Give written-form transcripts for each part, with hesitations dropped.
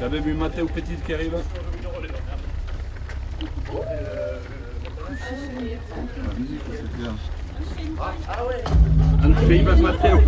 T'avais vu Mathéo Petit qui arrive? La musique, c'est bien. Ah ouais. Un pays pas Mathéo.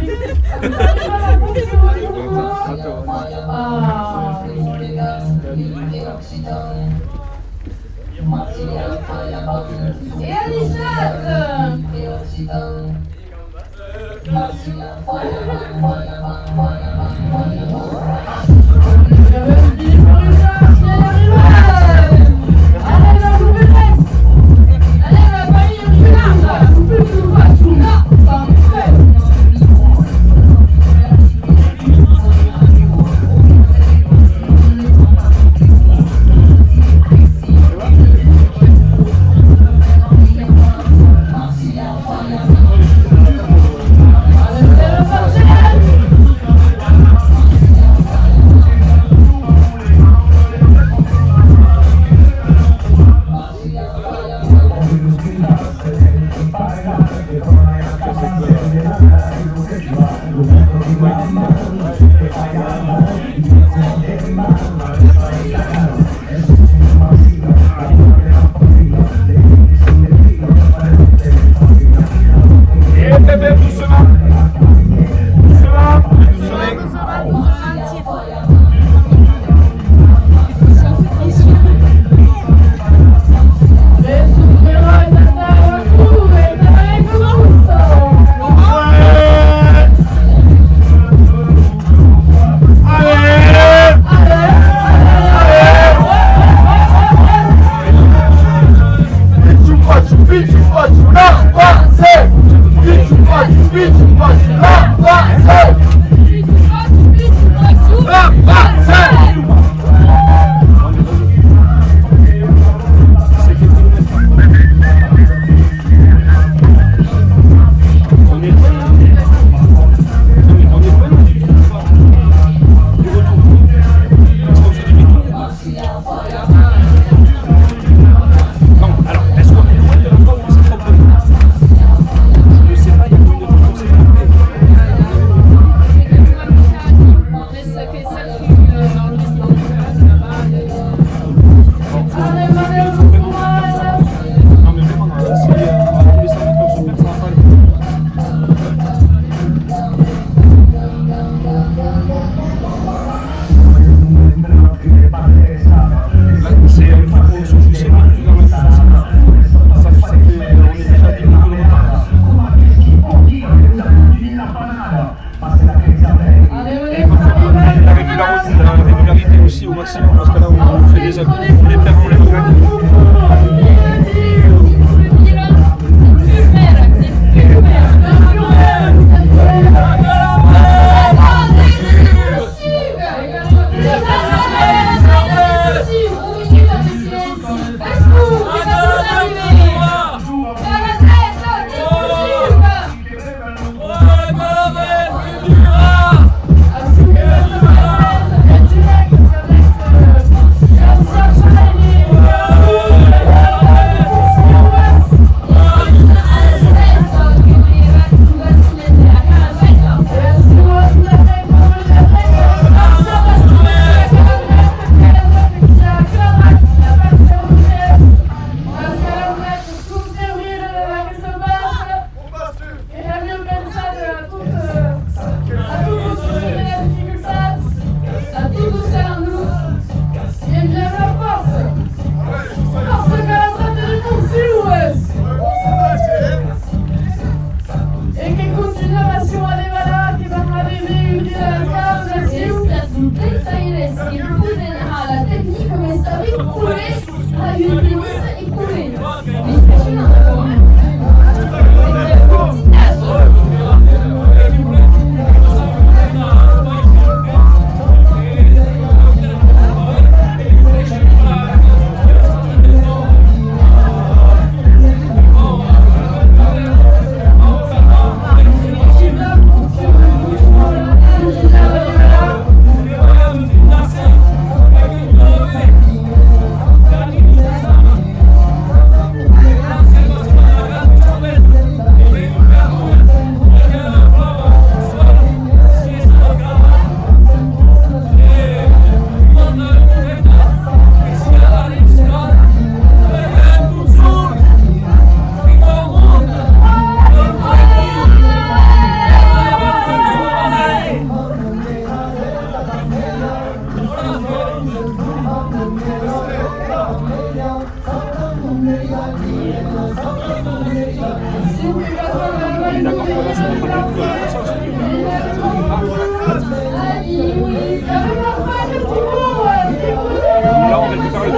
Bye. Là, on va te parler de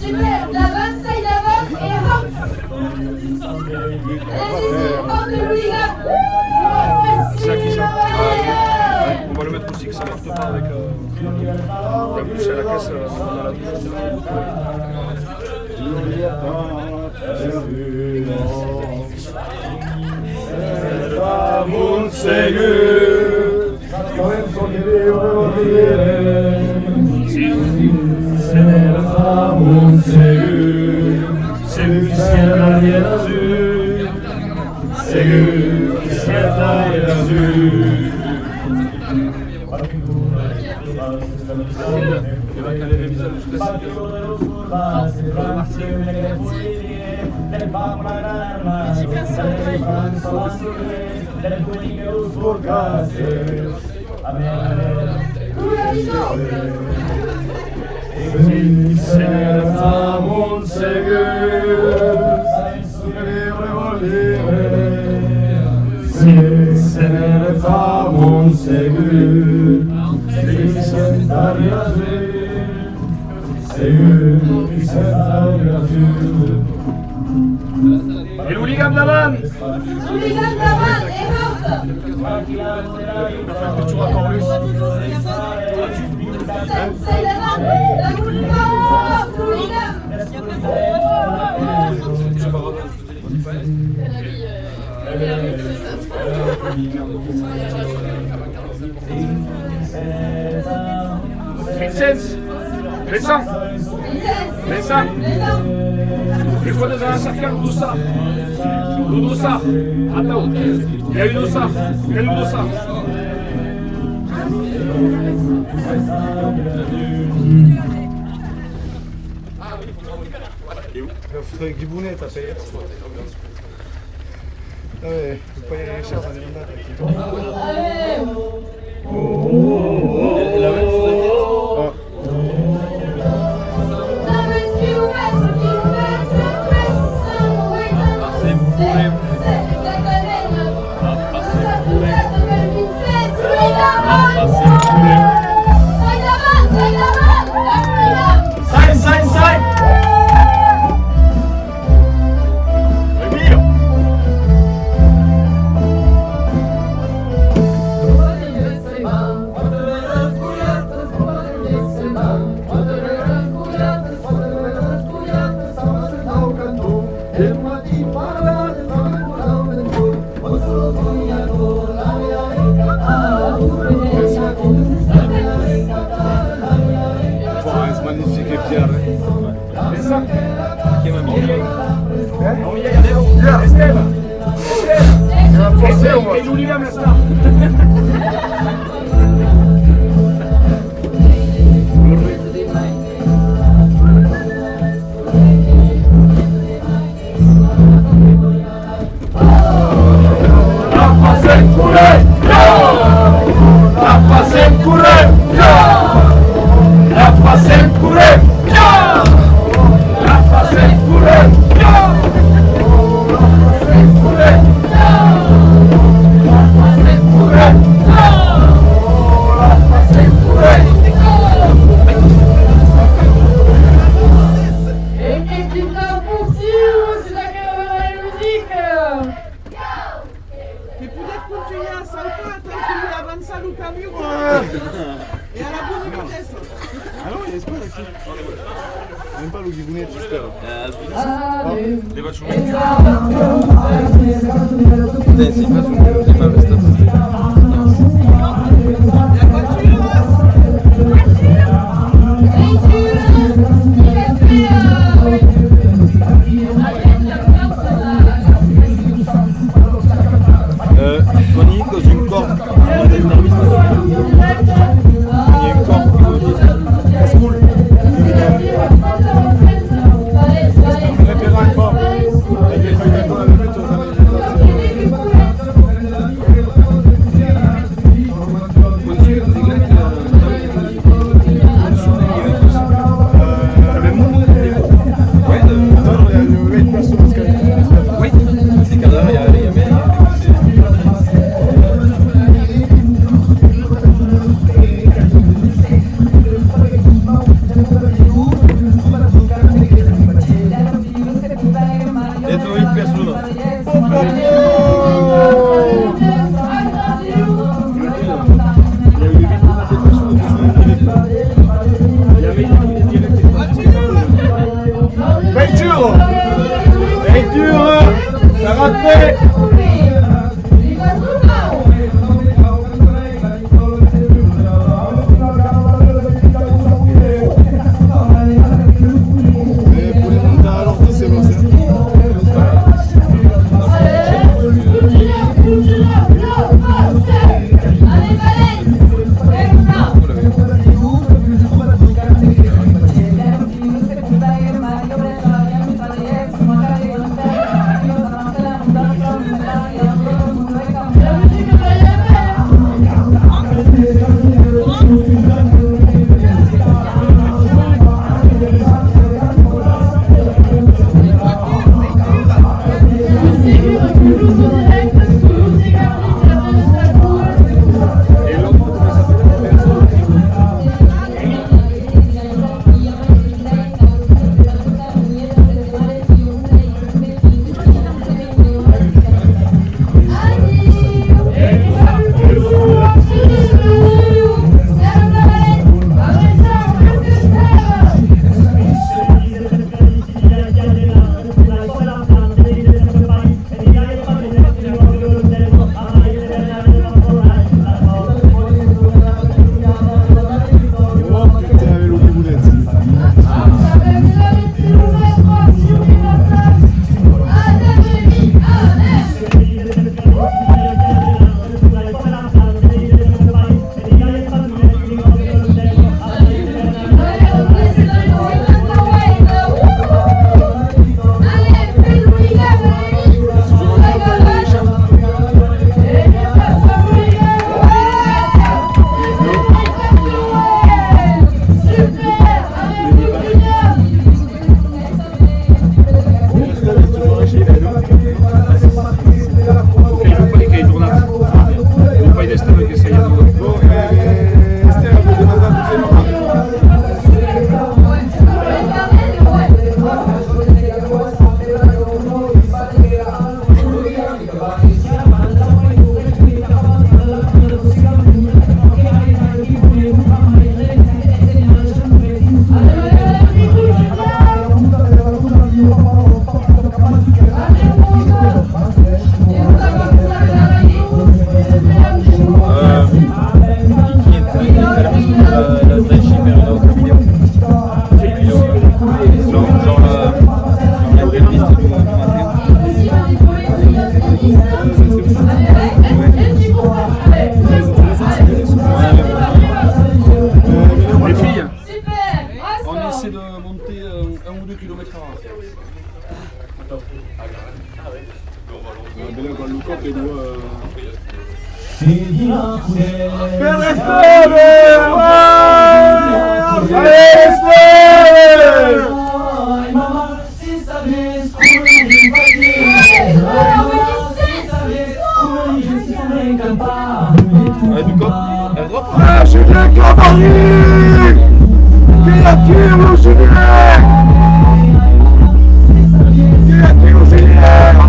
Super, d'avant, ça y d'avant et hop. Allez-y, hop de l'hooligan. C'est qui ça on va le mettre aussi, que ça ne parte pas avec la bouche à la caisse dans la Et l'hooligan d'avant. L'hooligan d'avant et hop. Tu vois encore plus. Ça y d'avant, la boule hop, l'hooligan. Vicente, descends. Descends. Il faut dans un cercle d'Oussa. L'Oussa. Attends. Il y a une Oussa. Quelle Oussa? Avec du bonnet, t'as payé. Ah ouais, vous payez les cher, ça Para che Giulia mi sta. Ouais. Ah, Julien Cavalier! Qui a tiré au Julien? Qui a tiré au Julien?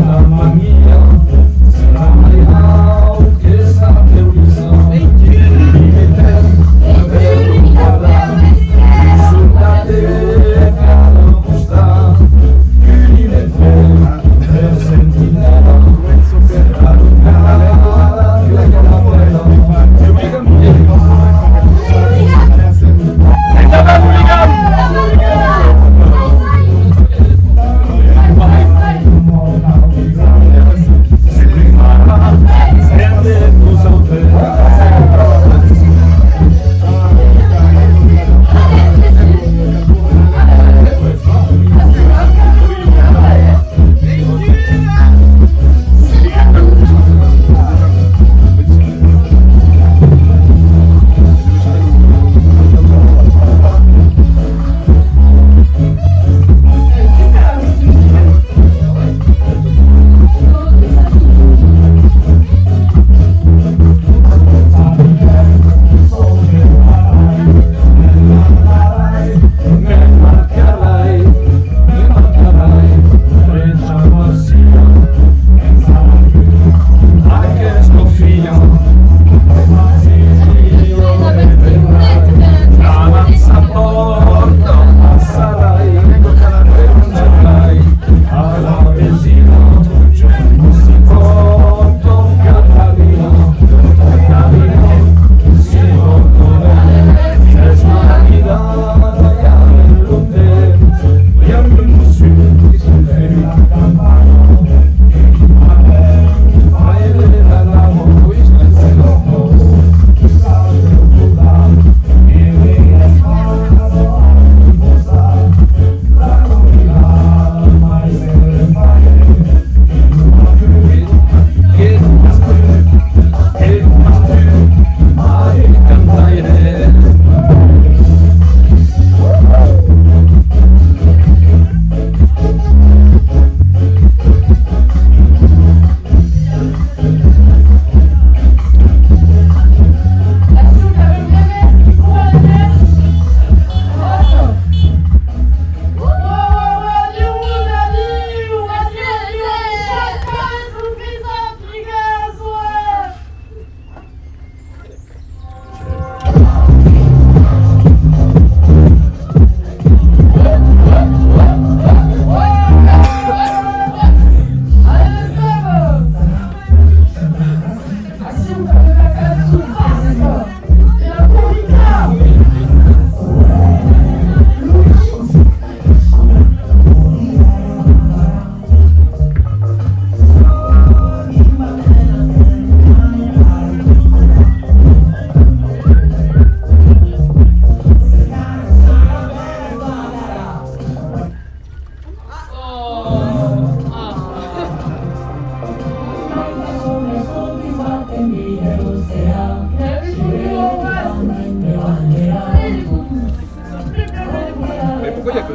Mamma mia, se non hai out, che sapete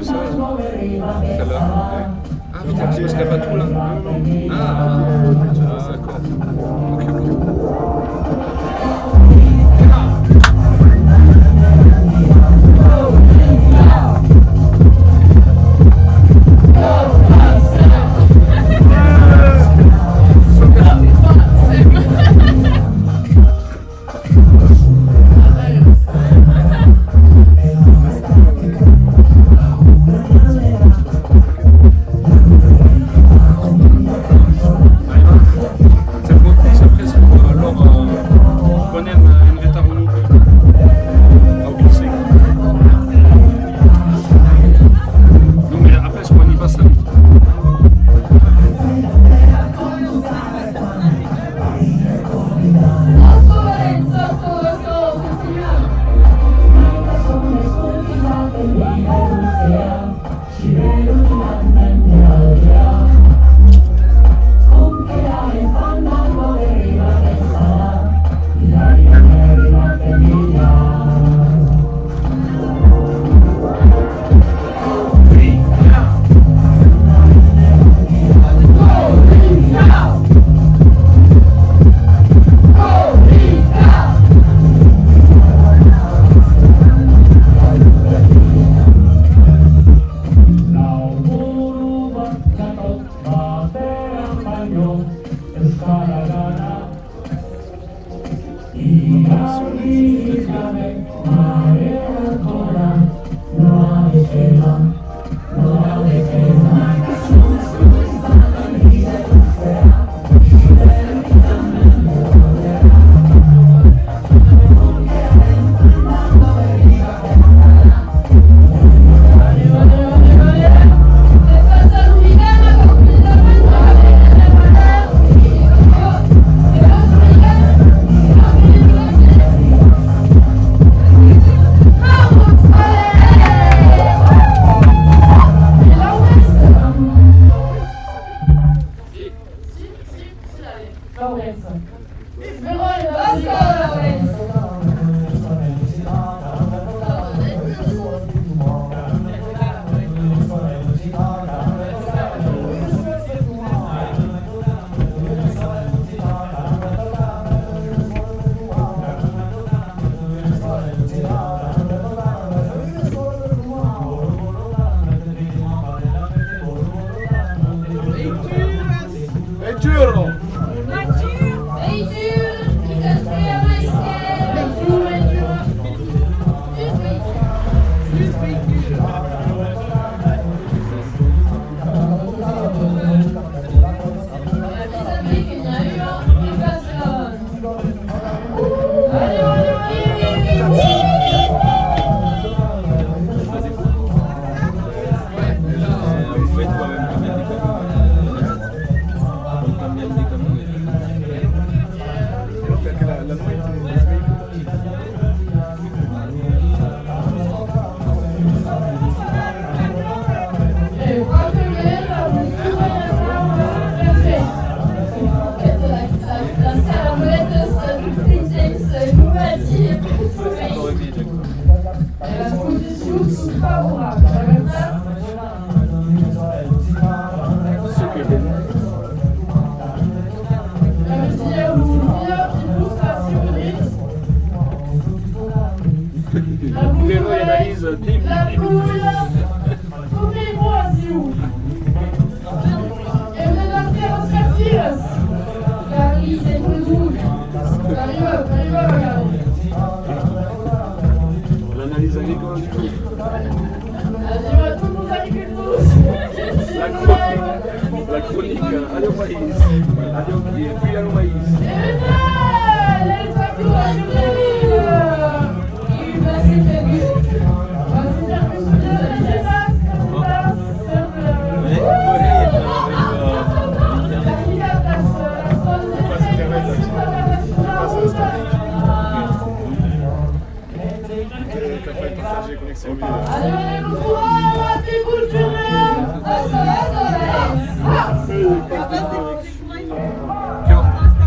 ça. Celle-là. Ah putain, c'est parce qu'il n'y a pas tout là. Ah, d'accord. Ok, ok.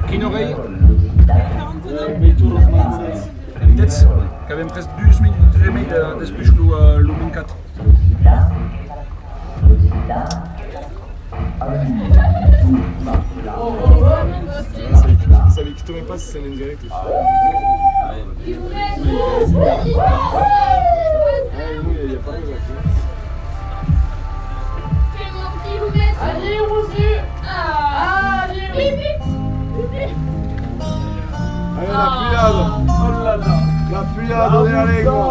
Quine oreille? Dets, que avem presque 12 minutes després lo 24. Ça m'étonnerait pas si c'est un indirect. Il vous laisse. Il y a pas de Allez, reçu. Allez, pipi. Allez, la puyade. Oh là là. La puyade de la lengua.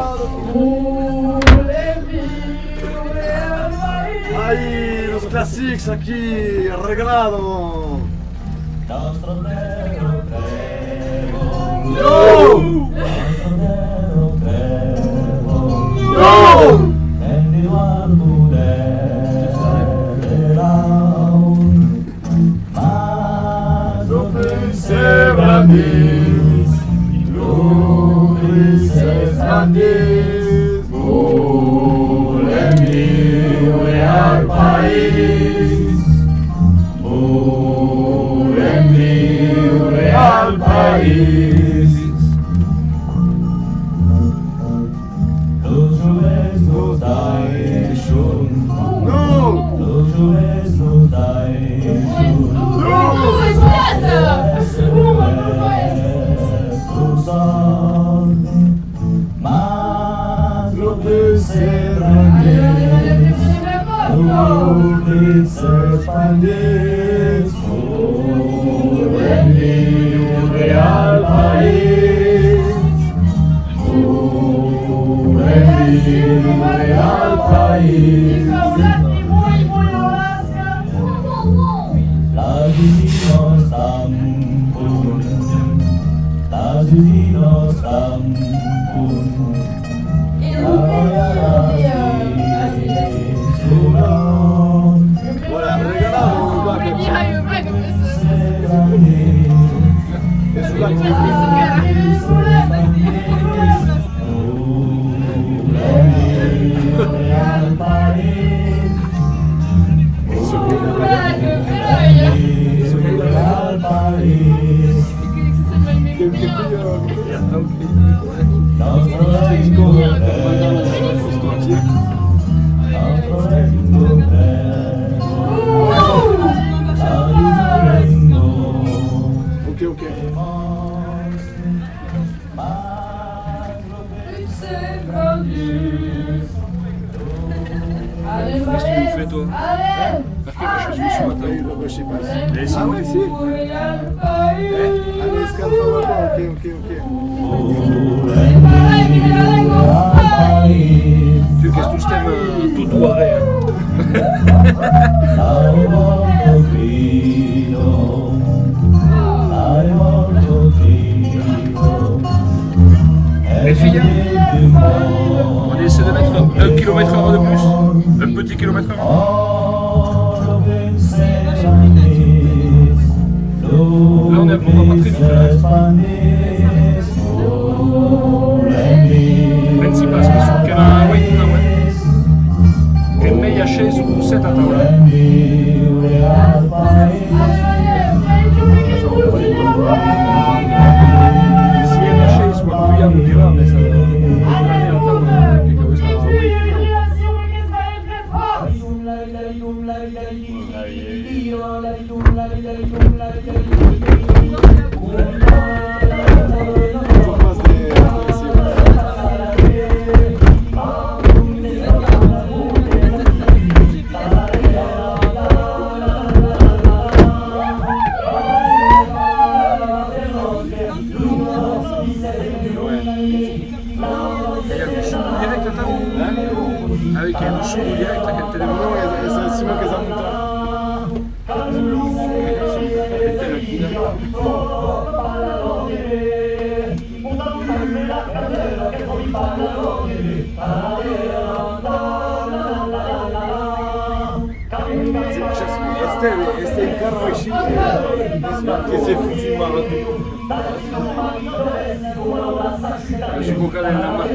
Ahí, los classics aquí, arreglado. No! No! Servanis, Lucis Servanis, Volemi al país, Volemi al país. Los jueves nos dai schon, no! Los jueves nos dai schon, no! Mas lo que se expandes por el real país, por el real país. Lazinos ampun, lazinos ampun, voilà, regalado, Ok. Qu'est-ce que tu fais toi? Marqué ma chaussure ce matin. Je sais pas. Ah ouais, si. Allez, scalfavado, ok. Tu qu'est-ce que tu t'aimes tout doiré? Les filles, on essaie de mettre 1 km/h de plus, un petit kilomètre/h. Là on va pas très vite. 26 passes, mais sur quel quel meia chaise ou 7 à table. Si la chaise soit plus on dira, mais ça va aller à table. Avec un show direct à quel téléphone? C'est Simon qui a este el carro de Chile que se fuma Je suis coca en la main.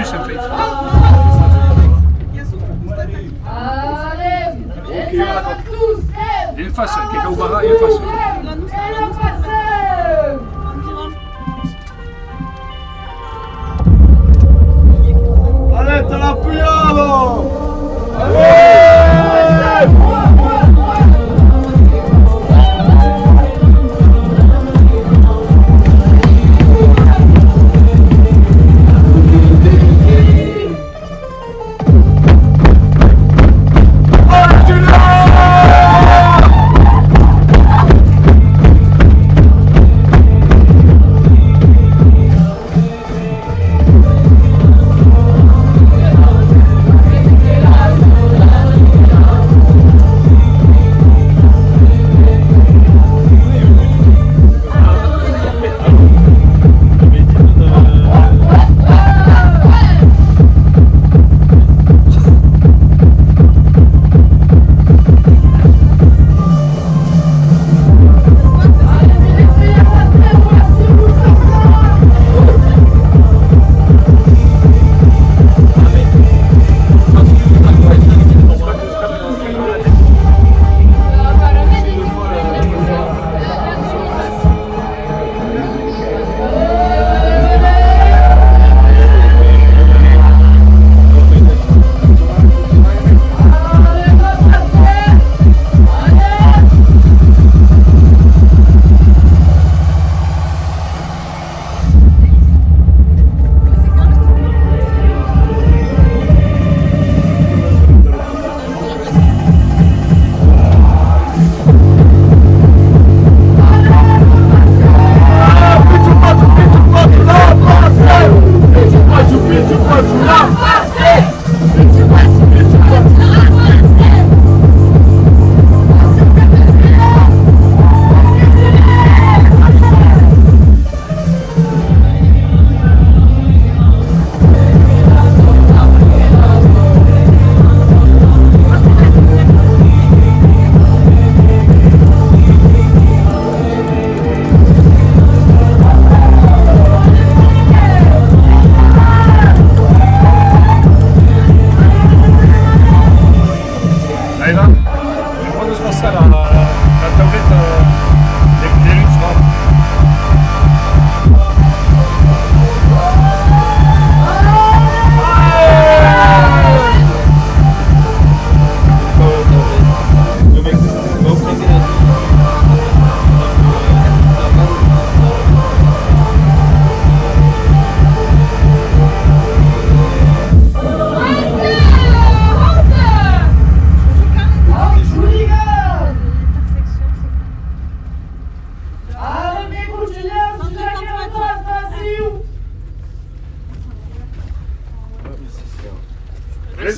Jésus, ça me fait. Allez, tous, Il y a une face, Cacao Barra, il y a une face. Allez, te la puyalo!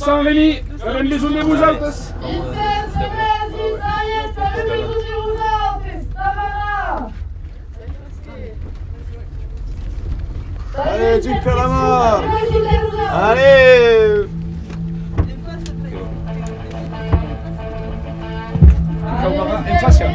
Atenção, Leni! Farem mesmo de luz altas! Allez, Jim Calamar! Allez! Calma, em fácil.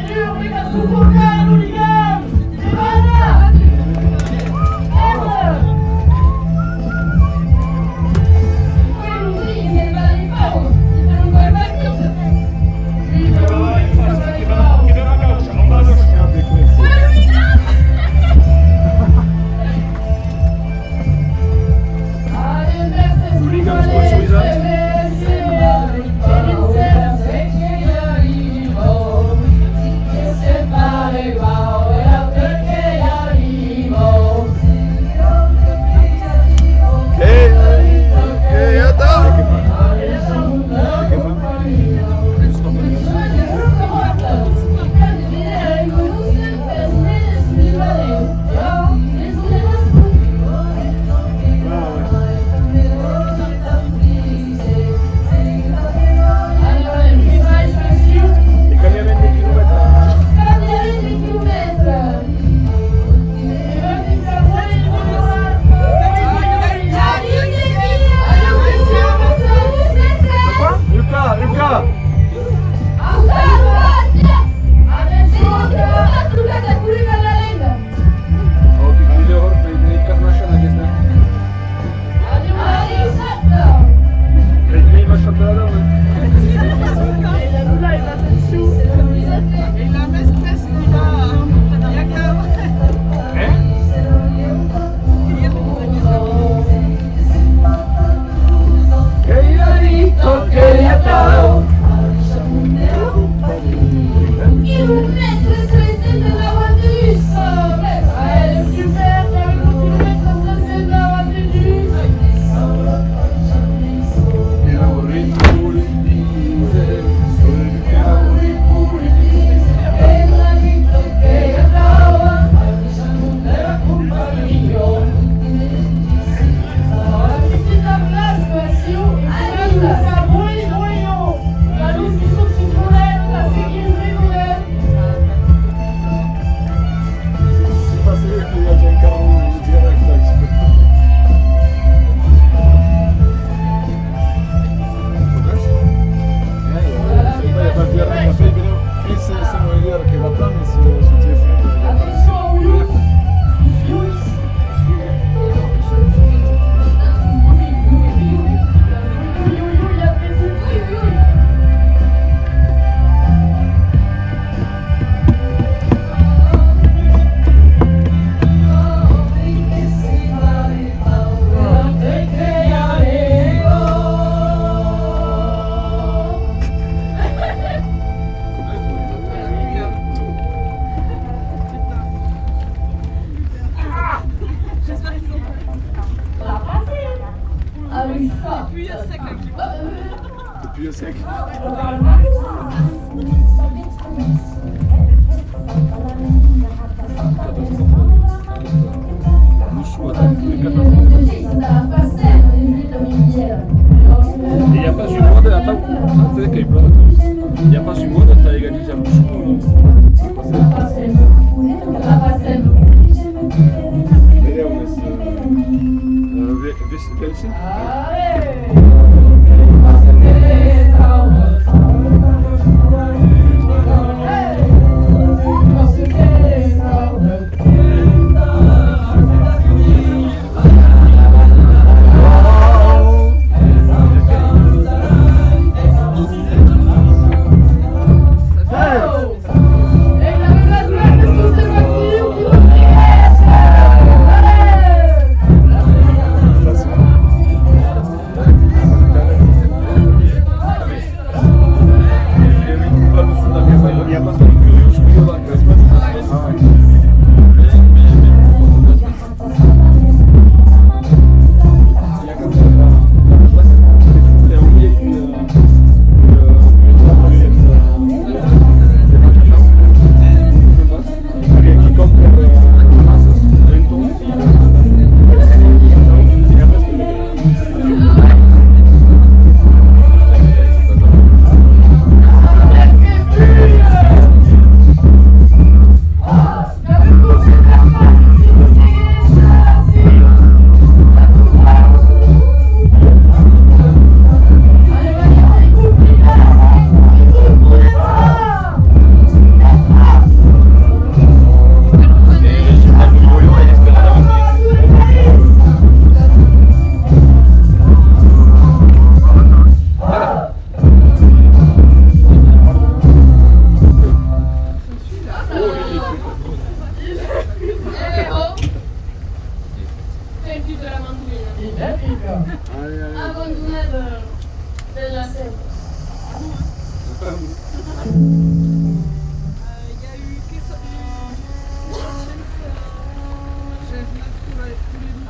Avec ça. Depuis le sec. Il n'y a pas du monde à table. Il n'y a pas du monde à table égalisé à Mouchou.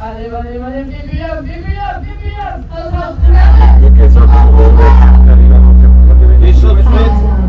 Allez, bébé, Les chaussettes.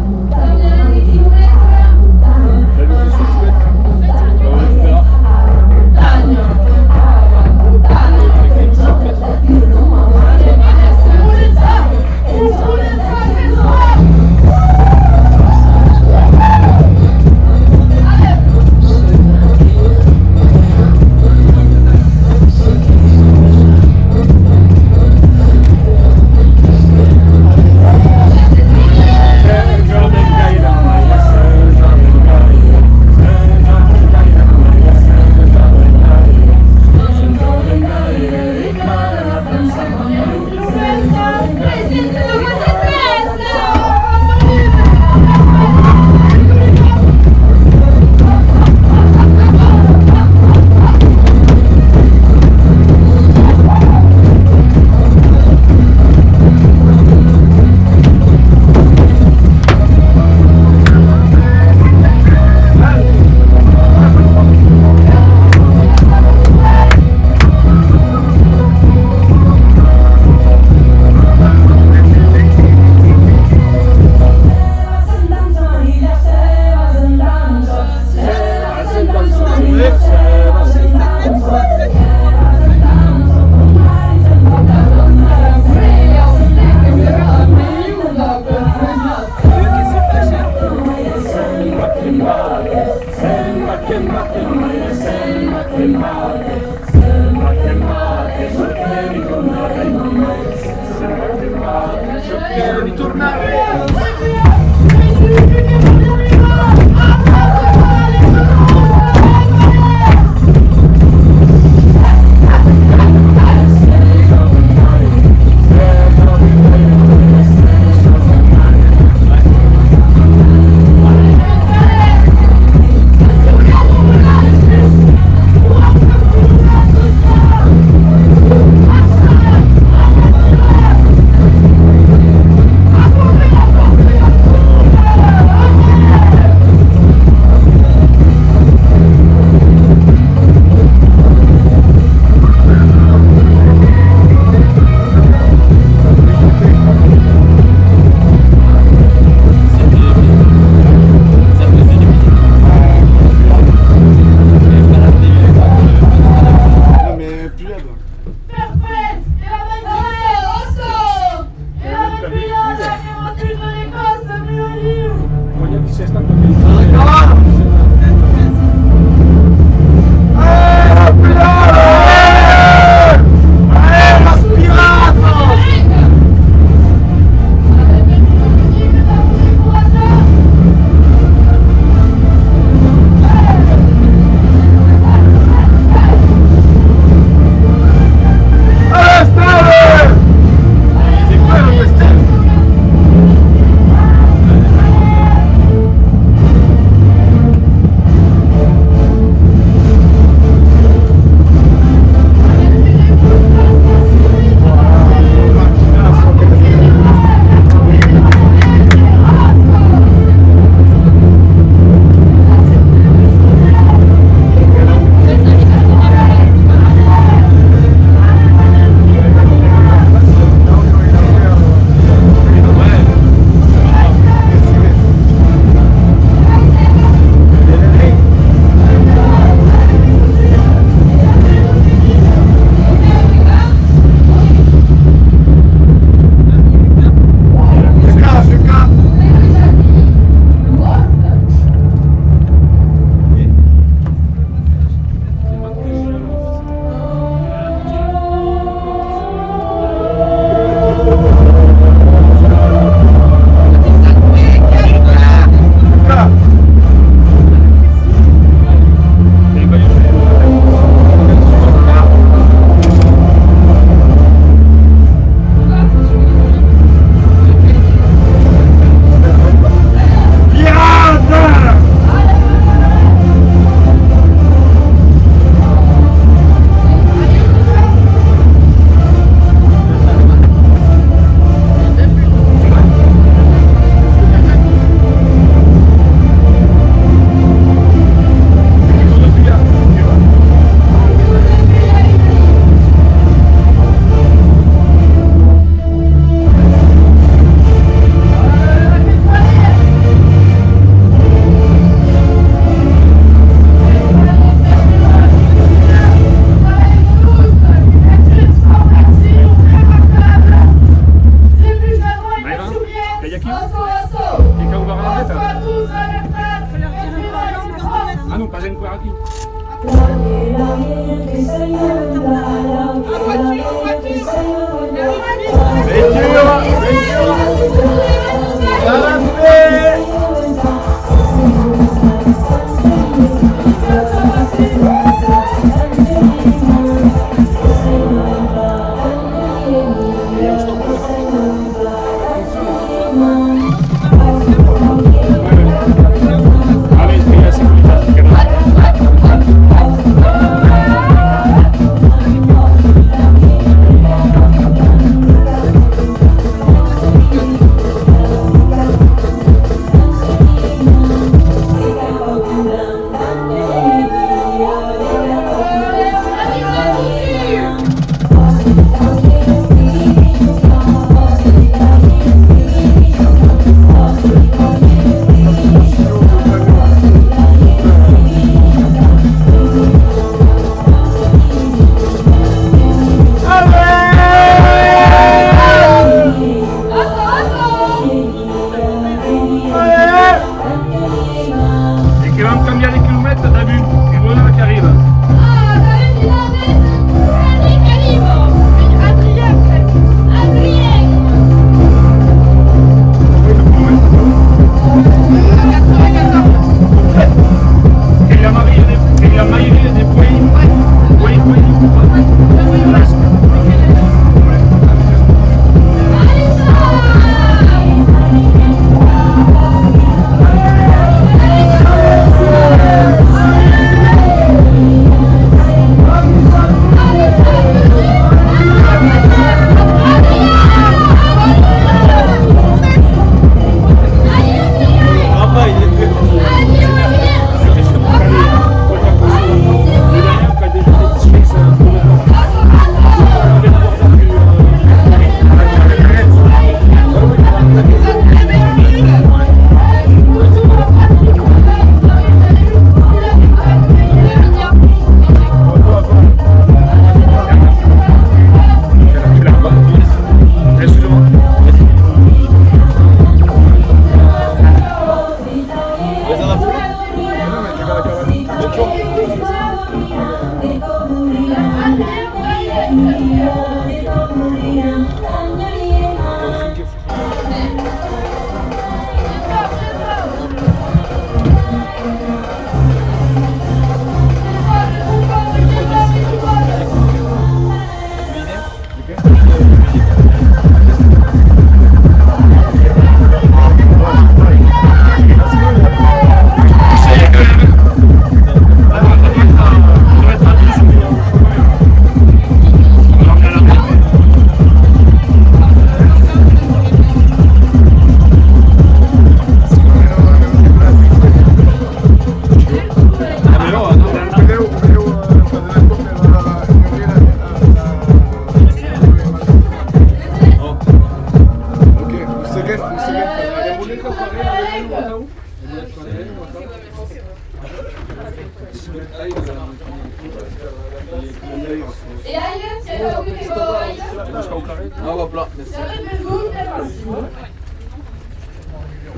Allez, c'est la sécurité.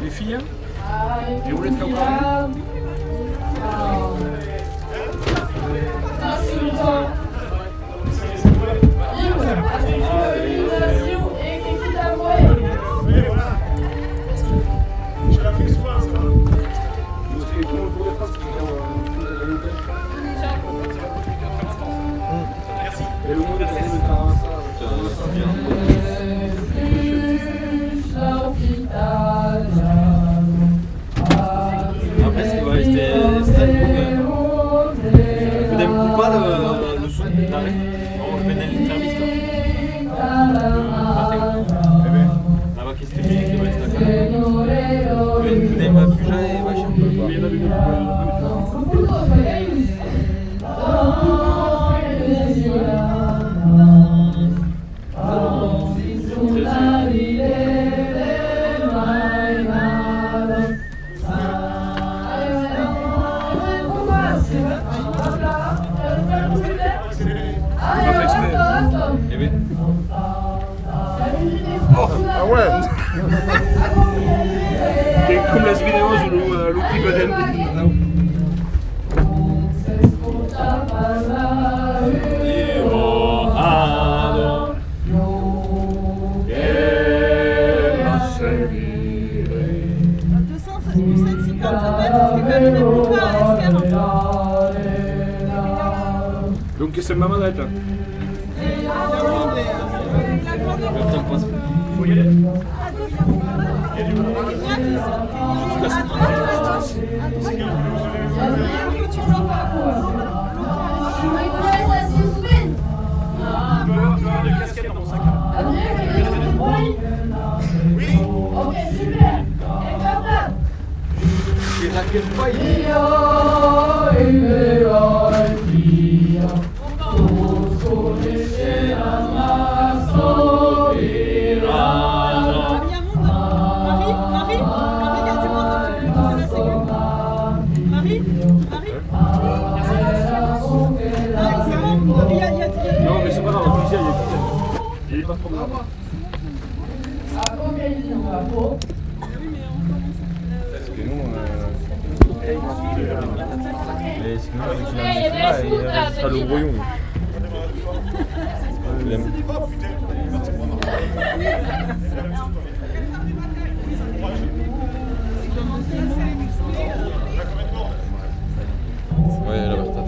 Les filles, et vous voulez être comme Ah ouais. Che come las videos l'ultimo del Donc c'est maman d'être. Faut y aller. Non, mais c'est pas grave, il est pas trop grave. Mais sinon, avec une amie, ce sera le royaume. Il aime. Ouais, la Bertha.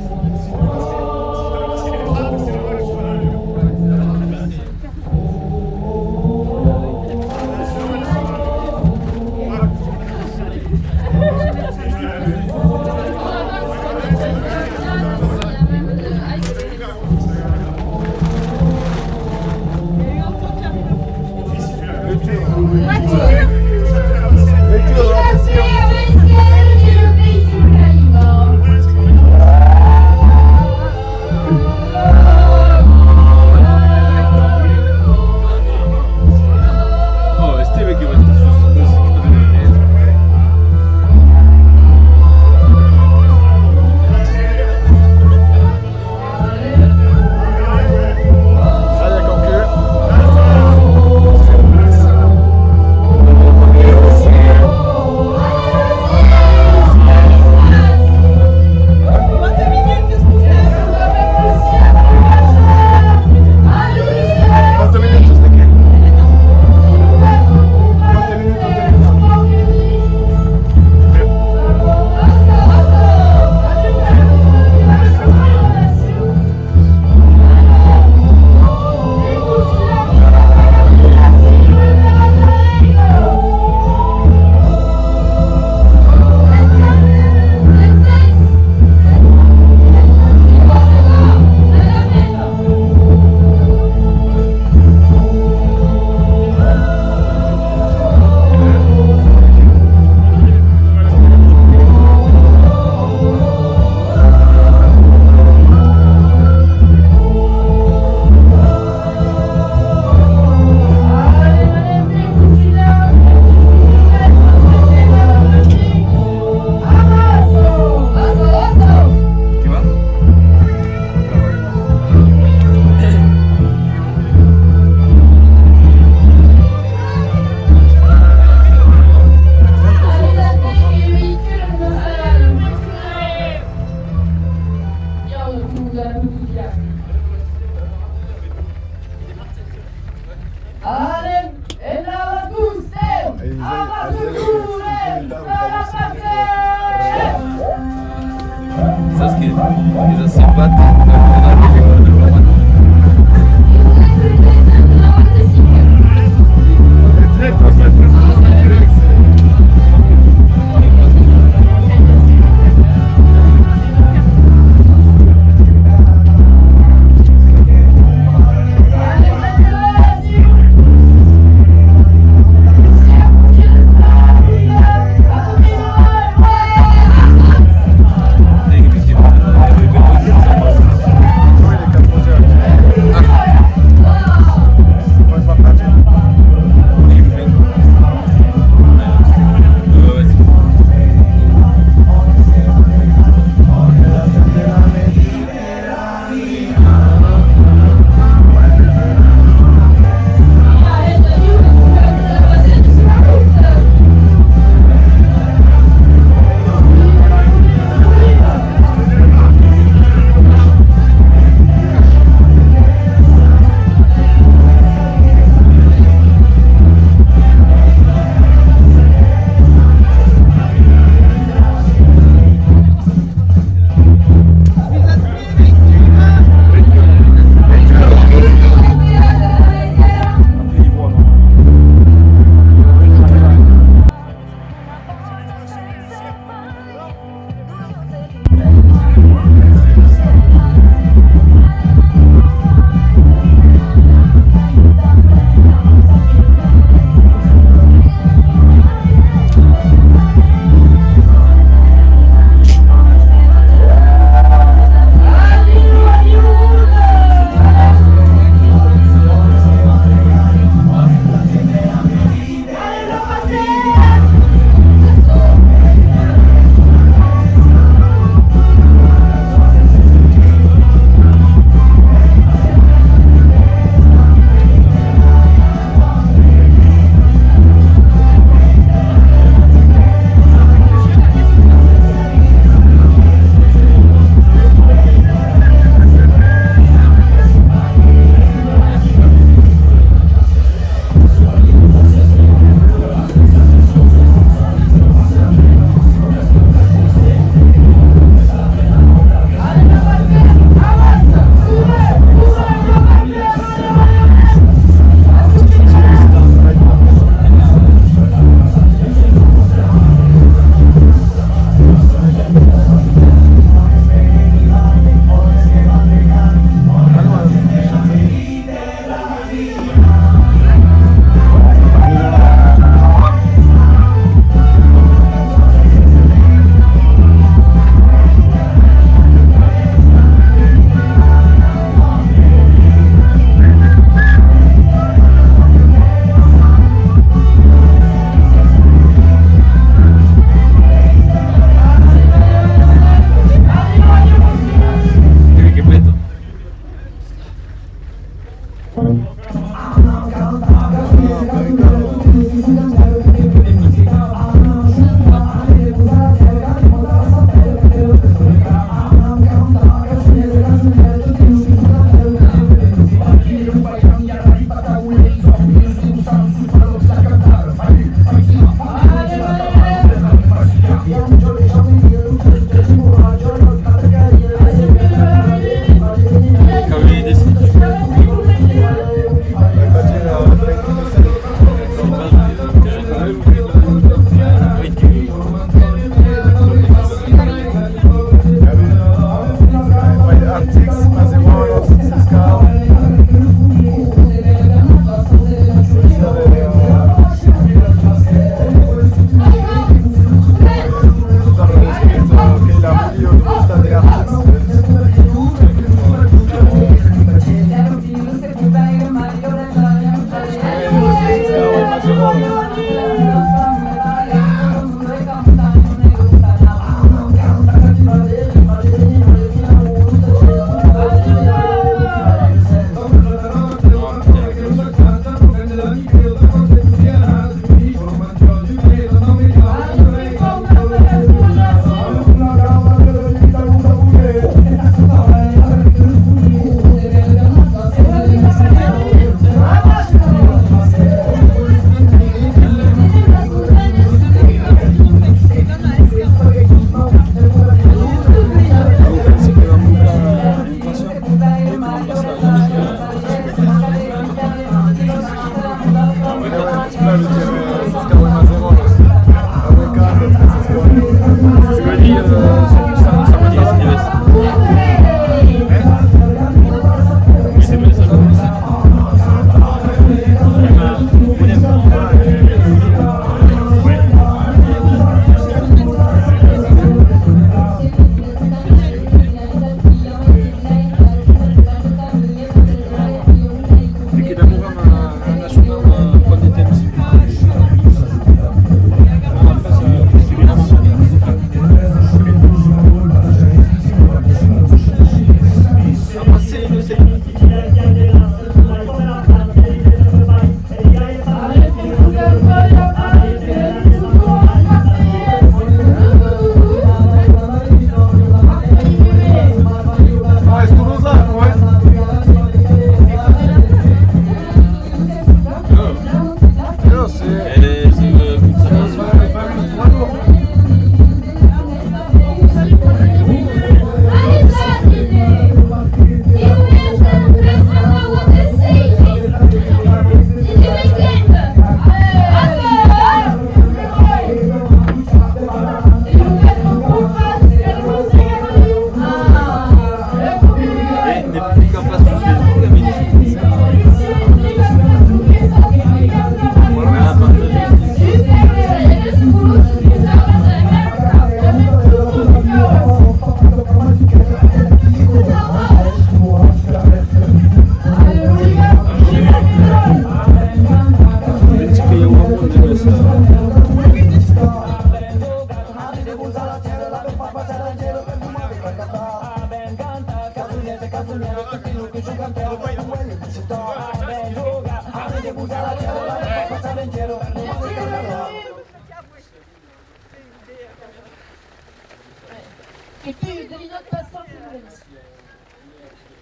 E più devi non passare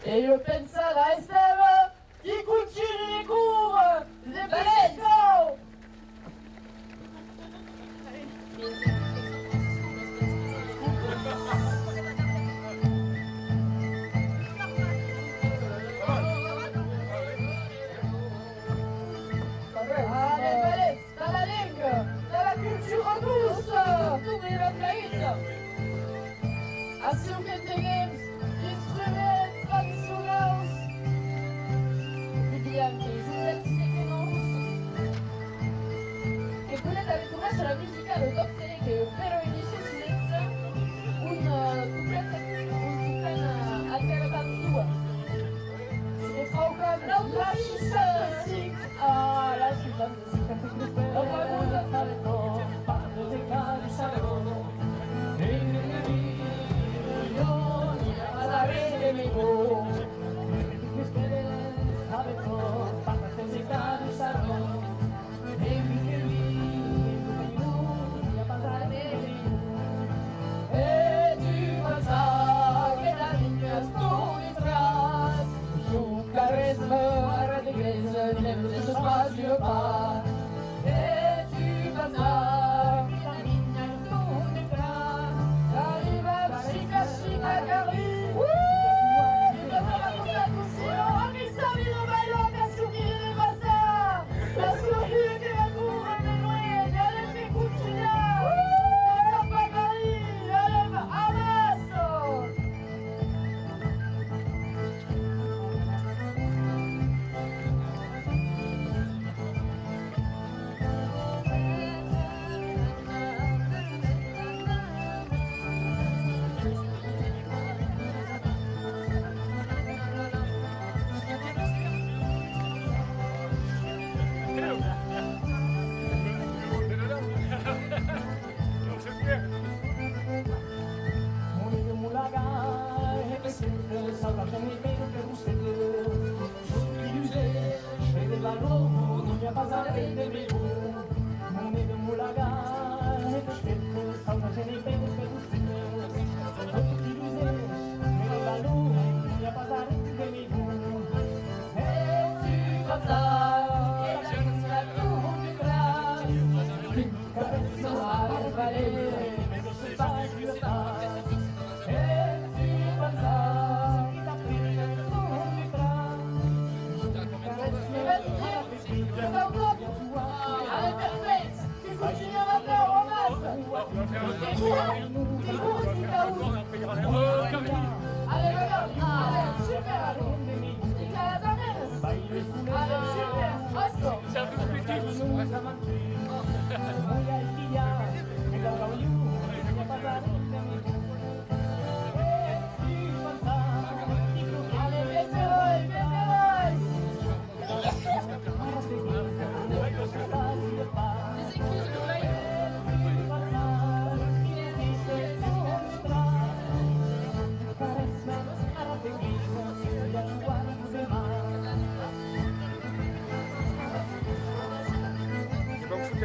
e io pensavo a Esteve di cucine di cure le presto dans la langue, dans la culture douce, tout est la faillite. Así que tenemos instrumentos tradicionales mediante Juliette Séquence che potete avere sulla musica lo doppia che però inizia silenzio un alternativa sua e fa un cambio la musique ah la musique la musica sale no parte de cari sale no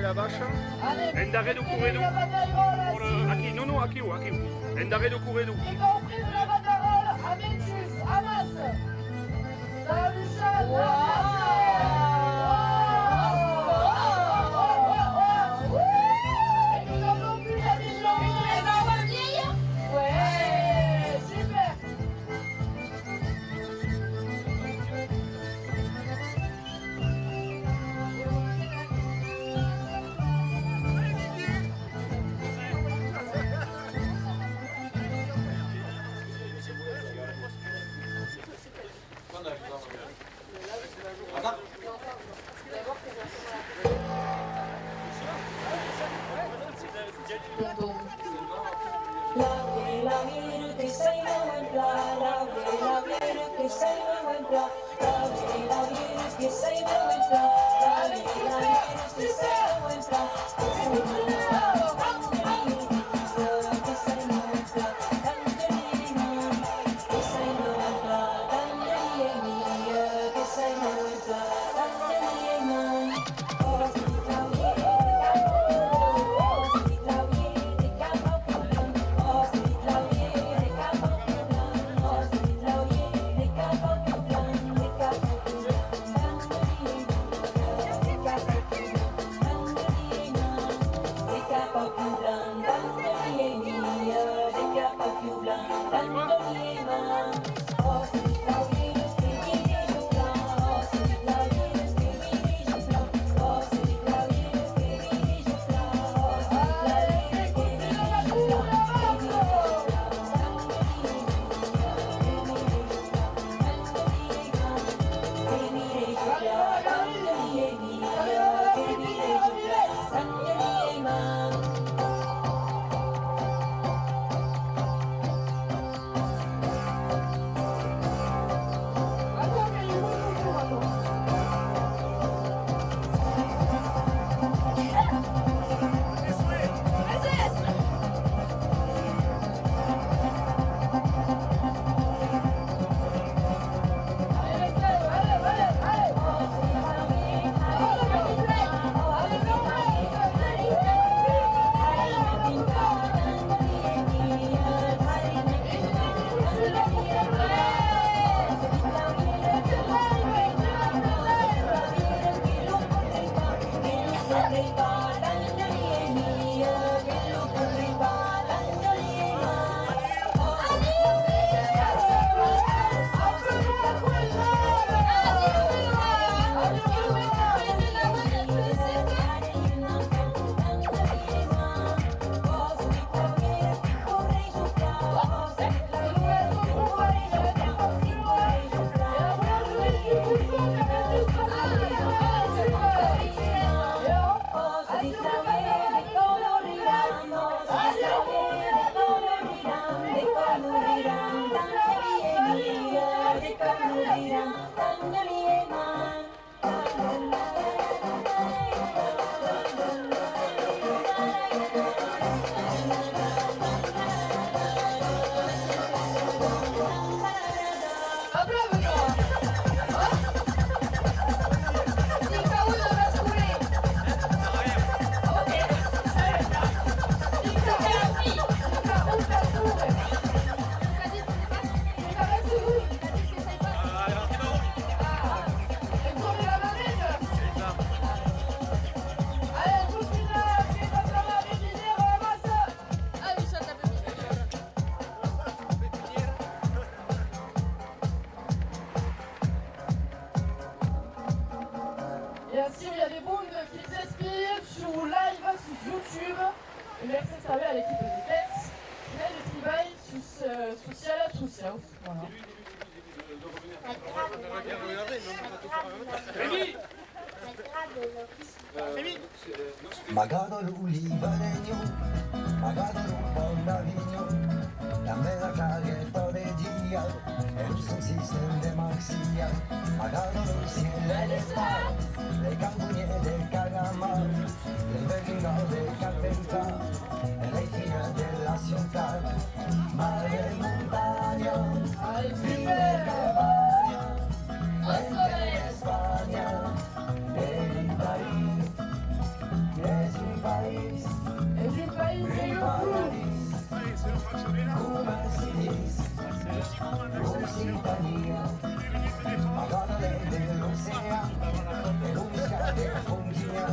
La vache. Endare do Couredo. Aqui, non, aqui. Endare do Couredo. Y compris de la banderole à Métus, à Mas. Saint-Michel, et nous avons vu la mission. Ouais, super. des bundes qui s'inspirent sur live sur YouTube. Merci de travailler à l'équipe de Pets. Mais le travail social. Voilà. Magado l'ulivareño, magado un bon navigno, la mela caguetta de dia, el un sistema de maxilla, magado un cielo de star, le cambuñe de cagamar, le vergino de carpenta, en la esquina de la ciudad, mar de montaña, vive cabaña, entre España, el país. Es un país de paradis, come si dice, Occitania, magana dell'oceano, e l'unica che fungia,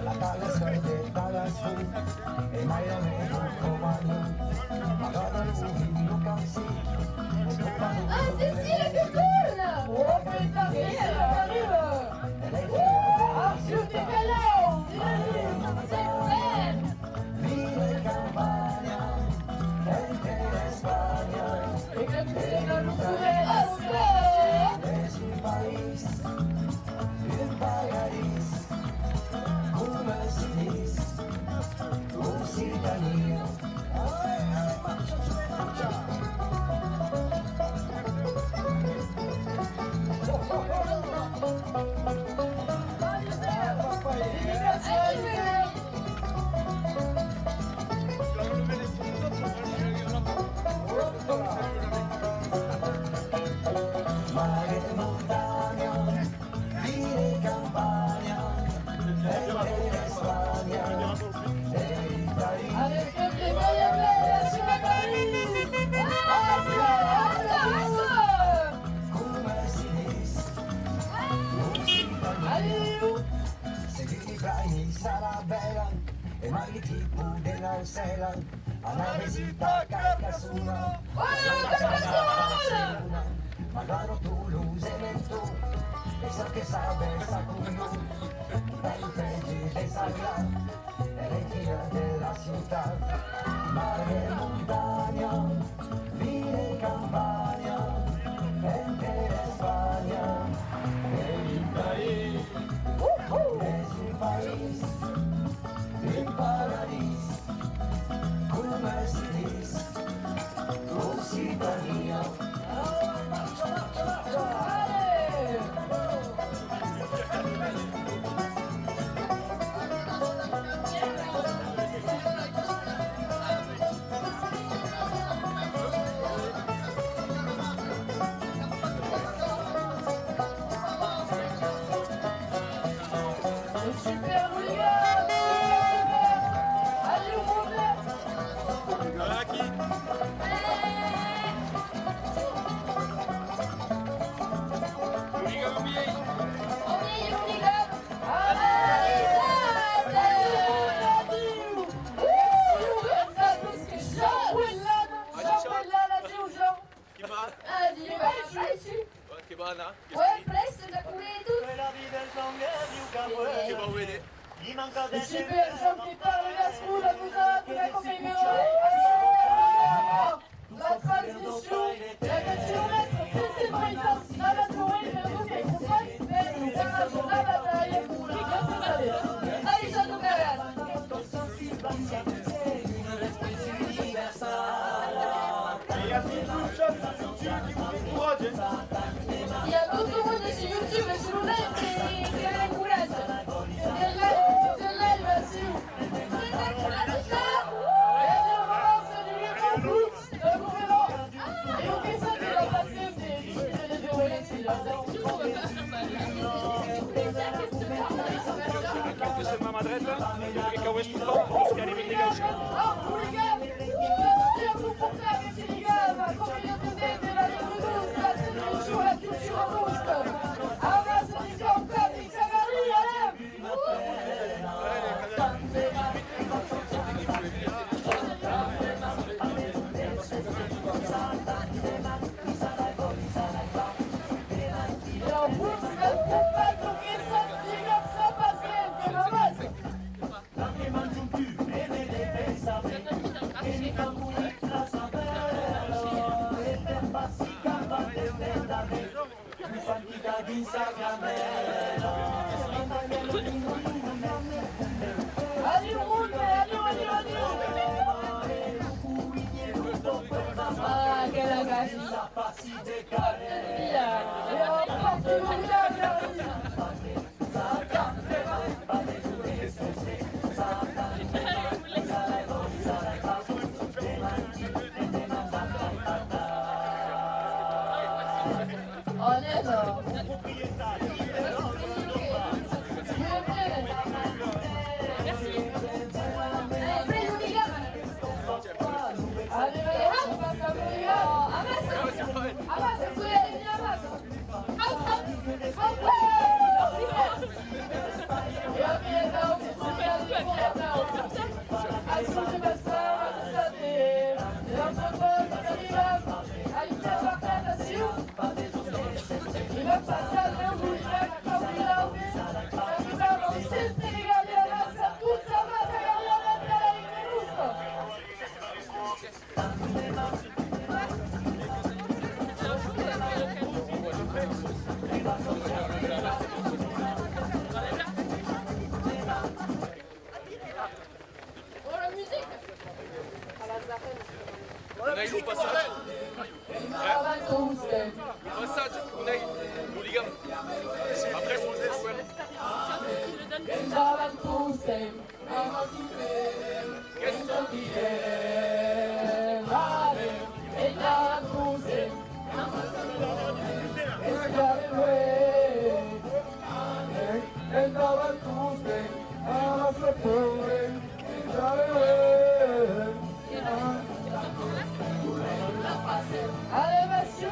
la talasca de Talasco, e mai lo meno comando, magana l'uvino cansi, Ah, Cécile, que tourne! Oh putain, Cécile, arrive! Ah, je t'ai calé! vive Campania, entre España, Et que tu sais que nous souvenirs, es un país, un paradis, come si dice, Occitania. Mare e montagna, vive Campania, entre España, el país. avec le meilleur sur la Come si dice, Occitania. Allez, où? Seguiti Braini sarà bella e mai di tipo della Usela alla visita Carcassona. Magari Toulouse e Menton e so che sabe sa culo dai freggi de Sagla e le fila della città mare e montagna vive Campania entre España el país es un país un paradis come si dice Occitania. Super hooligan! Allez, on Che buona? Ouais, presto, da pulito. Che buona vede? Super, Jean qui parle la school à vous autres, la conférence. La transmission, la kilomètre, tous ces brisants, la bataille, le groupe est complet, mais nous avons la bataille, qui casse sa vie. Allez, Jean Nougaran. Il y a beaucoup de monde sur YouTube et sur le live qui a le courage. C'est le live là-dessus. C'est la courage là. Et on va saluer mon bout de gouvernement. Et on fait ça de la passer des violets, c'est là. Anche se mamma dretta, che questo po', si arriva in negozio. Ah, les gars, merci à vous pour ça, merci les gars. Ma communauté de la Toulouse, la tenue sur la culture rouge. Ah, bah, c'est des gars encore, des cavaliers, allez. Et en plus, faut pas tourner ça, big up ça, parce que Unai, le passage. Le passage, Unai, Hooligan. Après, faut le jouer. Allez, monsieur,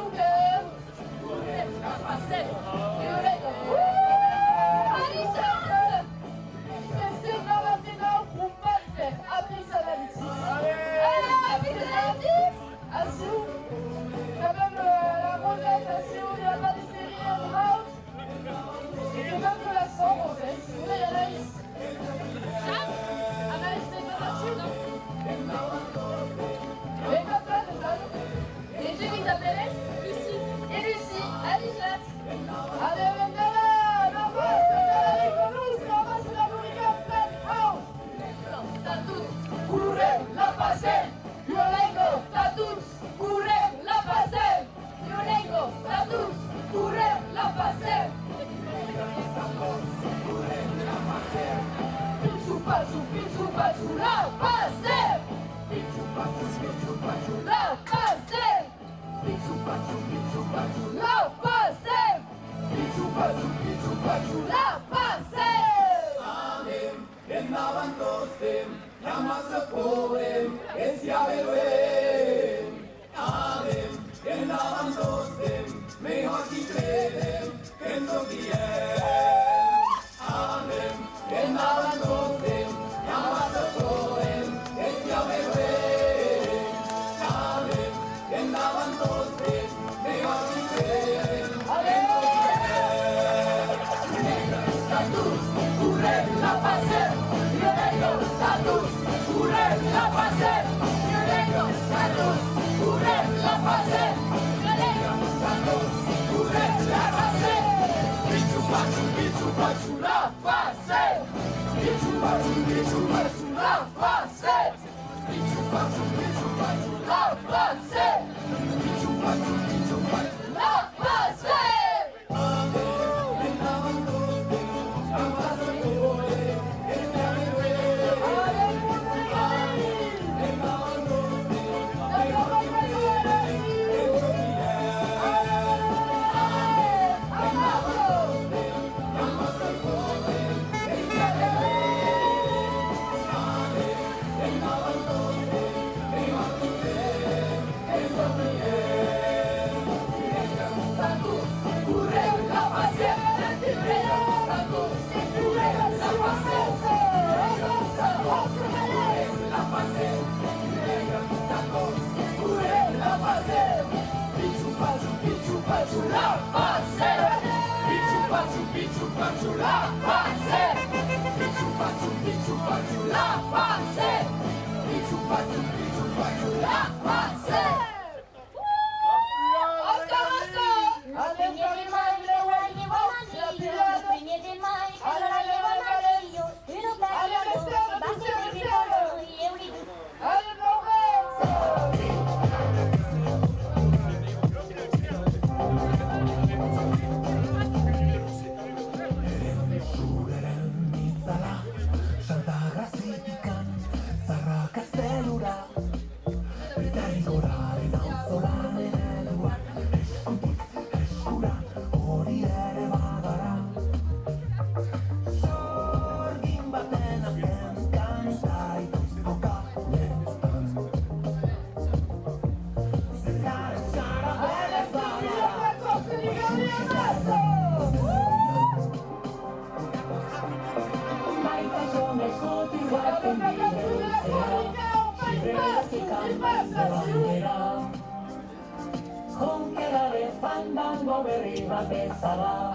Congelare fandango veniva che sarà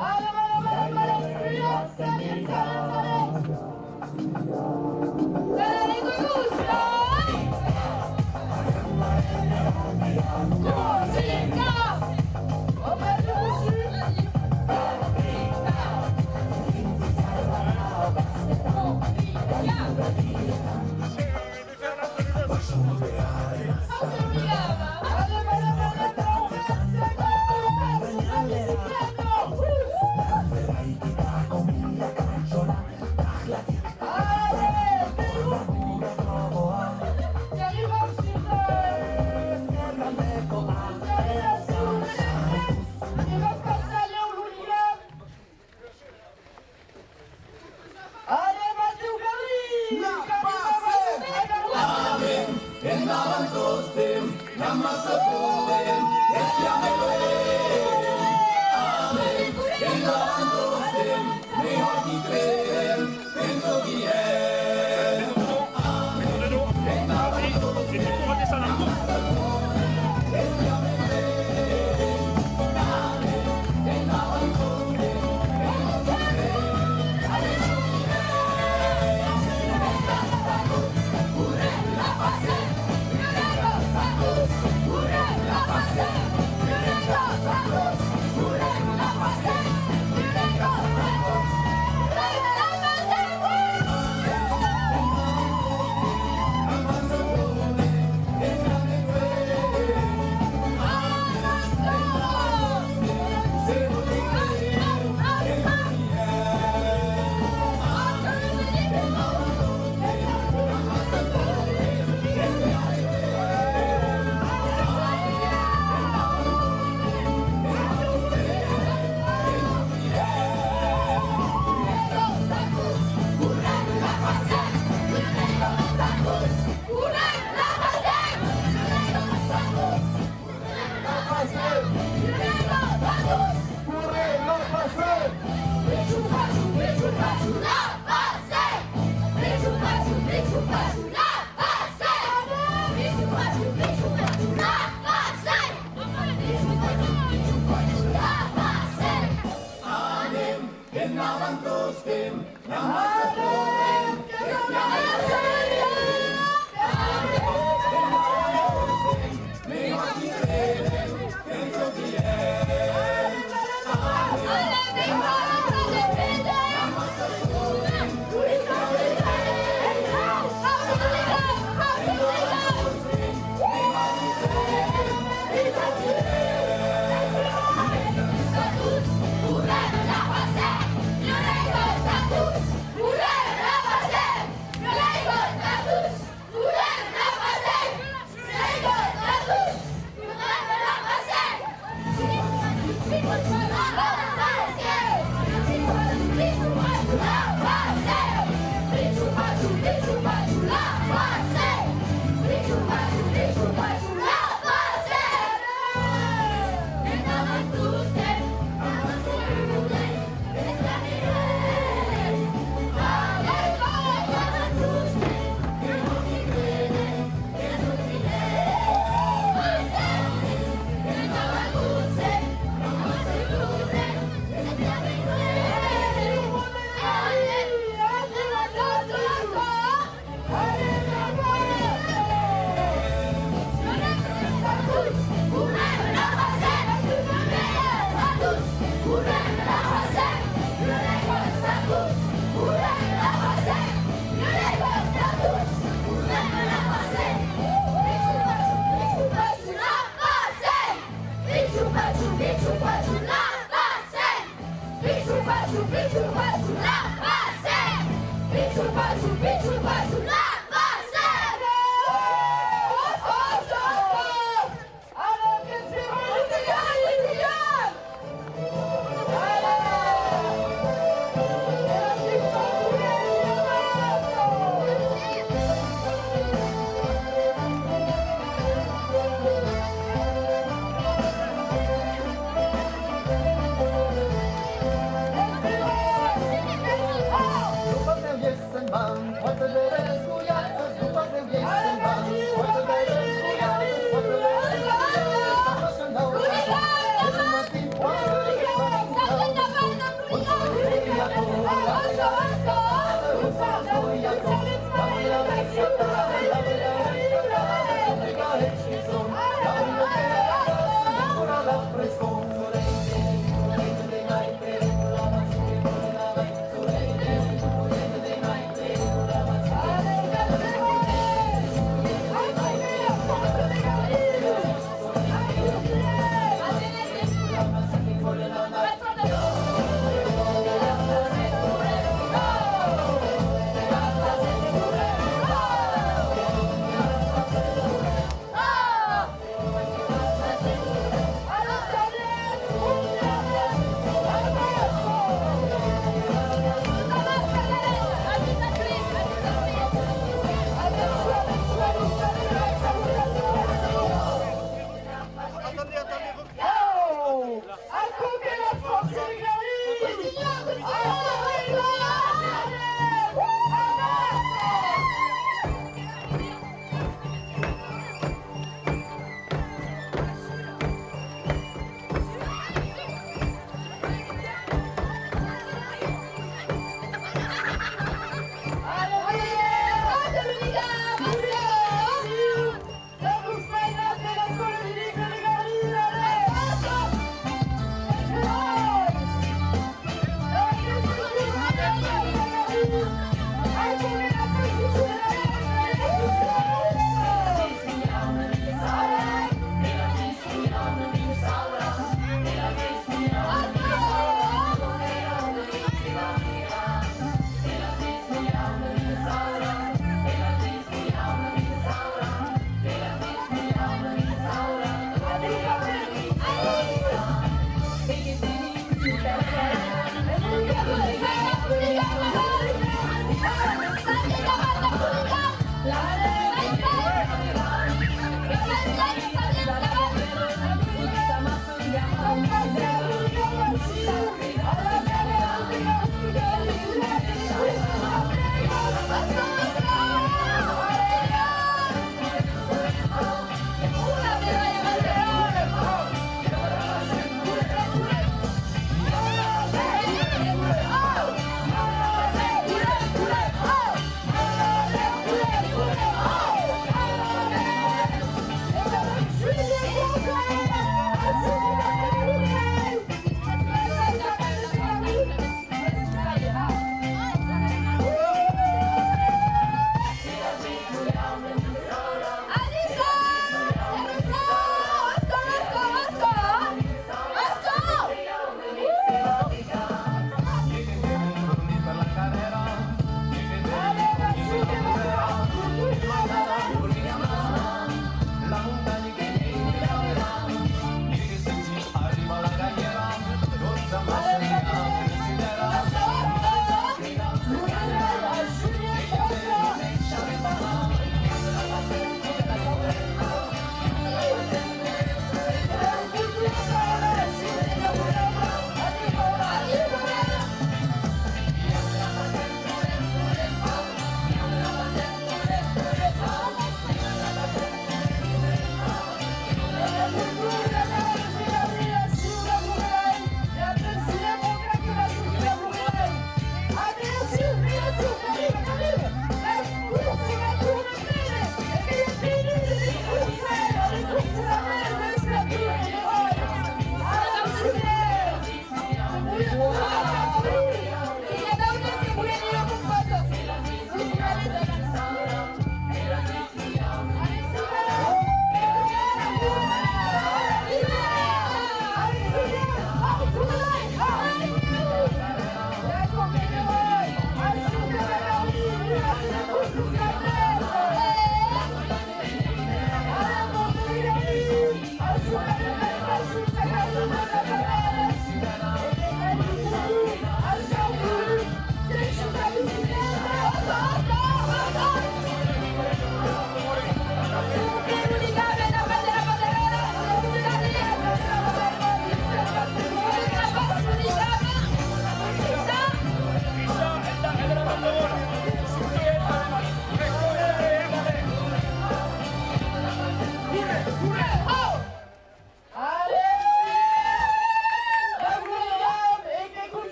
What the Attendez, attendez, Oh! À côté la France, c'est Gary!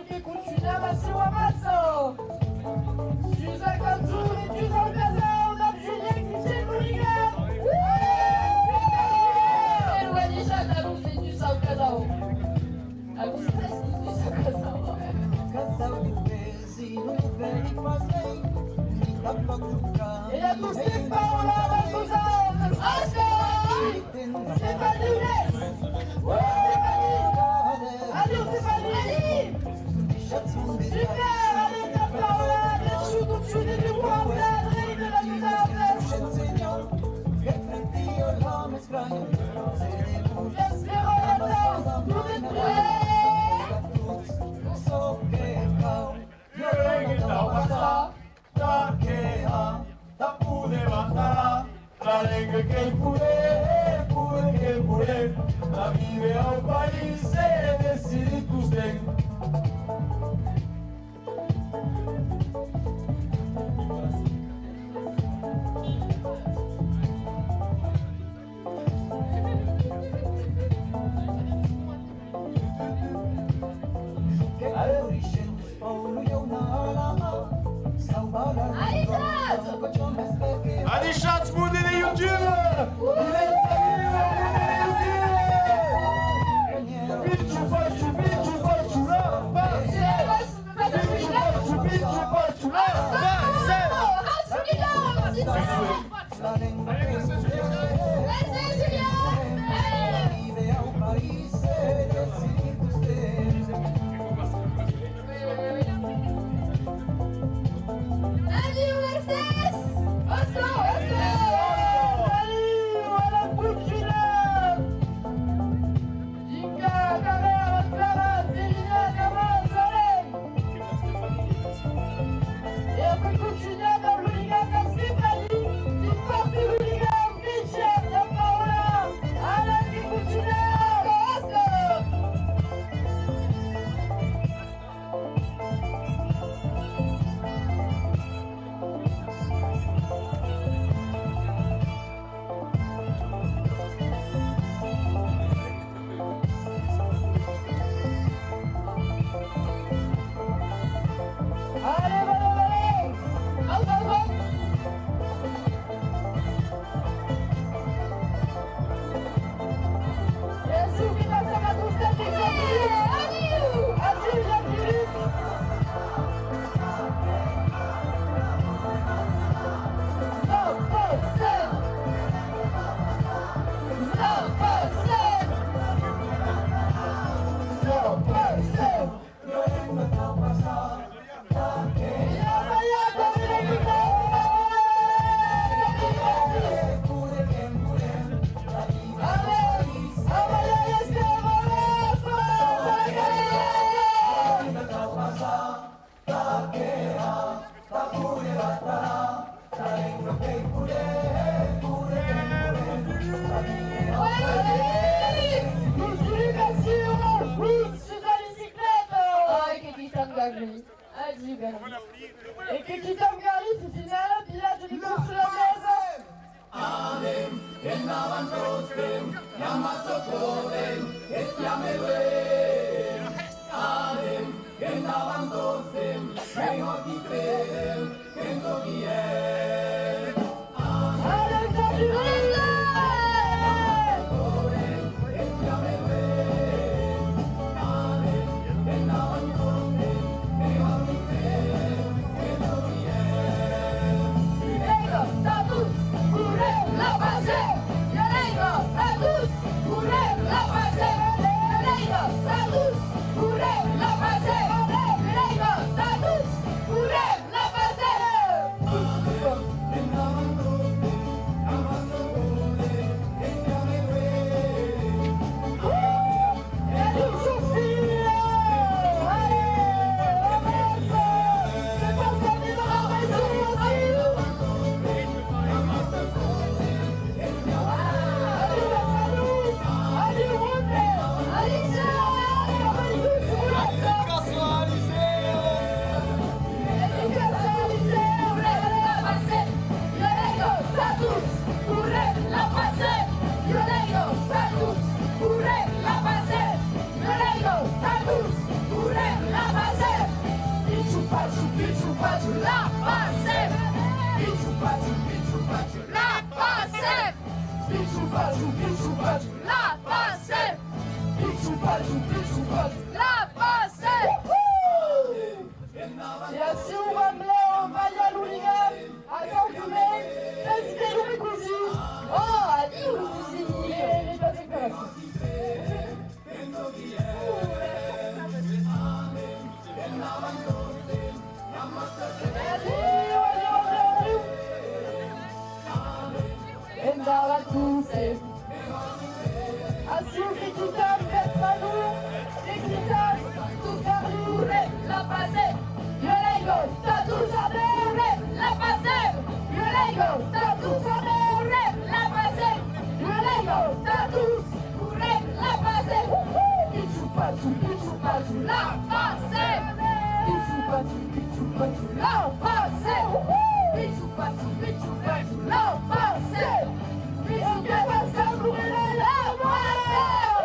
que continue à masser ou à maçon. Tu as comme tout et tu as le bazar, on a Julien qui tient le hooligan. El Wadisha anúncio de São Casal. Alguns preços de São Casal. Casal de pezinho, velho e faz bem. Dá pra trocar. Et la touche des paroles à la cause. Oscar! C'est pas du lait! Ouais, c'est pas du! Allez, c'est pas du! Super! Allez, ta parole à la chute au-dessus des deux points de la grille de la La vive ao país e decide tu tem. Allez, chat, mounez les YouTube! Et que qui t'aime Gary, c'est une arme, il a de l'écoute sur la maison. La Pichu-pachu, la pasem. Pichu-pachu, pichu-pachu, la pasem. Pichu-pachu, pichu-pachu, la pasem. Pichu-pachu, pichu-pachu, la pasem. Merci Wamblé, Maya Louligan, Akankume, Fesbelou et Kouzi. Oh, Ali ou Kouzi? Les pas décoratifs. Endara Toussaint. Assou Kritikan, Petmanou, Kritikan, Toukarloure, La pasem. Yolego, Tatou Sabere, La pasem. Yolego, Tatou Sabere, La pasem. Yolego, Tatou La pasem. Pichu-pachu, Pichu-pachu, La pasem. Pichu-pachu, Pichu-pachu, La pasem. Pichu-pachu, pichu-pachu, la pasem. Pichu-pachu, la pasem.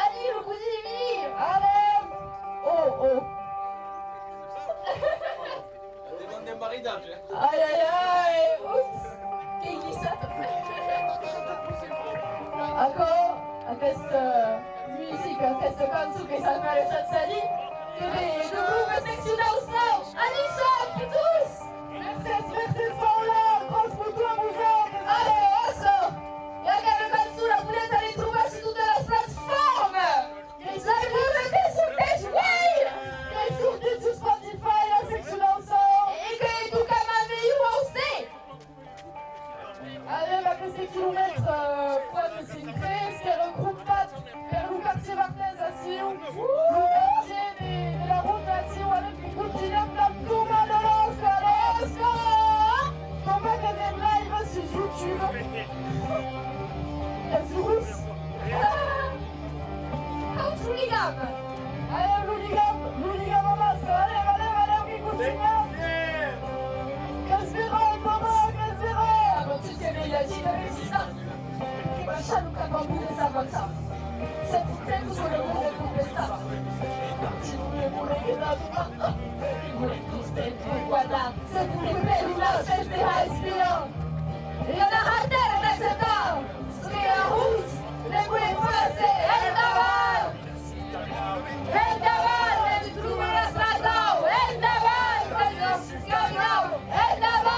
Ali ou Kouzi? Allez! Oh, oh! Demande un mariage. Aïe, aïe, aïe! Oups. Che chissà. Encore, questa musica, questa canzone che salva le Sassari, che Le vedo! groupe Section House. Anisha, tous. Merci, Paola! Grosse photo à Mouzon! Allez, osso. Yaga le Katsura, vous êtes allés trouver sur toutes les plateformes. La groupe Section Way. Et sur YouTube, Spotify, la section ensemble! Et que tout comme un meilleur aussi. Allez, ma PC kilomètres, quoi de Sincré, ce qui regroupe pas vers le quartier Martinez à Sion, le quartier de la route à Sion avec une continent de la Touma de l'Oscar, Thomas Gazem Live sur YouTube. Et sur Russe. Comme tous les gars. Allez, l'hooligan en masse, allez, on continue. Caspero, Thomas, Caspero. Quand tu t'es mis la vie de résistance. Chalouka bambou de sa bonne ça. Cette tête sur le monde de couper ça. Si vous voulez mourir, il est là. Vous voulez tous tête pour Guada. C'est pour les belles ou la fête des respirants. Il y en a raté avec cet homme. C'est la route. Les boules français. El Daval. El Daval. Et du trou la strada. El Daval. El Daval.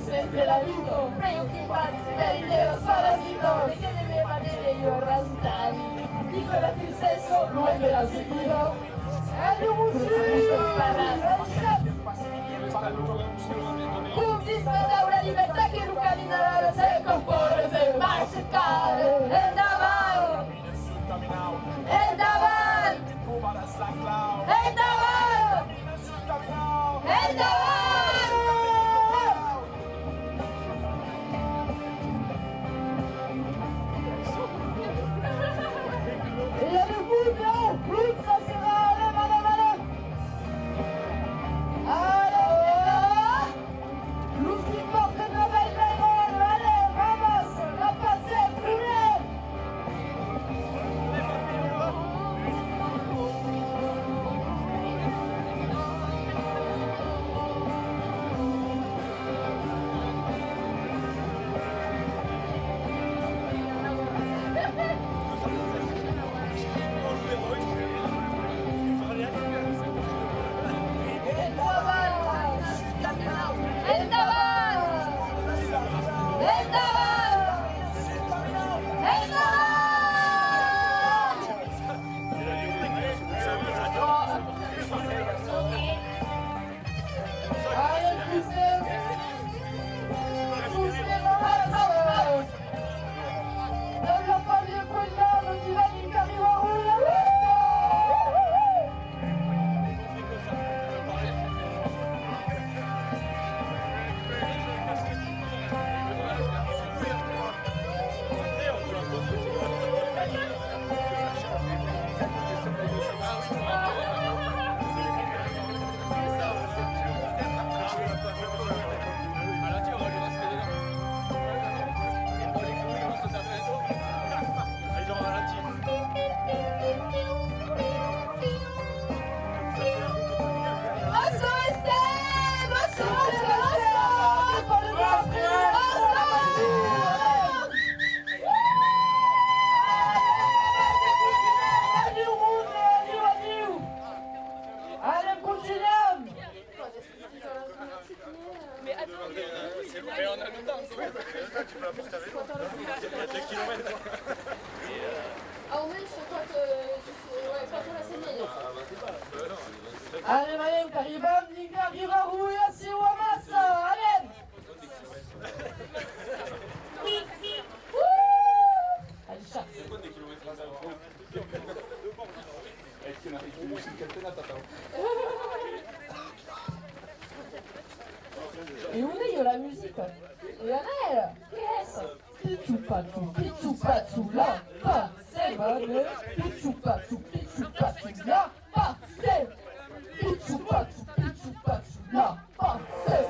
Senza la vita, preoccuparsi dell'idea parasito, e che doveva vedere io rasentare. Dico la tristezza, lui me l'ha seguito. E lui Cum dispera una libertà che non camminerà se compone se mai cercare. E davanti. E davanti. E davanti. E davanti. il y a le bout, ça sera, allez, madame. Allez, Lucy porte de la belle allez, ramasse, la passée, première. Et où est la musique? Et Annelle, qu'est-ce? Pichou-patou, pichou-patou, là, pas, c'est bonne. Pichou-patou, pichou-patou, là, pas, c'est. Pichou-patou, pichou-patou, là, pas, c'est.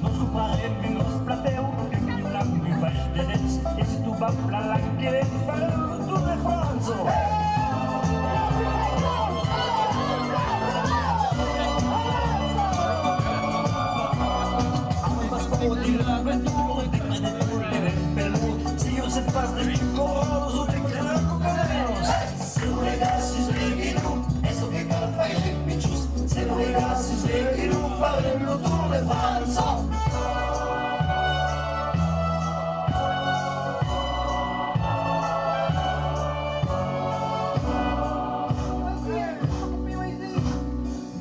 Non scoprare più lo splateo, più la più facile la che fa tutto le franzo. Si io se pas del cicoloso te credo cocadenos. Se non legassi sveglino, eso che calfa i piccius. Se non legassi sveglino, faremmo tu le franzo.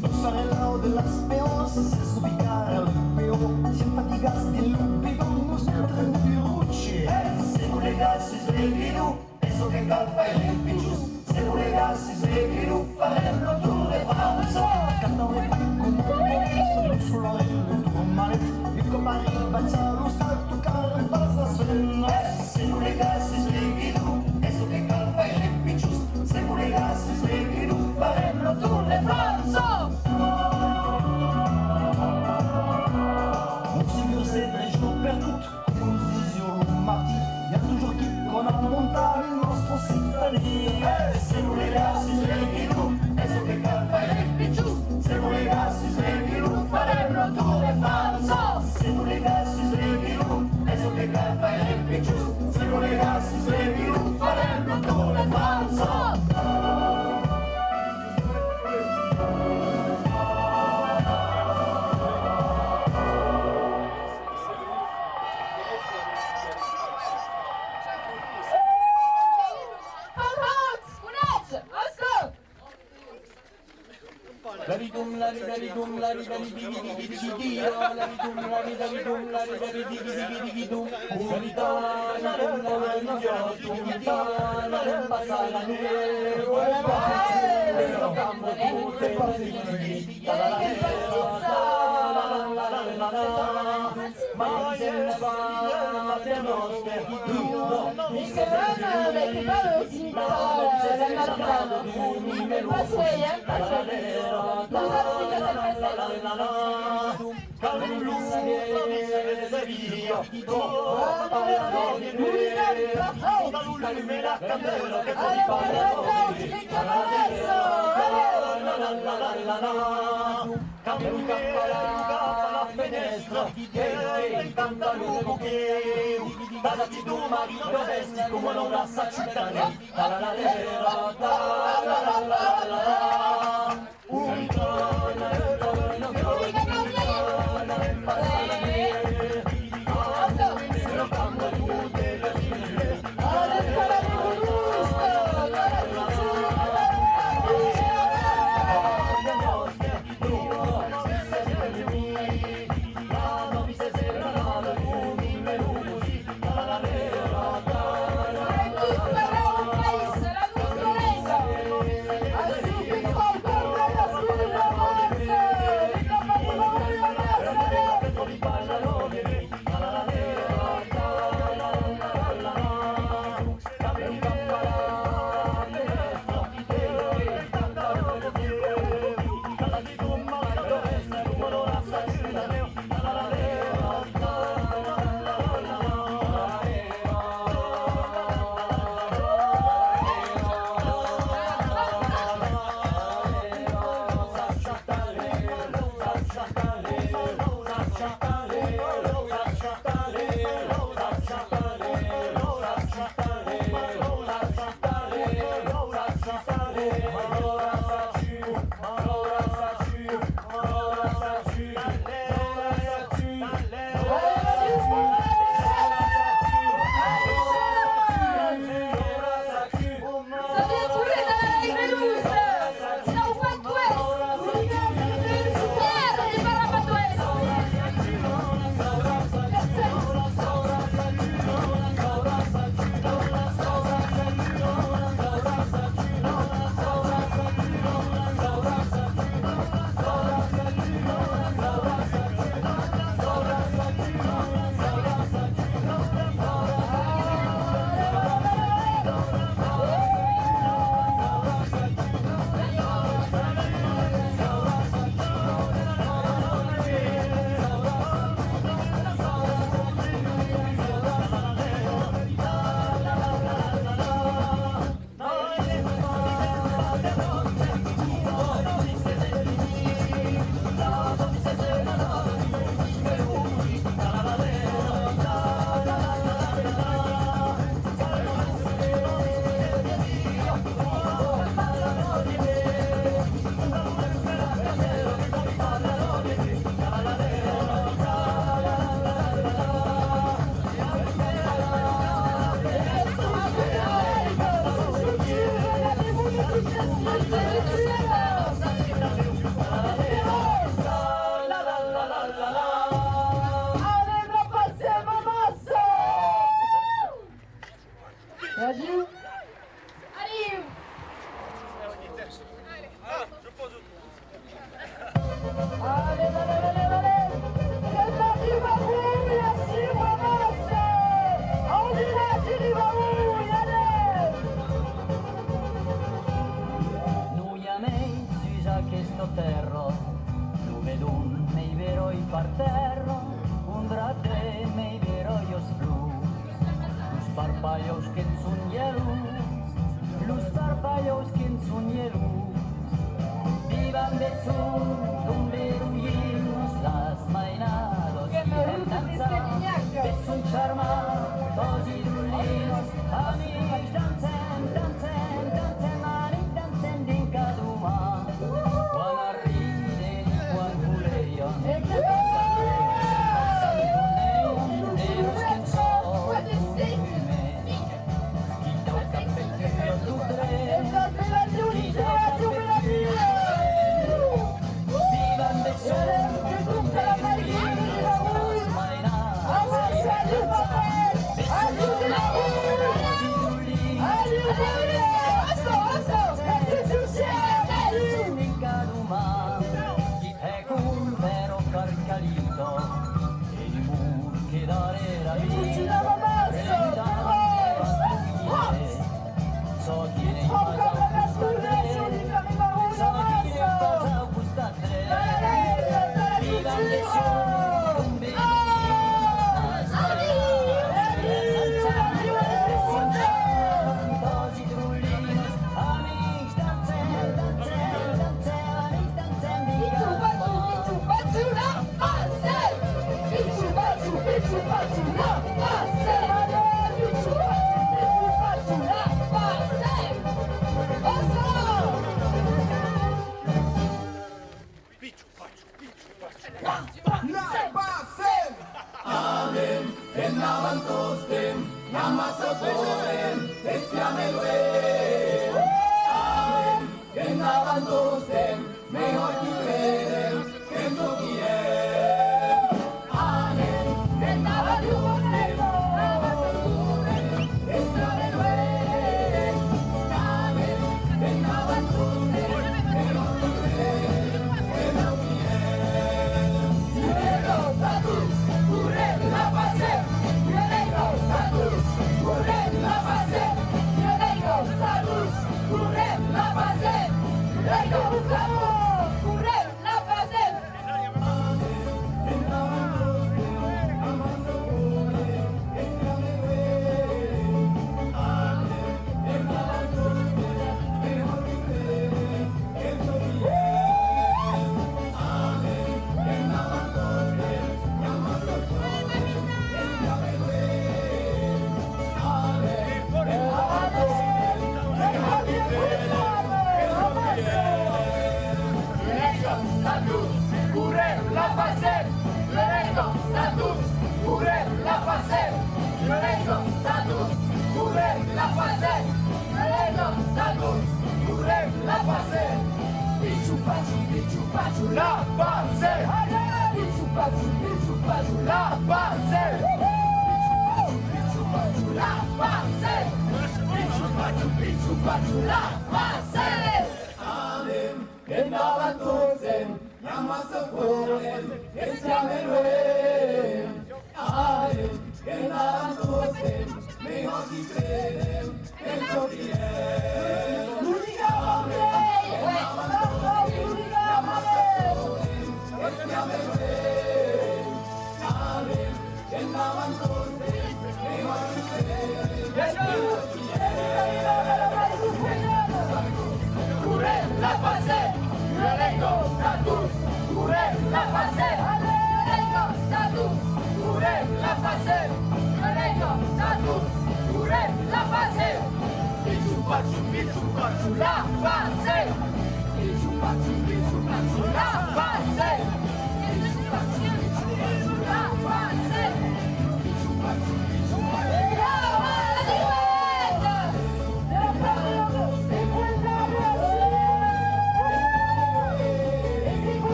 Mozzarella de las peos, se subicare al peo, si infatigas di lupido, mustre pirucci. Se non legassi sveglino, eso che calfa i piccius. Se non legassi sveglino, faremmo tu le franzo. Cantare con un solo il tuo male, il comari bacia lo salto care basta sonno. Se non legassi sveglino, eso che calfa i piccius. Se non legassi sveglino, faremmo tu le franzo. C'est des jours perdus, comme nous disions le mardi. Y'a toujours qui qu'on a montagne, une monstre citadine. C'est nous les gars, si je les guidons, et ce que calfa les pichous. C'est nous les gars, si je les guidons, faremo tout les franzo. C'est nous les gars, si je les guidons, et ce que calfa les pichous. C'est nous les gars, si je les guidons, faremo tout les franzo. La ridum la ridum la ridum digi digi digi dio la ridum la ridum la ridum digi digi digi dum unita la ridum la ridum unita la ridum passa la nube lo campo tutte digi la la la la ma se va te nostre Mi sembrano che parlo si la marcano mi passeia non sappi cosa alla finestra e canta l'uomo che dall'ati tu marito vesti come una brassa cittadina la la la la la la un Así que Adieu. Allez. Allez, allez, allez, allez. C'est parti, Babou, merci, Ramos. On dirait qu'il y va où, allez. Nuiamei si già che sto terra, dove donne i veroi par terra, un drate mei veroi osblu, los parpaios que sun luz, los parpaios que sun luz, vivan de sun, donde ruinos las mainados, Que me ruten danza, ese niñaco. de sun charmados y drulinos, amigos dansen, dansen, dansen, manik dansen din kaduma, quan arriden, quan voleien, Et que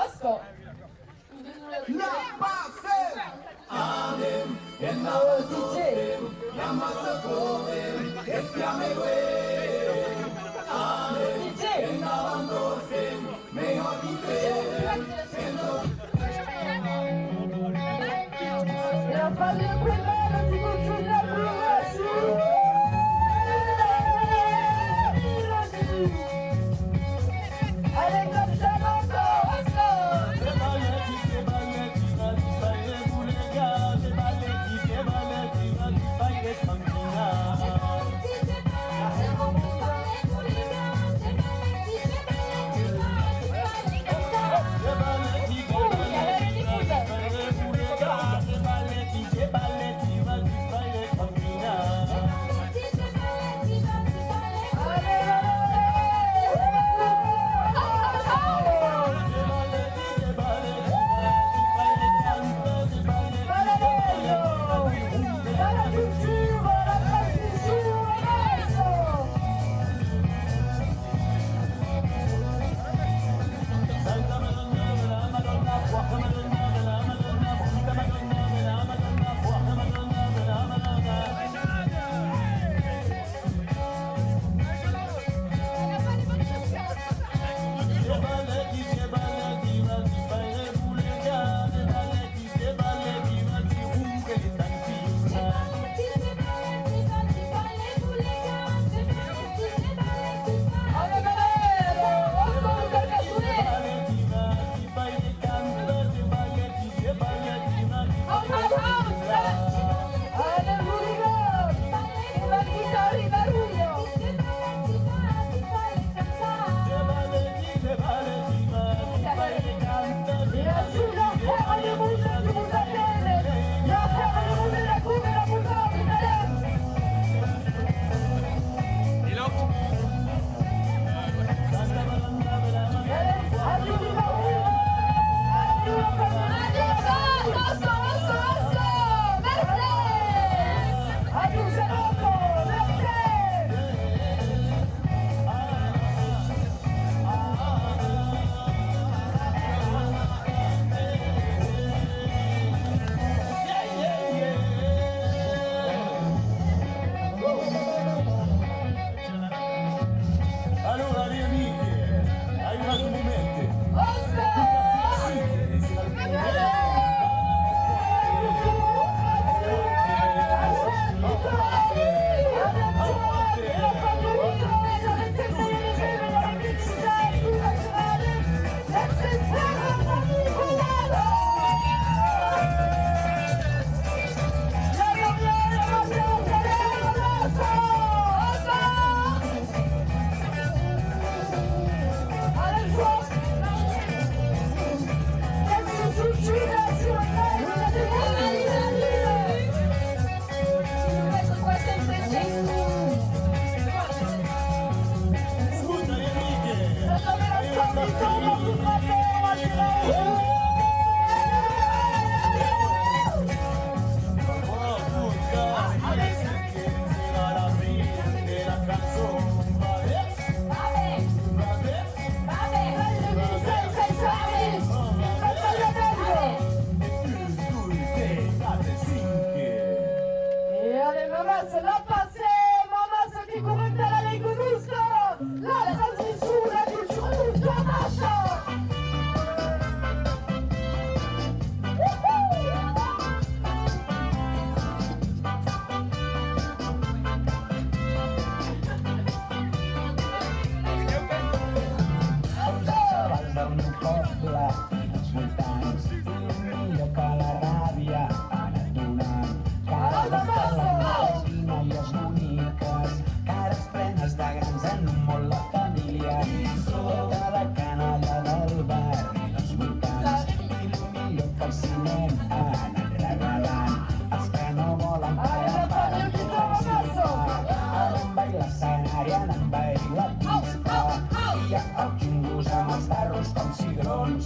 Asco.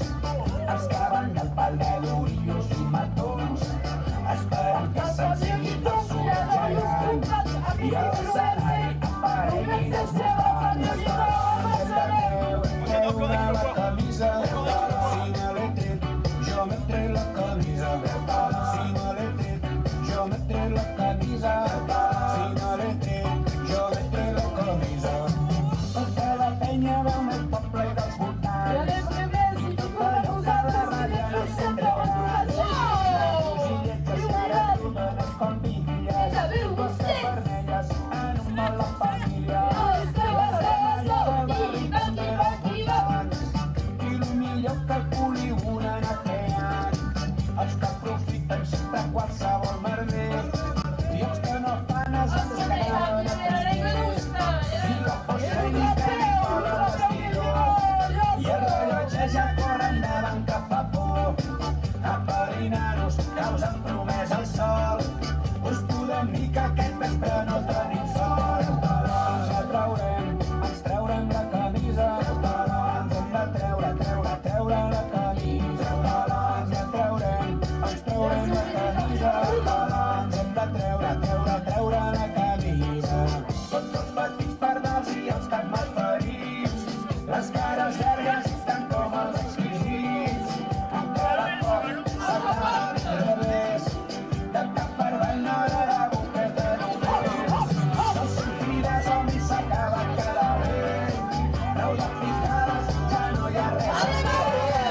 els que van del pal de l'Oriós i matons, esperant que s'encengui el solejant i el escenari aparegui desbordant. Treure la camisa, si me l'he tret, jo m'he tret la camisa. Si me l'he tret, jo m'he tret la camisa. Si me l'he tret, jo m'he tret la camisa. Tota la penya del meu poble i dels voltants. Ja les primers i tu com a vosaltres i després sempre ho has ja veu vostès. Vermelles en un mal la família. I el millor que el polígon ha anat creant, els que aprofiten sempre qualsevol merder i els que no fan es descarreguen a i la posta i que li cola el vestidor i el rellotge ja corre endavant que fa por. Aparinar-nos que us han promès el sol, us podem dir que aquest vespre no tenim sort. Ens traurem la camisa, ens hem de treure la camisa. Ens traurem la camisa, ens hem de treure la camisa. Tots els petits pardals i els caps malferits, les cares llargues tant com els exquisits, encara poc s'acaben al revés, de cap per avall no de boqueta només. No són crides, home, s'acaba cada bé, prou de picades, ja no hi ha res a fer.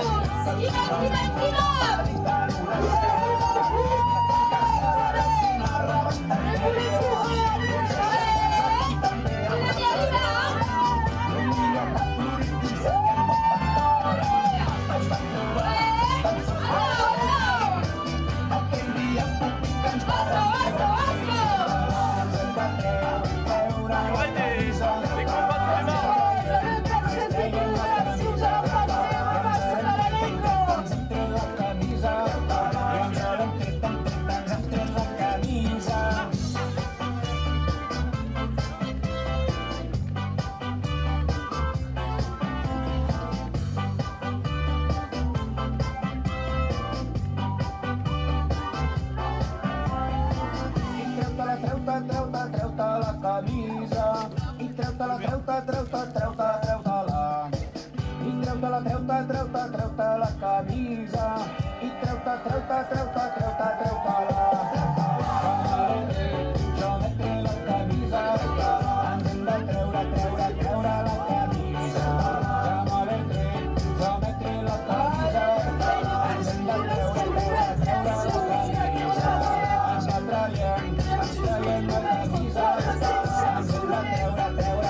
Aquell dia puc dir que ens va treu-te la camisa i treu-te-la, treu-te-la. I treu-te-la, treu-te la camisa i treu-te-la. Jo m'he tret la camisa, ens hem de treure la camisa. Jo m'he tret la camisa, ens hem de treure la camisa. Ens la traiem la camisa, ens hem de treure la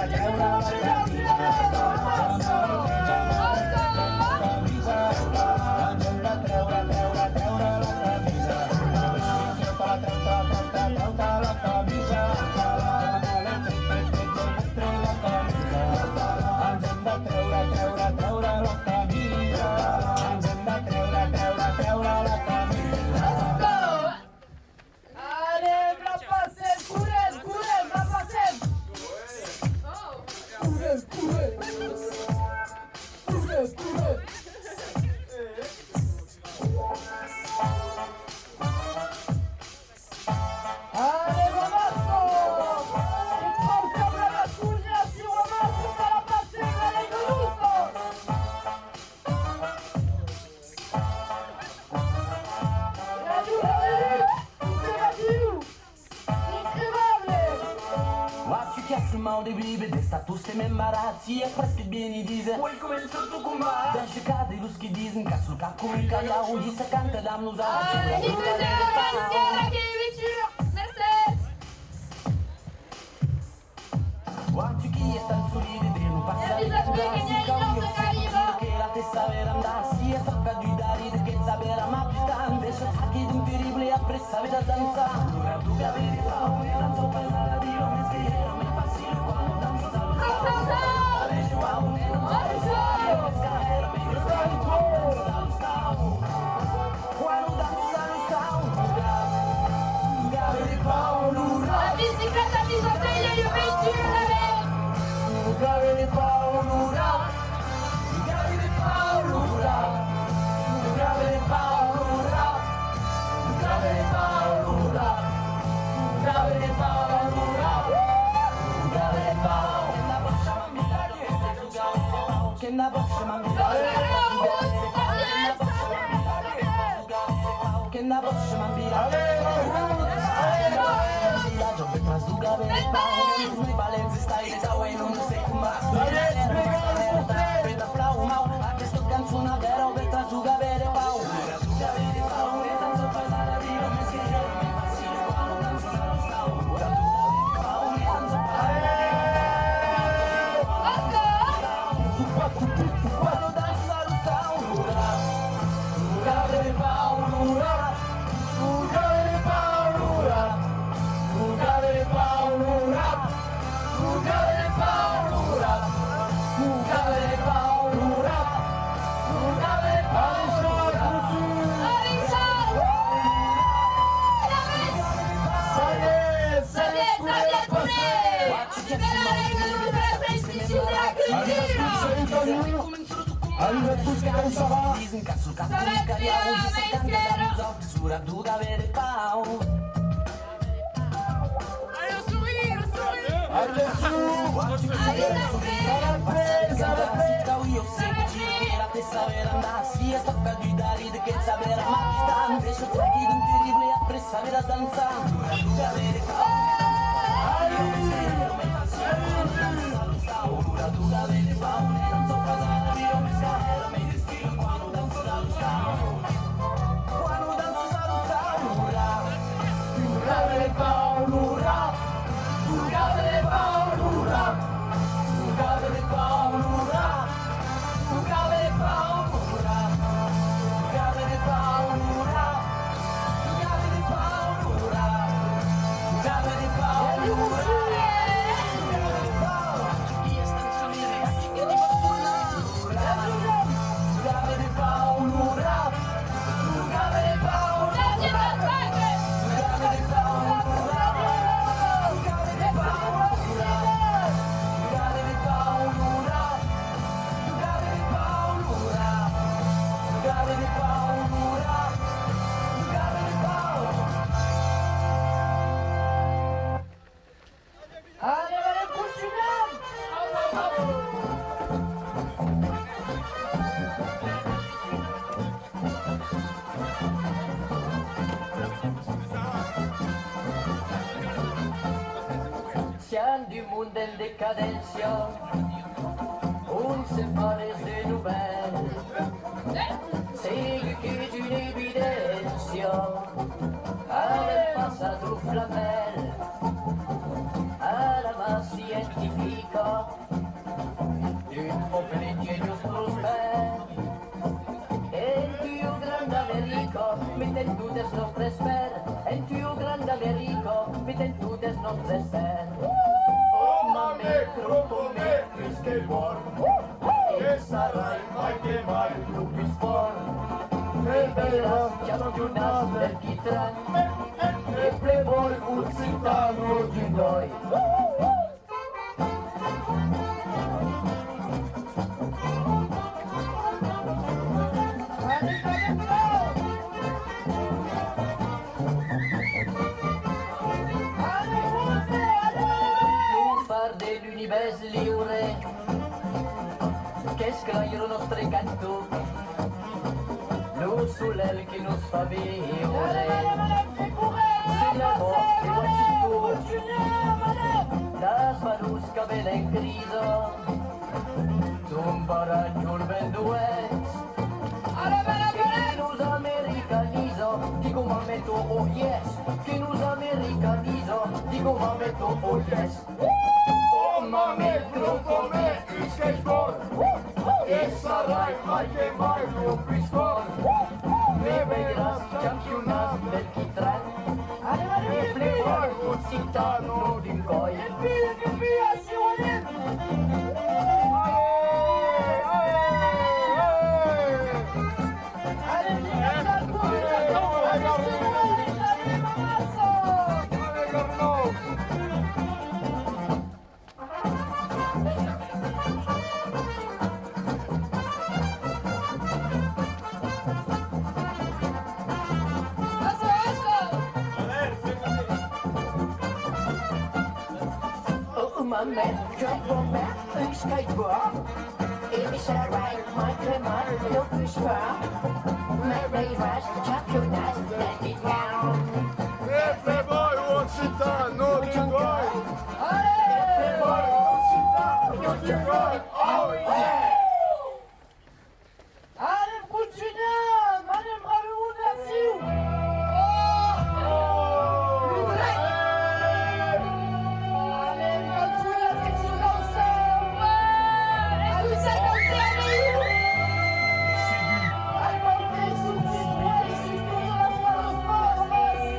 Dei brivi, desta tu sei imbarazzi e freschi bene dice vuoi cominciare tu con me? Da cercare i ruschi disen che sul cacco mi cagliao gli se canta da musare Di tutte le maschere che vicino Mercedes Quanti chi è stato solide di non passare di che la testa vera andassi e tocca guidare che sapere ma più tante c'è anche di un terribile appressa veda danza allora tu che avevi paura e non so pensare a Dio mi scrivere mi passi quando danzo avevi paura e non so pensare quando danza non stavo avevi paura La bicicletta mi sorveglia io mi giro da me avevi paura com ça va? Dizem que açúcar Ça va tudo bien, calhau, hoje mas se canta quero. da luz, que sura do gaver pau. Allez, on sourit, on sourit. Allez, Allez, ça fait. Ça va ficar e eu sei que dinheiro até saber andar. Se essa toca de idade de que saber amar. Não deixa o track de terrível a pressa saber a dançar. Sura do gaver pau. Sura do gaver pau. Não sou casada, virou pescarreira. Meio estilo quando danço da luz. Quando danço da luz. Gaver pau, lura. Gaver pau, lura. Gaver pau, lura. Gaver pau, lura. Gaver pau, lura. Gaver pau, lura. Gaver pau, lura. Gaver pau. E esta canção é a chica de Bascula. Gaver pau, lura. Gaver pau, lura. Sergi Versace. Gaver pau, lura. Gaver pau, lura. Gaver pau, lura. Gaver pau, lura. Gaver pau, lura. Gaver pau. Allez, allez, Portugal. Siamo di un mondo in decadenza, on se pare de nouvelles, c'est que d'une évidence, avec passato flamel, à la masse scientifique, d'une popolazione genius prosper, en tuo grande America, mitten totes nostres per, en tuo grande America, mitten totes nostres per. Oh, mame, crocome, skateboard. E sarai mai che mai più sport. E verás campionat del Kitran, E playboy occitano di noi. nous phare de l'univers libre, qu'est-ce que l'air nostre canto, le soleil qui nous fa vivre, c'est la mort de Washington, la svalusca bella in crisi, tombarà giù il vento west, che nous americanise, dico ma metto oh yes, che nous americanise, dico ma metto oh yes. Oh, mame, crocome, skateboard. E sarai mai che mai più sport. Me vedrás campionat del Kitran, e playboy occitano din coi. Oh maman, drop-on-mat, een skateboard. Is er right, my clement, heel kustbaar. Met levers, championat, let it down. E playboy occitano di noi. Playboy occitano di noi. Oh yeah. Allez, Portugal, madame, bravo, Brasil. Allez, Brasil, c'est dançant. Allez, ça danse, allez. Allez, montez, soutenez-moi, les sisters de la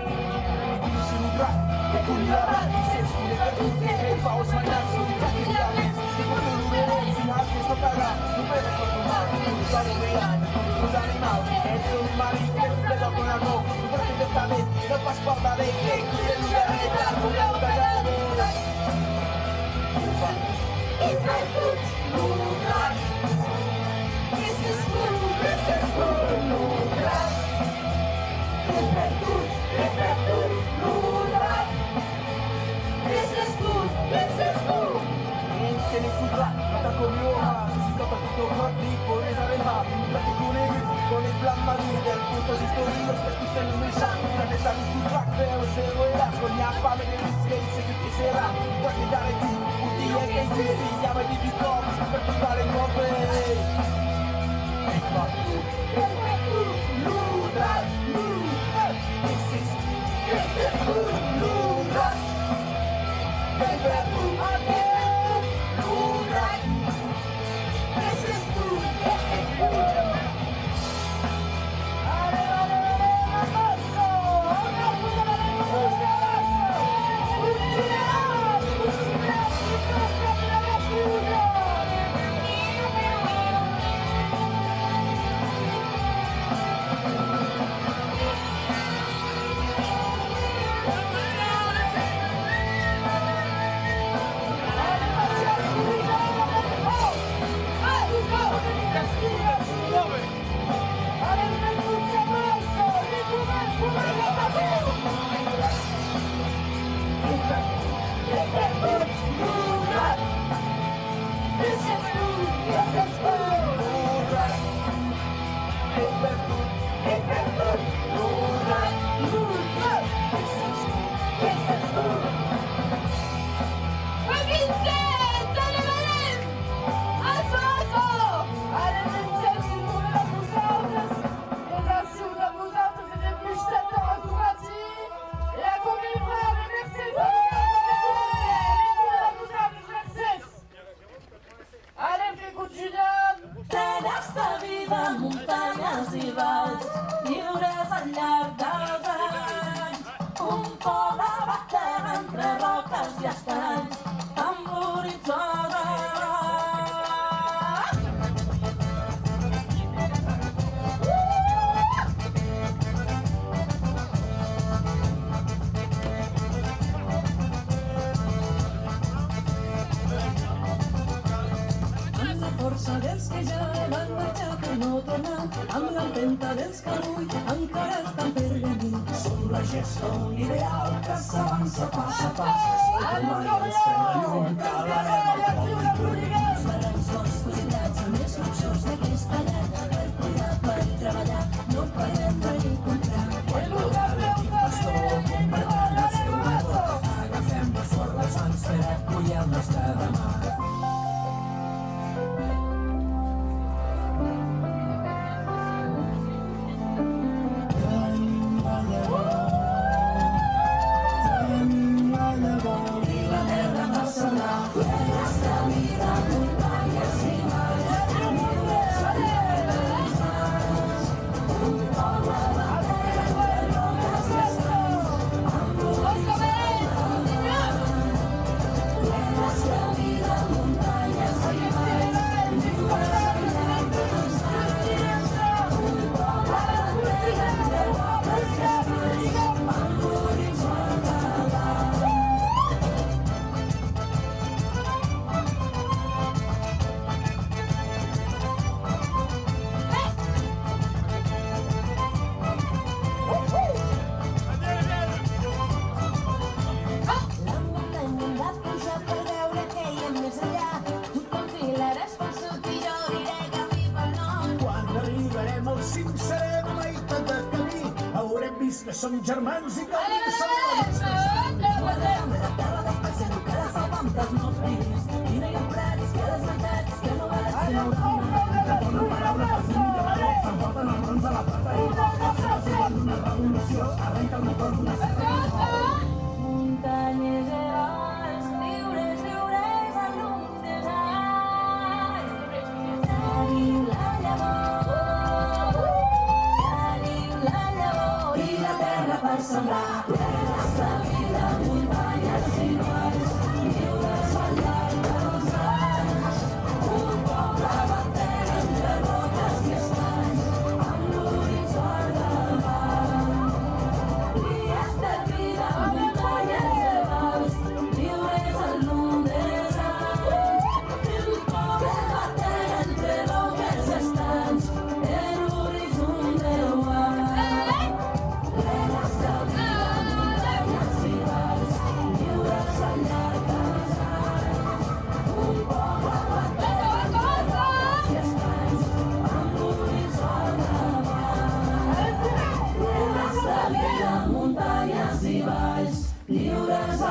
This is cool. blanc madur de putos històries que estic fent més alt. Planeta disculpat, veu, serà, soñar, fame de mig que se que serà. Perquè d'ara tu, un dia que es diu, ja va dir cops, per tocar el moble. Muntanyes i valls, lliures al llarg dels anys. Un poble batega entre roques i estanys, amb l'horitzó de baix. Amb la força dels que ja van marxar per no tornar, amb l'empenta dels que avui encara estan per venir. Som la gesta, un ideal que s'avança pas a pas. El mai ens pren la llum, calarem el foc i brollim. Farem sons cosillats amb les luxors d'aquesta llar, per cuidar, per treballar, no podem venir a comprar. El lugar l'equip pastor, convertint el seu motor. Agafem les forres ans per acollir el nostre demà. Que som germans i que som nostres. Guardem la terra d'espai segur que la salvam dels nous fills. I no hi ha prats que les veritats que no valen si no Donen paraules als millors, s'emporten el bronze a la plata i una revolució arrenca el motor d'una muntanyes i valls, lliures, lliures a llum dels anys. Tenim la llavor, i la terra per sembrar. La nostra vida, muntanyes i valls, lliures al llarg dels anys. Un poble batega entre roques i estanys, amb l'horitzó al davant. Dies de vida, muntanyes i valls, lliures al llum dels anys. Un poble batega entre roques i estanys, en l'horitzó del mar. La nostra vida, muntanyes i valls, lliures al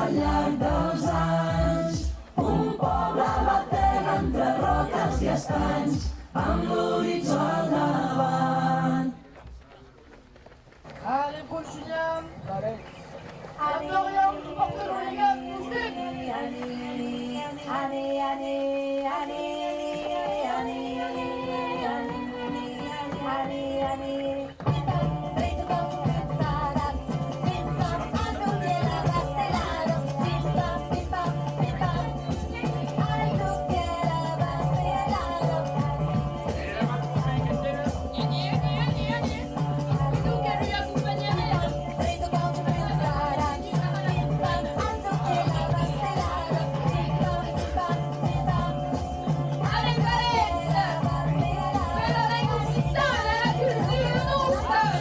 al llarg dels anys. Un poble batega entre roques i estanys, amb l'horitzó al davant. Allez, Pochignan. À Florian, je porte le gars, Allez, Valence! Quella regosità della cultura nostra!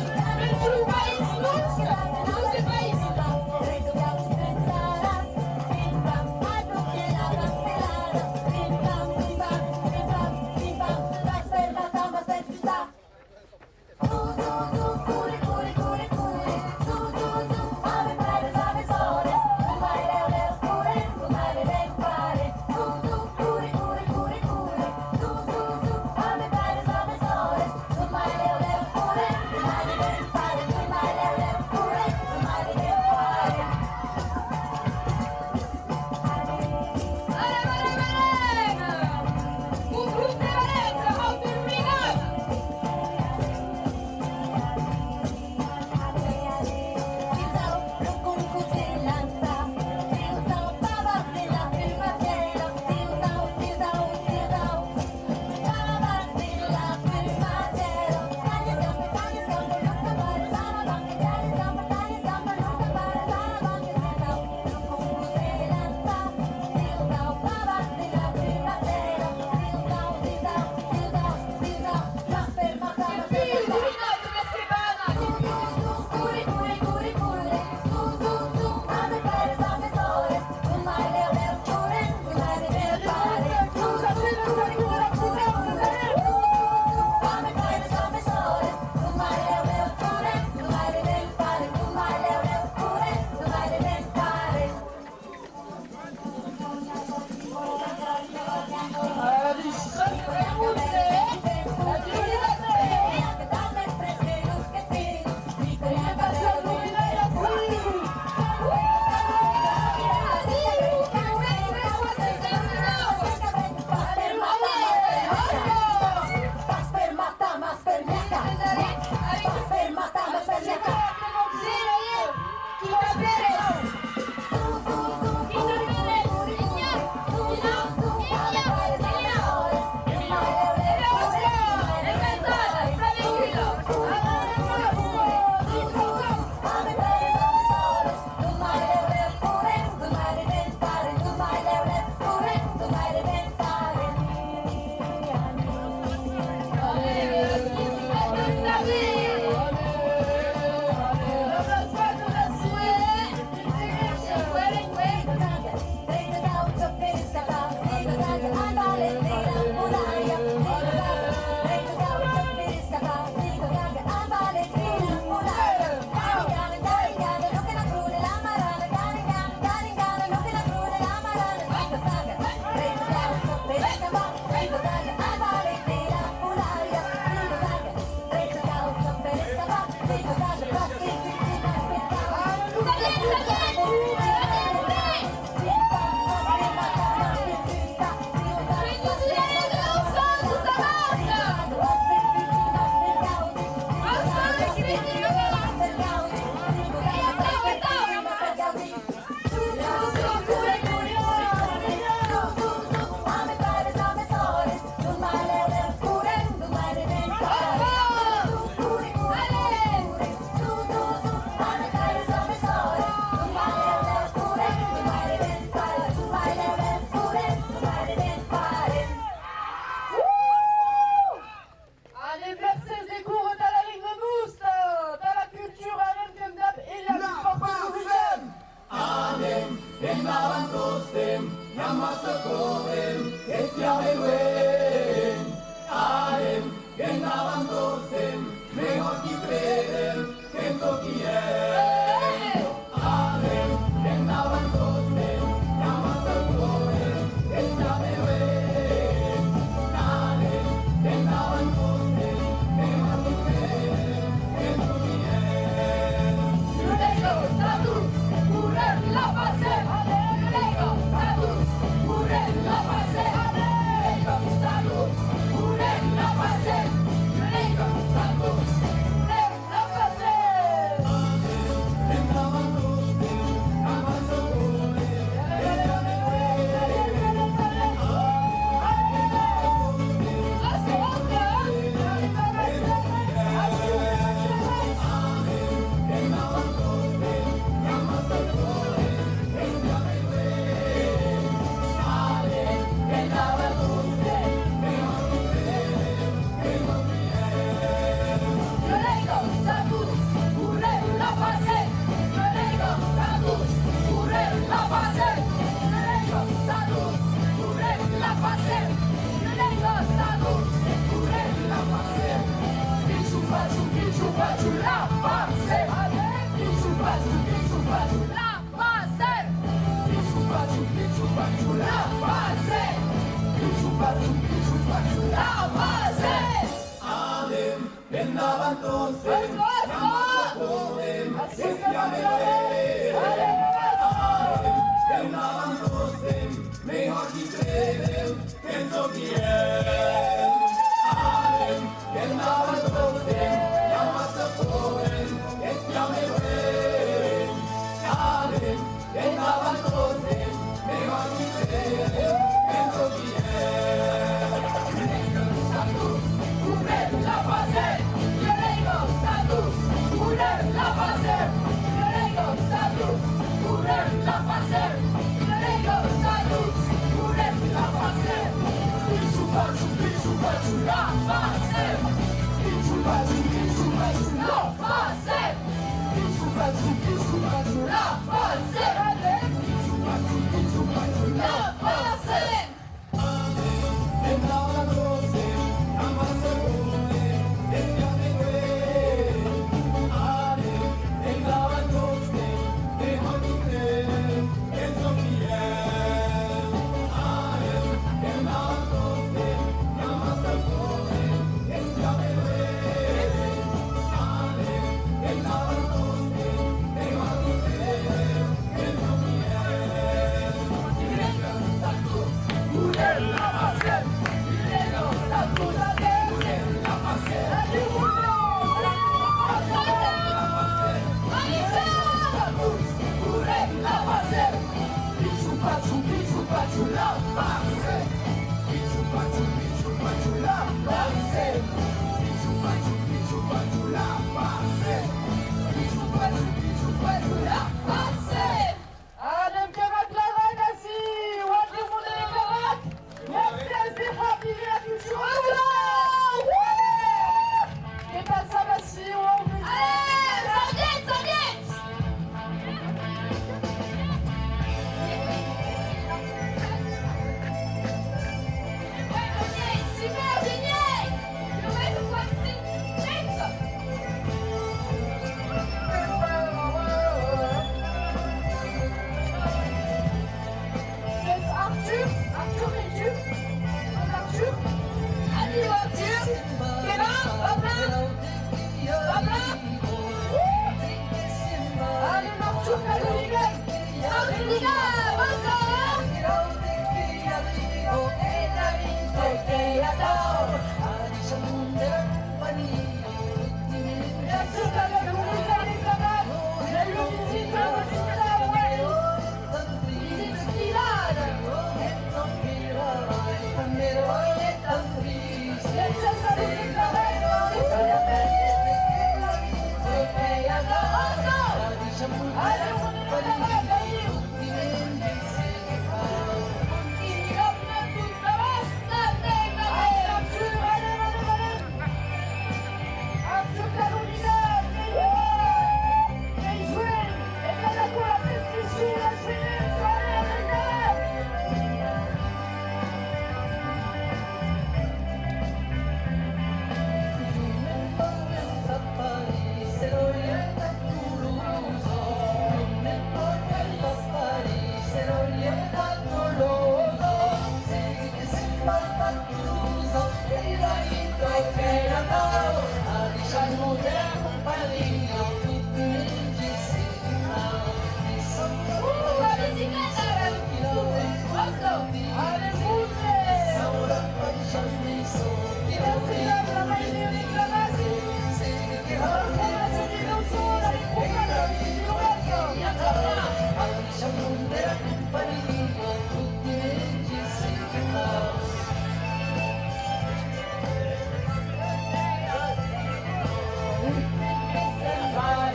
Bye.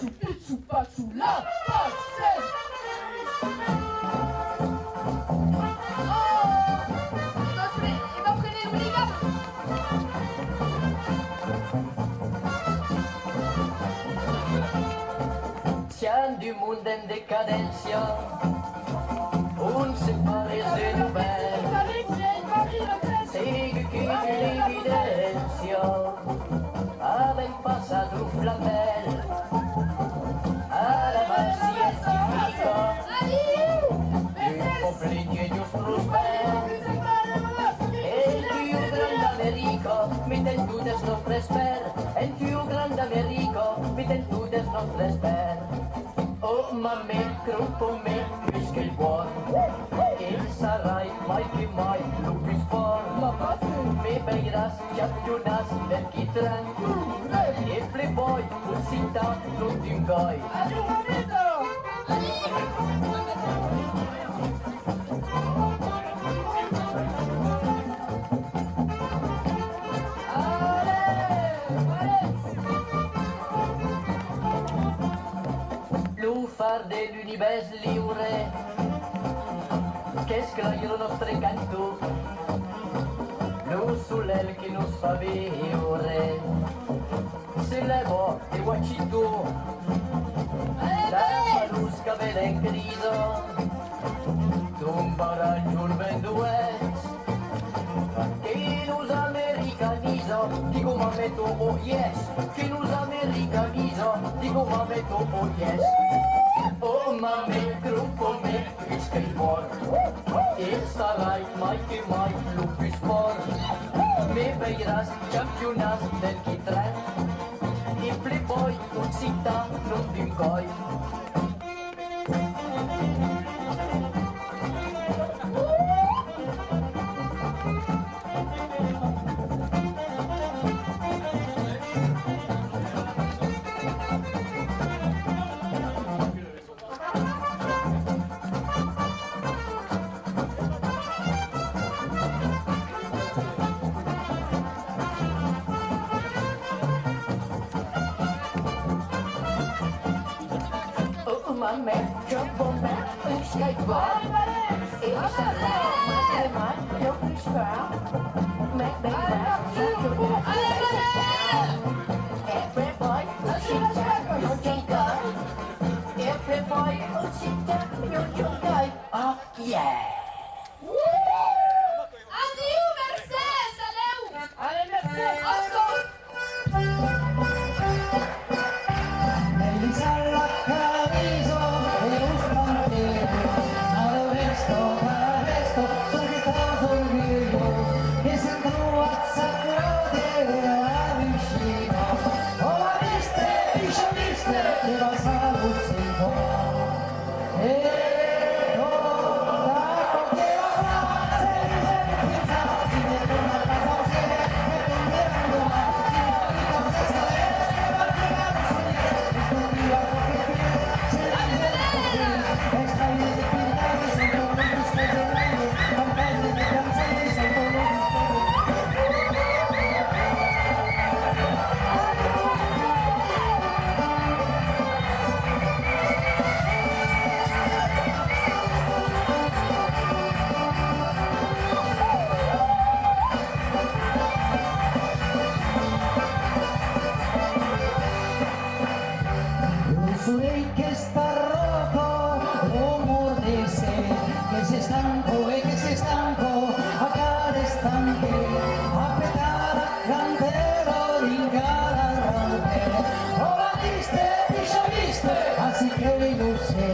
choupi, choupa, choula, passer. Il va freiner le hooligan. Siamo di un mondo in decadenza, un separis de nouvelles, segue che l'evidenzia, avem passato un flamel, alla scientifica, un popolino giusto spero, e il più grande Americo, mi ten tu des nostres per, e il più grande Americo, mi ten tu des nostres per. Oh mamma, gruppo me, mischia il buon, e sarai mai che mai lu più sport. Mi veiras, campionas, del chitran, e playboy, un cinta, non ti ingoi. L'ufar de l'univers liure, qu'est-ce que l'aglio nostre canto, lo soleil che nos fa viure, se levo e guacito, la palusca vela in criso, tombarà giù il venduez, che nos americanizo, dico ma metto oh yes, che nos americanizo, dico ma metto oh yes. Oh mame, gruppo me, mischia il buon, e sarai mai che mai lu più sport. Mi veiras, campionas del chitran, e playboy, un cinta, non ti ingoi. Mamma, gruppo me, un skateboard, e sarai mai che mai lu più sport. Mi veiras, campionas del chitran, e playboy, un cinta, non ti ingoi. E playboy, un cinta, non ti ingoi. Oh yeah! Adieu, Mercedes, adeu. Allez, Mercedes. Elisa la camisa e un spantino, adesso, subito sorrido, che se trova sacrate la vicina, o la viste, che va salutando, e non da che va se ne una casa se ne mirando ma Soleil que está roto, rumor dice que se estancó a cada instante, a petar a cantero y garante. Oh, la viste, así que lo sé.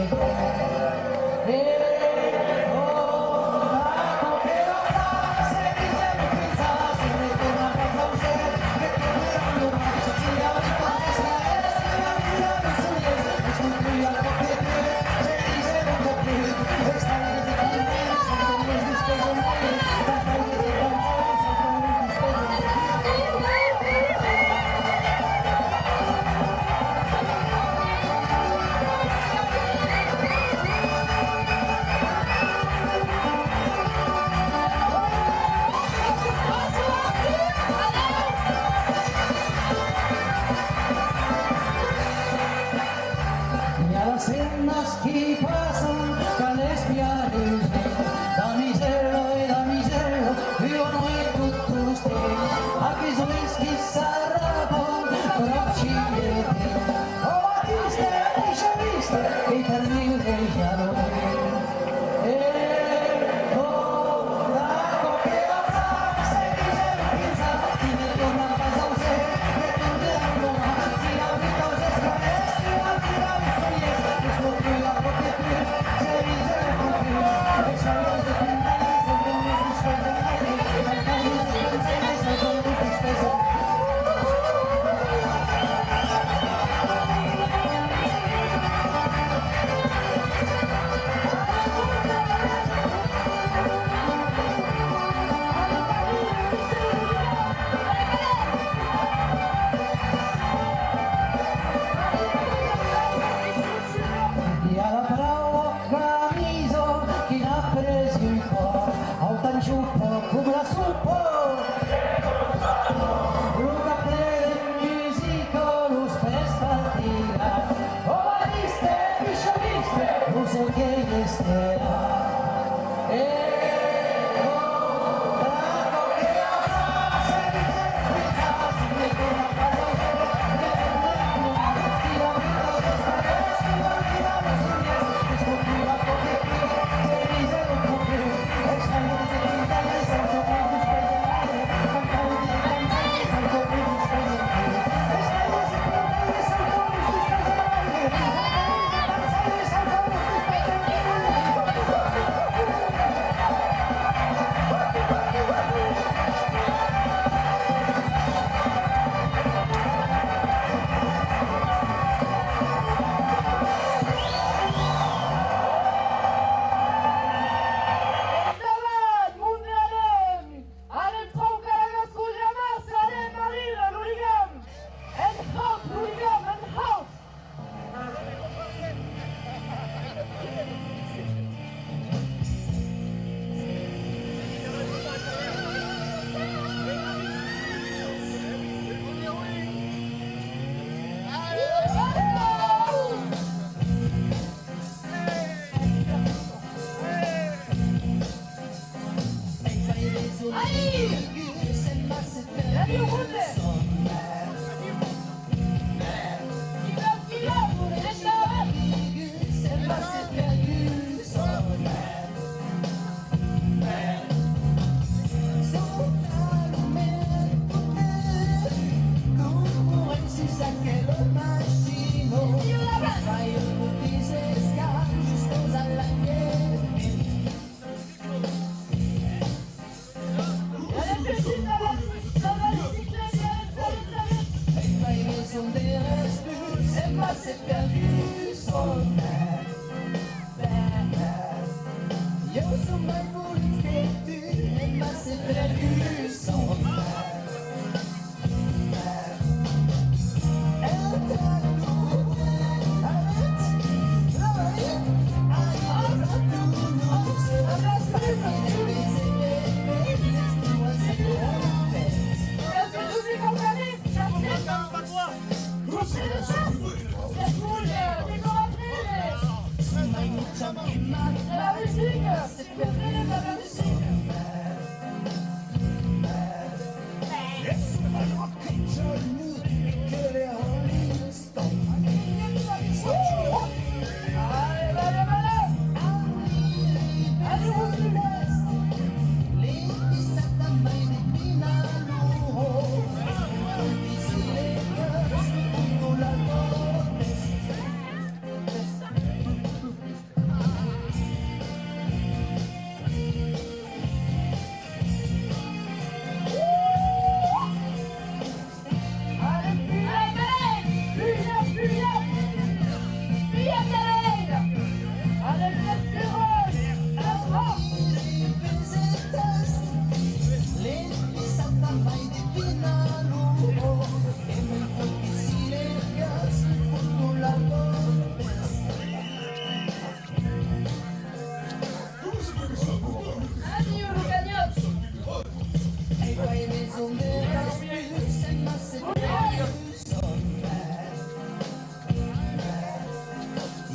eternas qui passen que les pianes damiselo e damiselo vivono in tutto stile anche i suoi schissarrapon però ci vede oh Battiste e sciaviste e termini del giallo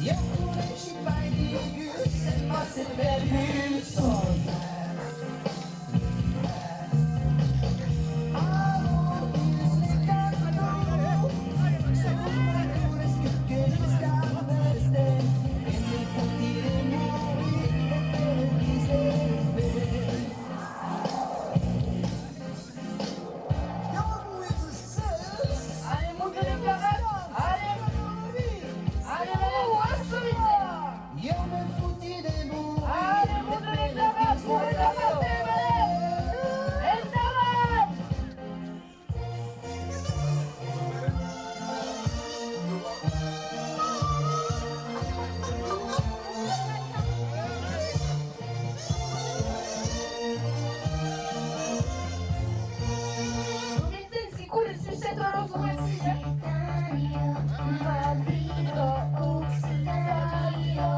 Yeah. Allez, monte les carottes. Allez, allez, allez, monte les carottes pour les amasser, allez. Les carottes. Lubicyński, kury, słyszę to rozumiecie? Madrido, Australia.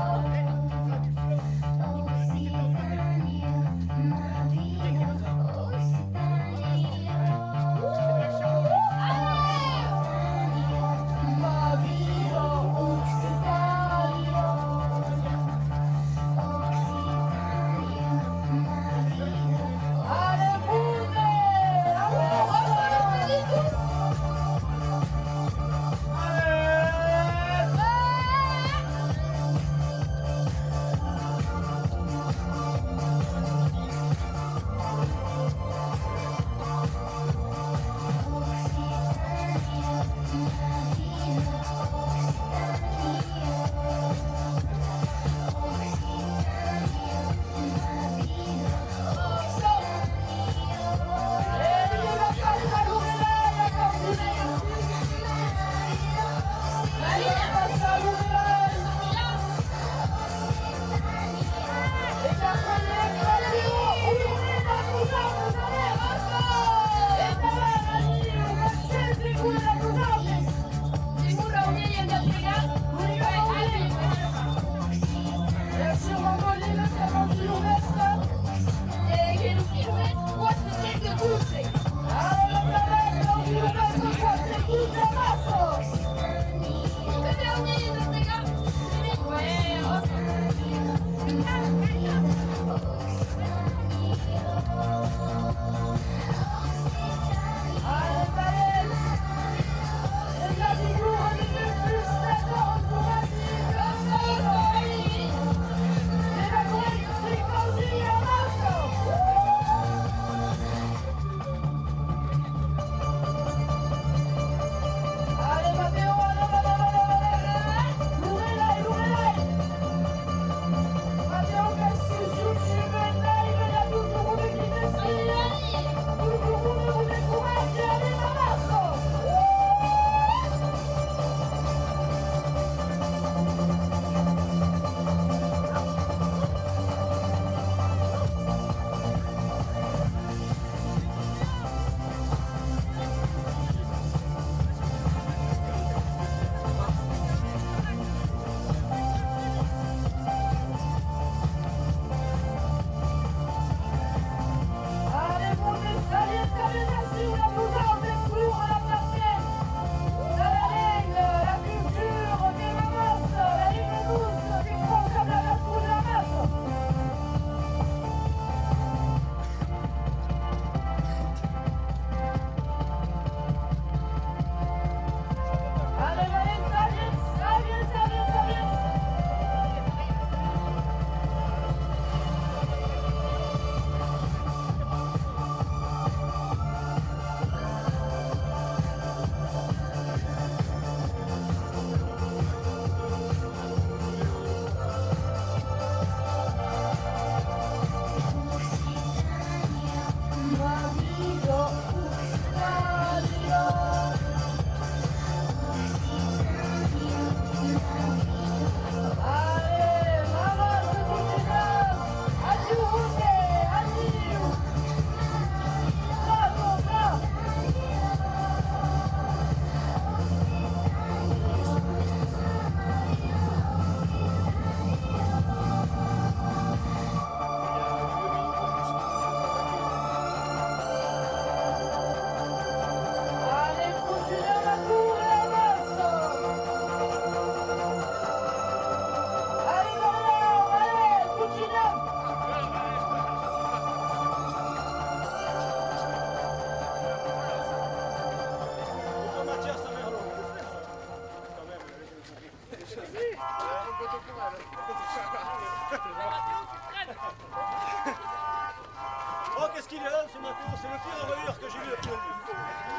Oh, qu'est-ce qu'il est là, ce Mathéo? C'est le pire envoyeur que j'ai vu depuis.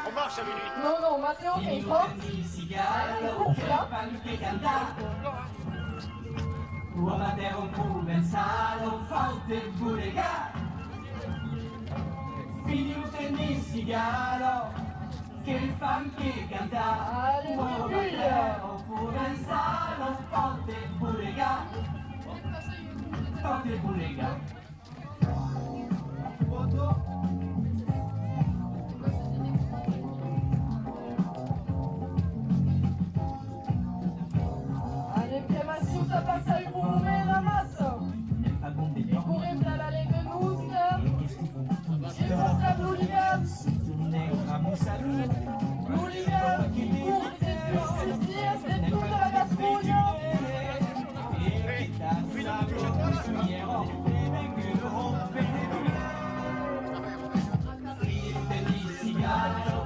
On marche à minuit. Non, non, Matteo che è in porta. Uova terra un provenzalo, forte bulega. Figli un tennissigalo, che fan che canta. Uova terra un provenzalo, forte bulega. Forte bulega. Allez, prima siuta passa il volume la massa. Il currimbla la lega nuska. Il porta l'hooligan. L'hooligan qui curte giustizia, c'est tutta la Gascogna.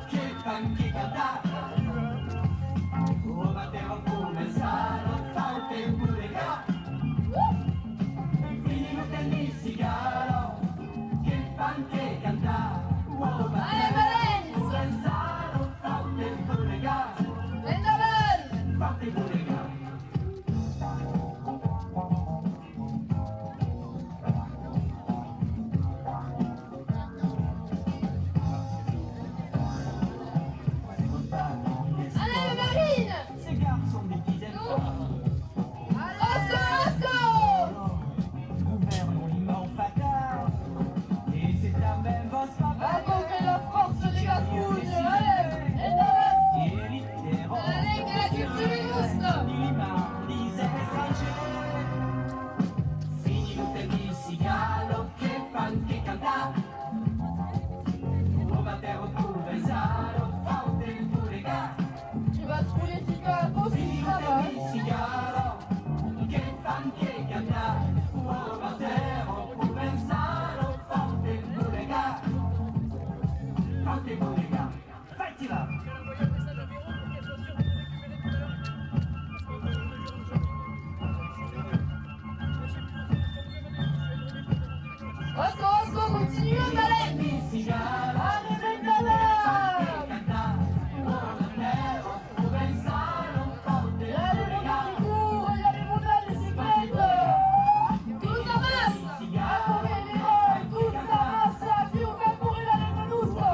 Che fan che canta. Uova terra un provenzalo, forte bulega. Figli un tennissigalo, che fan che canta. Uova terra un provenzalo, forte bulega. Forte bulega. Allez, Marine. Ces garçons des dizaines Osco. gouvernement fatal. Et c'est la même voix Invoquez la force des Gascognes. Allez, et littéralement. la lega la culture giusta. Figli un tennissigalo, che fan che canta. Uova terra un provenzalo, forte bulega. Tu vas trouver Chicago si ça va. Tennissigalo, che fan che canta. Uova terra un provenzalo, forte bulega. Forte bulega. Vai, ti va. Osco, continue, Malène. Tennissigalo. Allez, Bengala. Il y a les montagnes qui courent, il y a les montagnes de cyclettes. Tout en masse. À courir les rôles, toute la masse. Puis on va courir la lega nuska.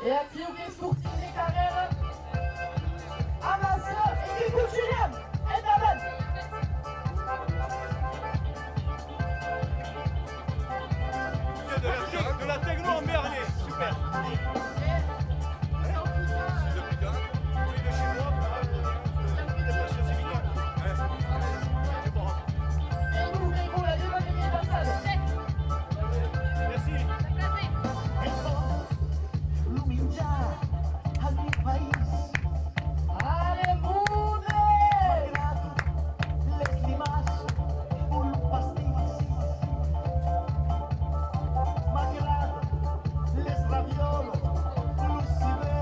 Et à qui qui sportif des carrières Amasseur et qui bouge Julien et David. De la techno en Bernier, super. Et nous ouvrons la deuxième anniversaire. Merci. Lumingia al mio paese, Allez, mouvez malgrado les limas un pastis, malgrado les raviolo lucide,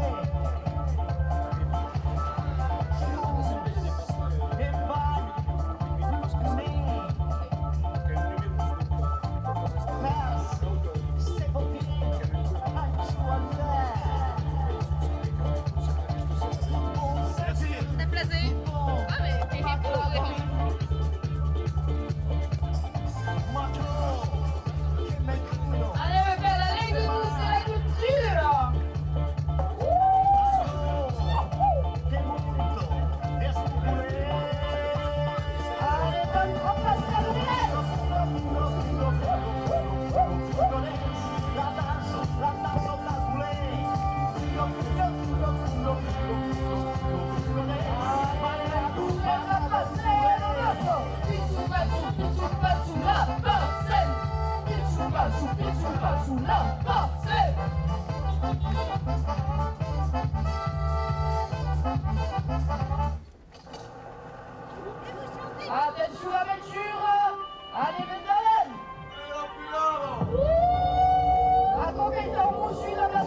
shoes and bag, me, pass, sepoltier, actualidad. T'as placé? Ah mais t'es pour Allez, ma belle, allez, nous, c'est la culture. Allez, bonne repasse la Attention la voiture. Allez, Vendalen. Accompagnant mon suis dans la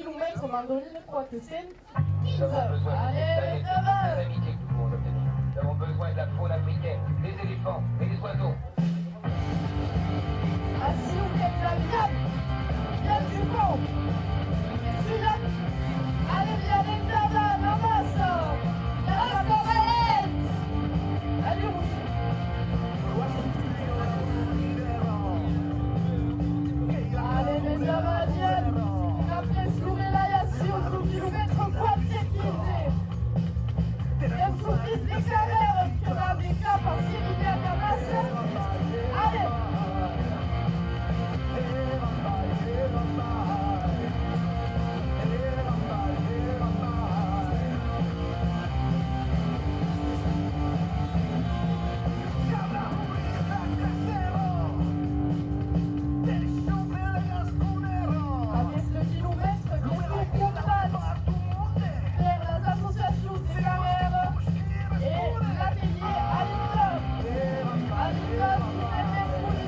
kilomètres mandoline quotidienne. Nous avons besoin Allez, d'amitié que nous pouvons obtenir. Nous avons besoin de la faune africaine, des éléphants et des oiseaux. Assis ou bien la viande. Viande du fond. Celui-là. Allez, viens avec Dada, ramasse. La correct. Allez, Rousseau. Allez, mes amadiennes. Après souris la yassi au 100 km quadriquisé. Bien souris des carrières que la béca par Cyril à Camas. Allez. Avec le kilomètre qui nous combattent vers les associations des carrières et l'atelier à l'école. À l'école, vous mettez pour les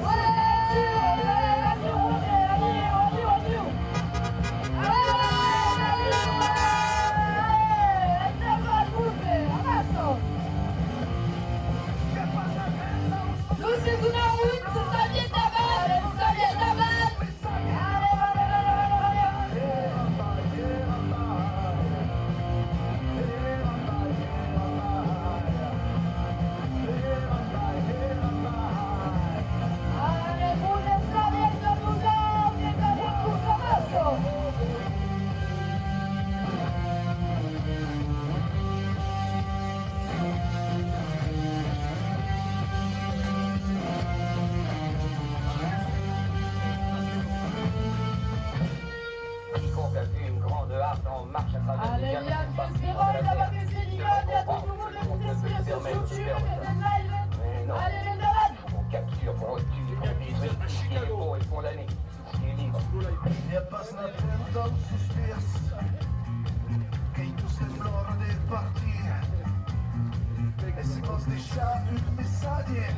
Quiconque a vu une grande harpe en marche à travers Allez, les Yann, galaxies partout Espérant, dans la il y a Terre, pas que c'est ne Liga, il y a comprend tout le monde que le monde qui ne peut se sur permettre de YouTube, faire il y a des lives. Mais non. Allez, les malades. On capture, on tue, on détruit. Qui est beau est condamné. Qui est libre. Je pas na tentam suspirs que tu semblor de partir. Esse vos deixar un mensagem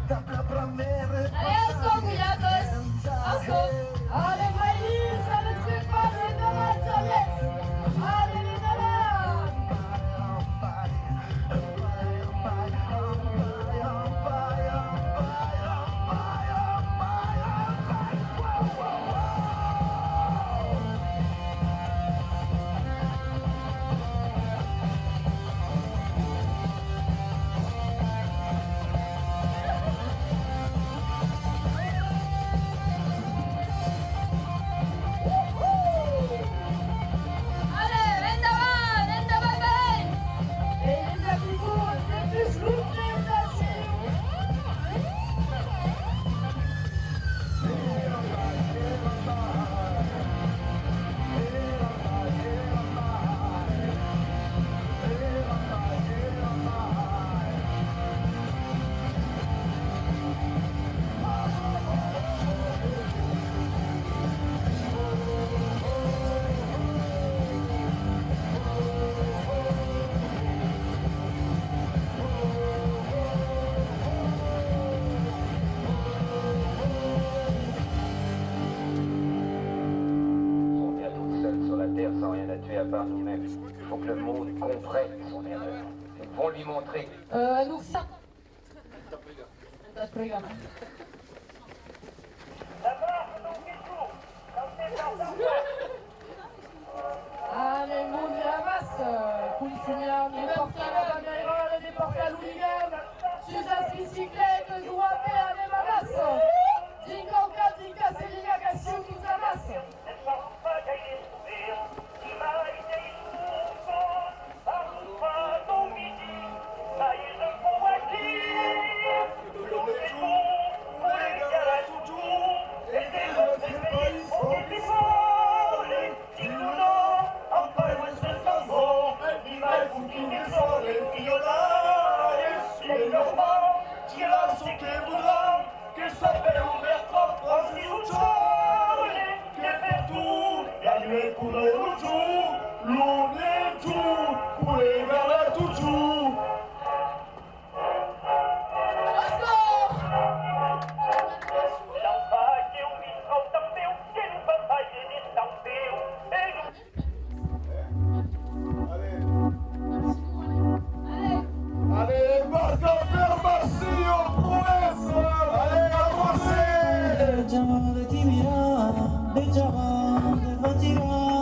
da primeira. Allez, ensemble, Yatos. Ensemble. Allez, Maïs, ça ne fait pas les malades, ça laisse. Allez, les malades. Sans rien à tuer à part nous-mêmes. Il faut que le monde comprenne son erreur. Nous devons lui montrer. Nous ça. Allez, monde de la masse. Policière, des portails à la bannière, des portails à l'hooligan. Suzanne bicyclette, droite à la masse. Dingo, Dinga, c'est l'illégation toute la masse.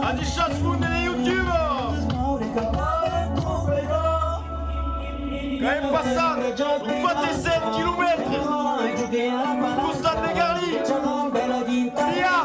Allez, chasse-moune et les youtubeurs. Quand même pas ça, ou pas tes 7 km. Pour ça dégarli. Via.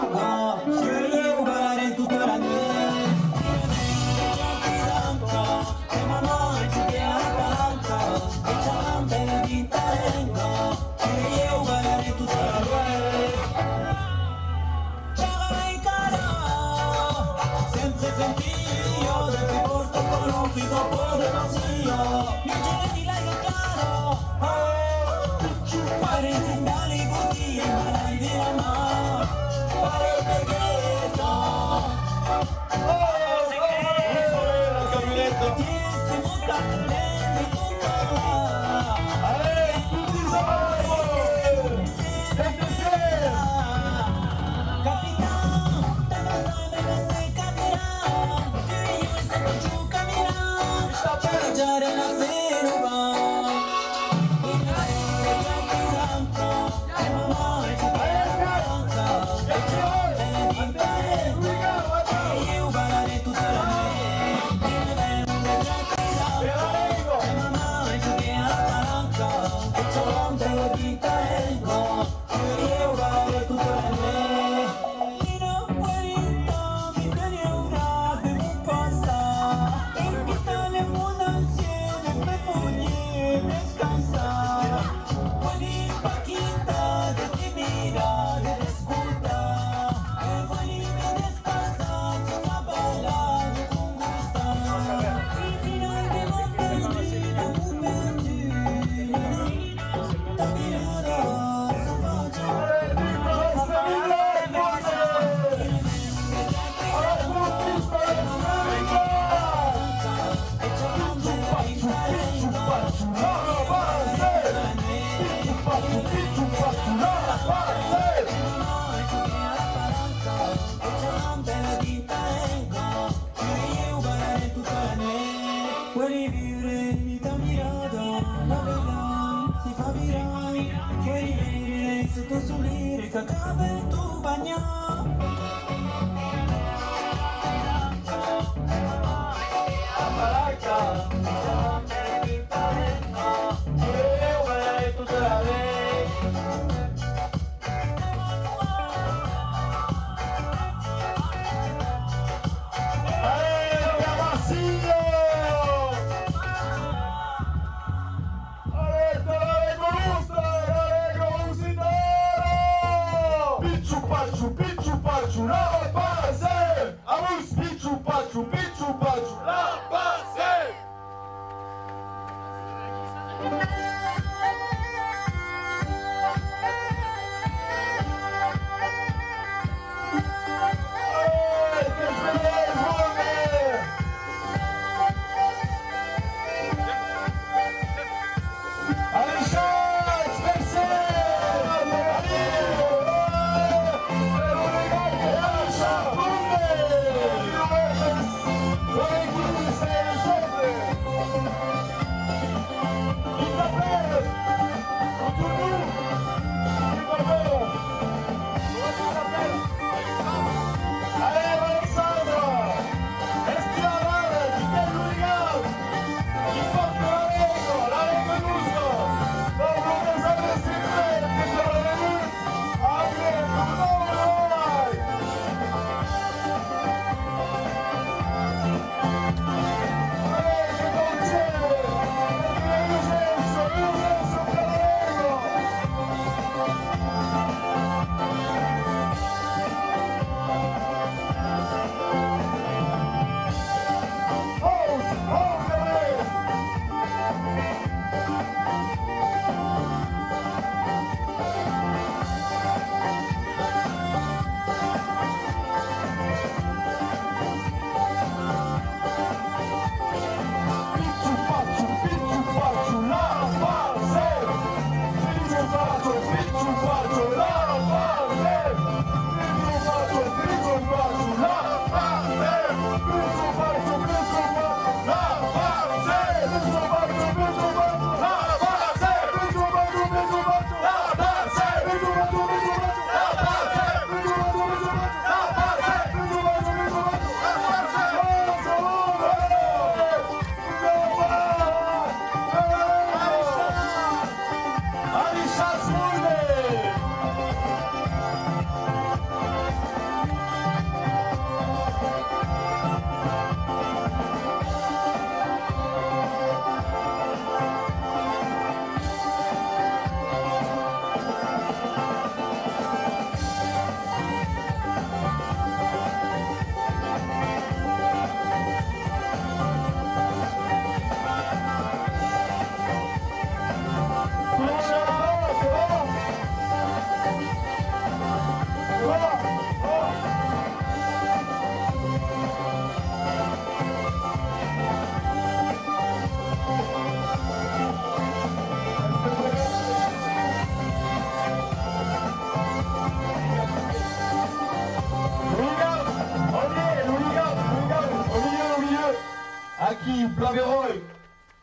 qui Blaveroy,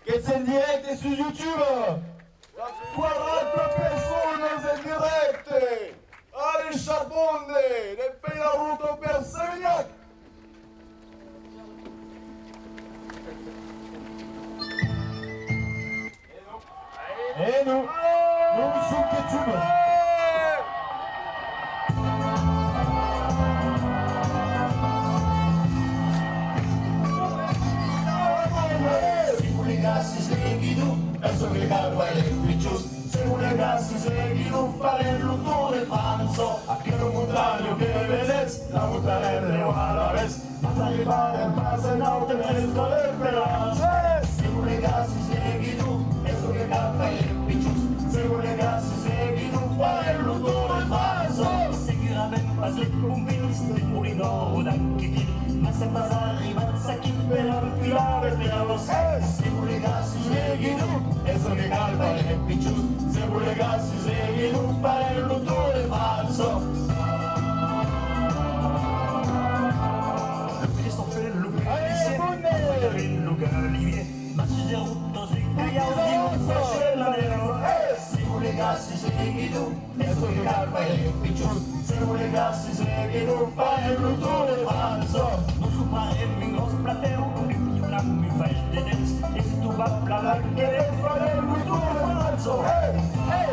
che è in diretta su YouTube. 40 persone in dirette. Allez Charbonne, nel Pelaruto per Sevignac. Et nous sommes YouTube. Sigur legat si svegli penso che calma è più giusto. Sigur legat si svegli fare il lutto del pranzo. A che non montaglio che vedete, la montanella o alla vez. Ma arrivare a casa in auto e resto le speranze. Sigur legat si svegli penso che calma è più giusto. Sigur legat si svegli fare il lutto del pranzo. Sicuramente pas le convince del mulino d'anche ma se pas arrivato a chi per infilare per lo stesso. Se vuole gas si svegli tu, e so che calma è più giusto. Se vuole gas si svegli tu, fare il lutto falso. Questo per il lugar ma si è rotto se se vuole gas si svegli tu, e so che calma è più giusto. Se vuole gas si svegli tu, fare il lutto falso. Non supare mi gros plateu, mi una mi fai de dance. E se tu vas planar che fare il lutto falso. Hey, hey.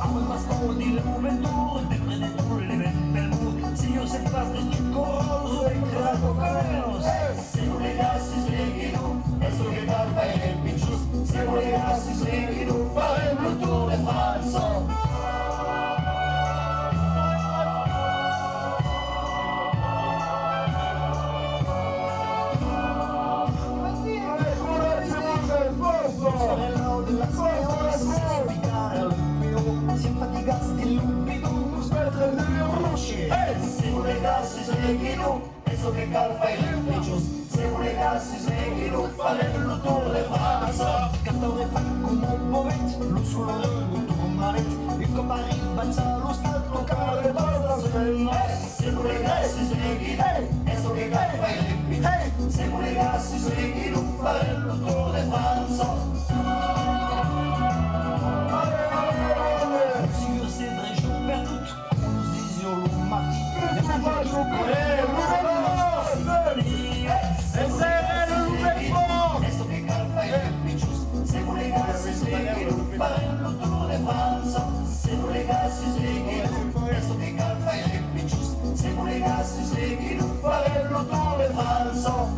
Am más como di la juventud, de prende tout le bel si yo se passe de chicoso e creato carenos. Se vuole gas si svegli tu, e so che calma è più giusto. Se vuole gas si svegli tu, fare il lutto falso. Se vuole gas si svegli tu, penso che calma è più giusto. Se vuole gas si svegli tu, fare il lutto falso. Cantore fa come un povetto, lo solo lutto con maretto. Il compare bacia lo stato, cade basta se vuole gas si svegli tu, penso che calma è più giusto. Se vuole gas si svegli tu, fare il lutto falso. Adesso che calma è più giusto. Se vuole gas si svegli tu, fare il lutto falso. Se vuole gas si svegli tu, adesso che calma è più giusto. Se vuole gas si svegli tu, fare il lutto falso.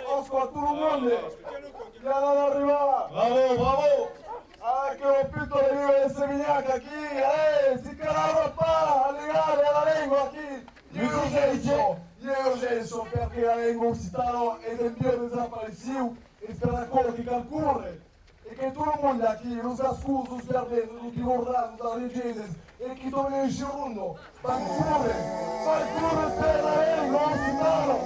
Osco a tout le monde, il y en a arriva. Bravo, bravo. Ah, che ho più le vive di Sevignac qui, si calava pa, a legare la lingua qui. Urgenzo perché la lingua occitana è in via di desaparição e spera ancora che calcure. E che tutto il mondo qui non si scusa, non si perde, non ti guardano da leggese e chi tu viene in giorno, fai pure per la lingua occitana.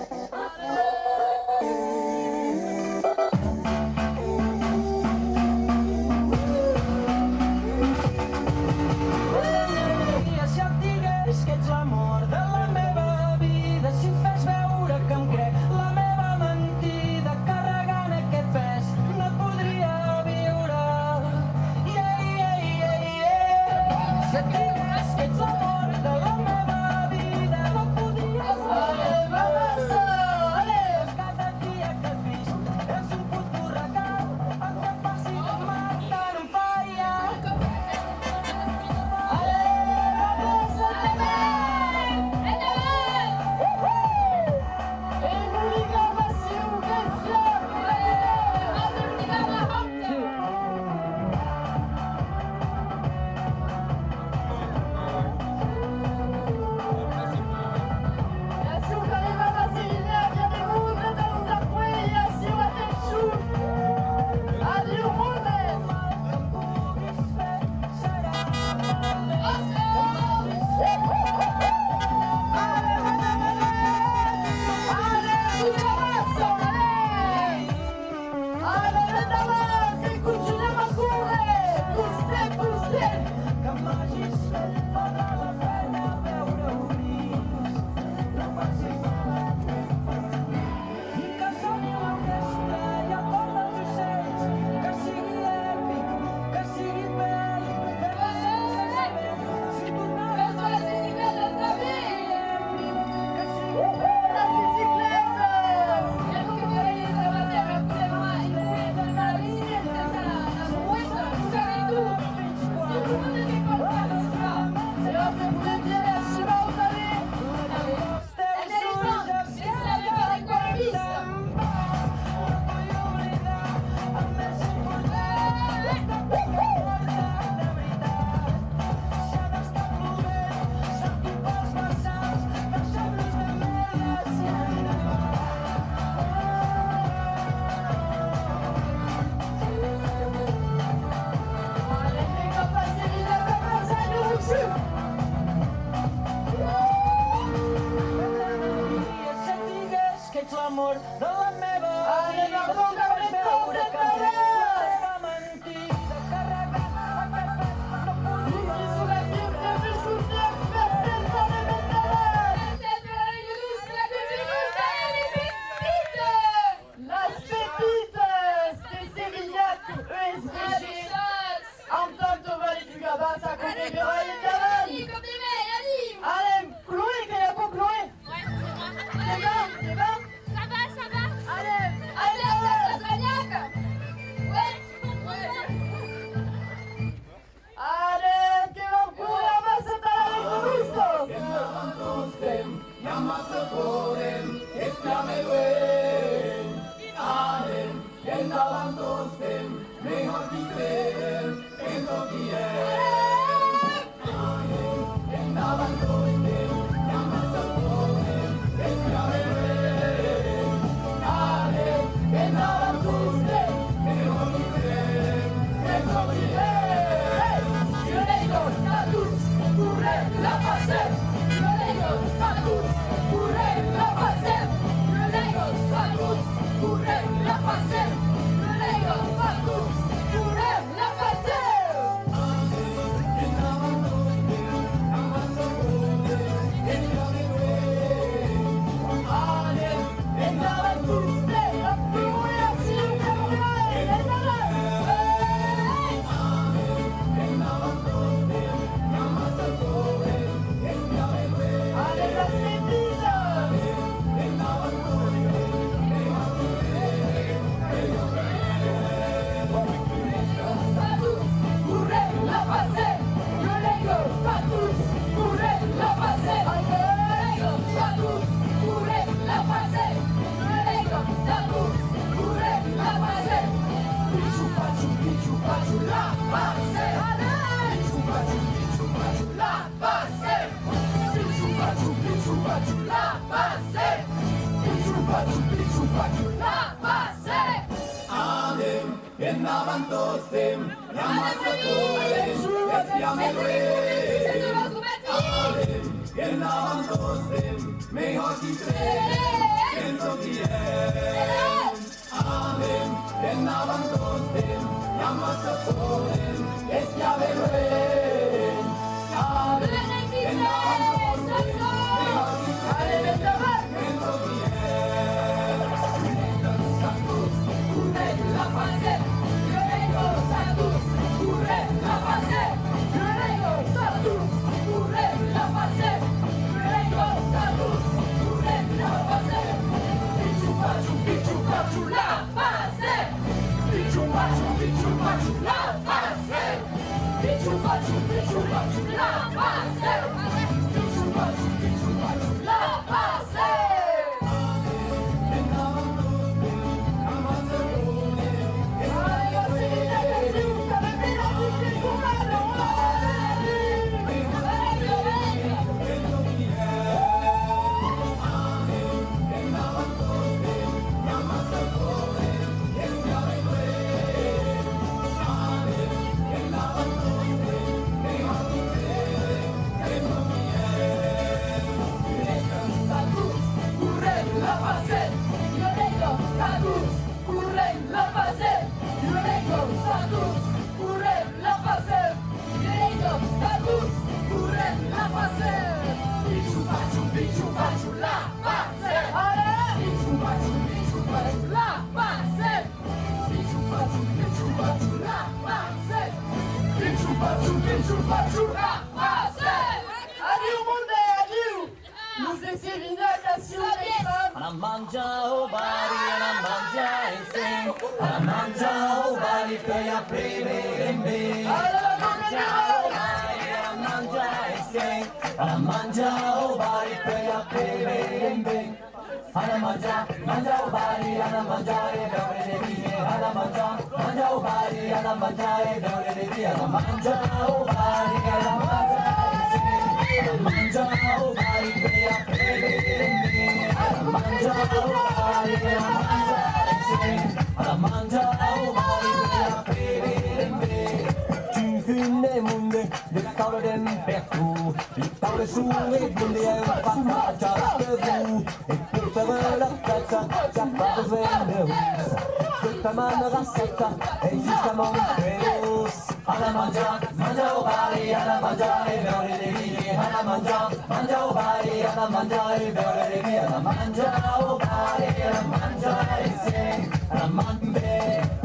Si et digués que ets l'amor de la meva vida, si em fes veure que em crec la meva mentida, carregant aquest pes no podria viure. Si et digués que ets l'amor de la meva vida, no podria viure.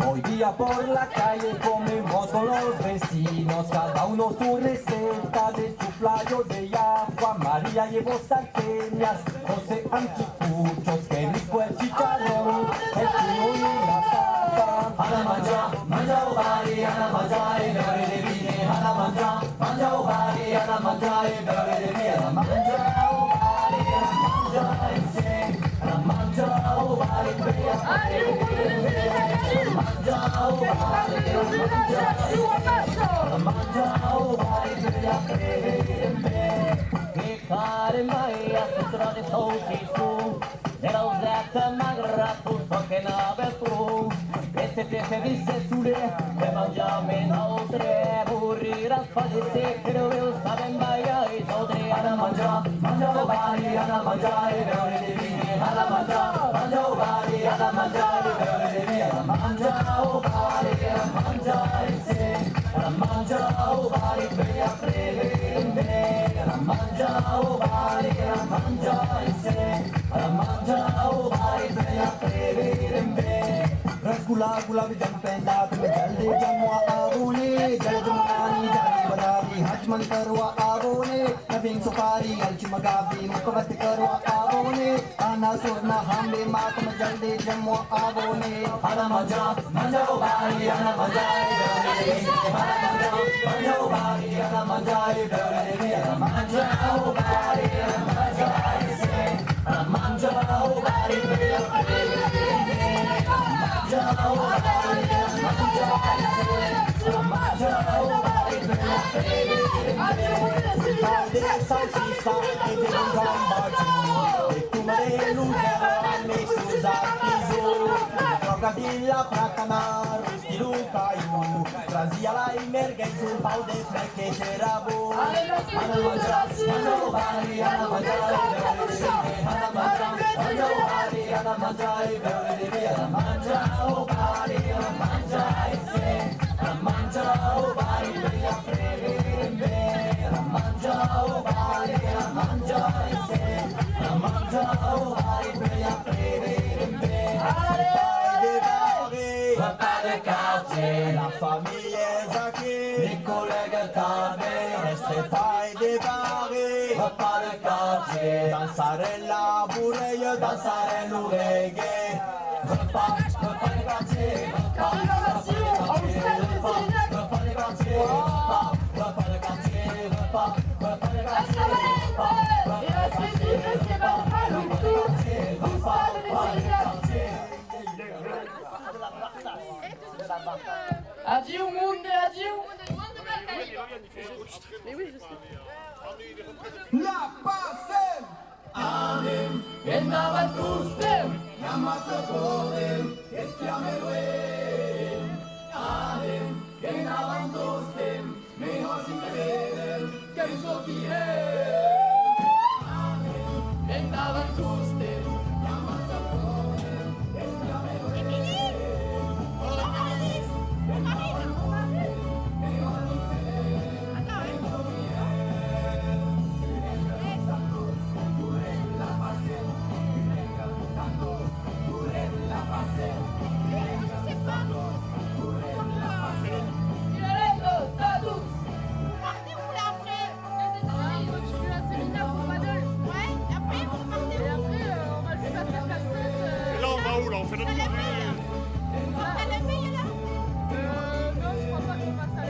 Hoy día por la calle comemos con los vecinos, cada uno su receta de chuflayo de agua. María llevó salteñas, José anticuchos, que rico el chicharrón, el tío y la papa. A la mangia ubari, a la mangia e beure de vine. A la mangia ubari, a la mangia e beure de vine. A la mangia ubari, a la mangia e se. A la mangia ubari, beia Care mai astra de souquisu, nella usata magra tu so che nave tu. E se dice sure, e mangiame inoltre, burrir al fallece, che dove saben baia e sodre. Alla mangia ubari, alla mangia e beure de vini. Alla mangia ubari, alla mangia e beure de vini. Alla mangia ubari, alla mangia e se. Alla mangia ubari, beia prevende. Alla mangia ubari, alla mangia e se. Alla mangia ubari, beia prevende. Rasgula gulabi jampenda, jaldi jamwa agune, jaldi jari badari, hajman karwa agune, nabing sukari, alchi magabi, mukavati karwa agune, ana surna hambe matam jaldi jamwa agune. Ana manja ubari, ana manja ubari, ana manja ubari, ana manja ubari, ana manja ubari, ana manja ubari, ana manja ubari. Mangia, des salsicas et des gambachos, et tous les losers amés sous apiso. Crocodila pra camarão, estilo caiu, trazia lá e merguei um pau de freque serabo. Repas de quartier, la famille est aquée, les collègues também, restez pas et débarrés. Repas de quartier, danzarella, bourreille, danzarella ou reggae. Repas de quartier, repas de quartier, repas de quartier, repas de quartier, repas de Adieu au monde, adieu. La Pacem! Anem, endaban tustem, Yamasokoden, Estiameluem. Anem, endaban tustem, Mejor sin creer que en su endaban tustem. On fait notre tournée. Non, je crois pas qu'on fasse ça.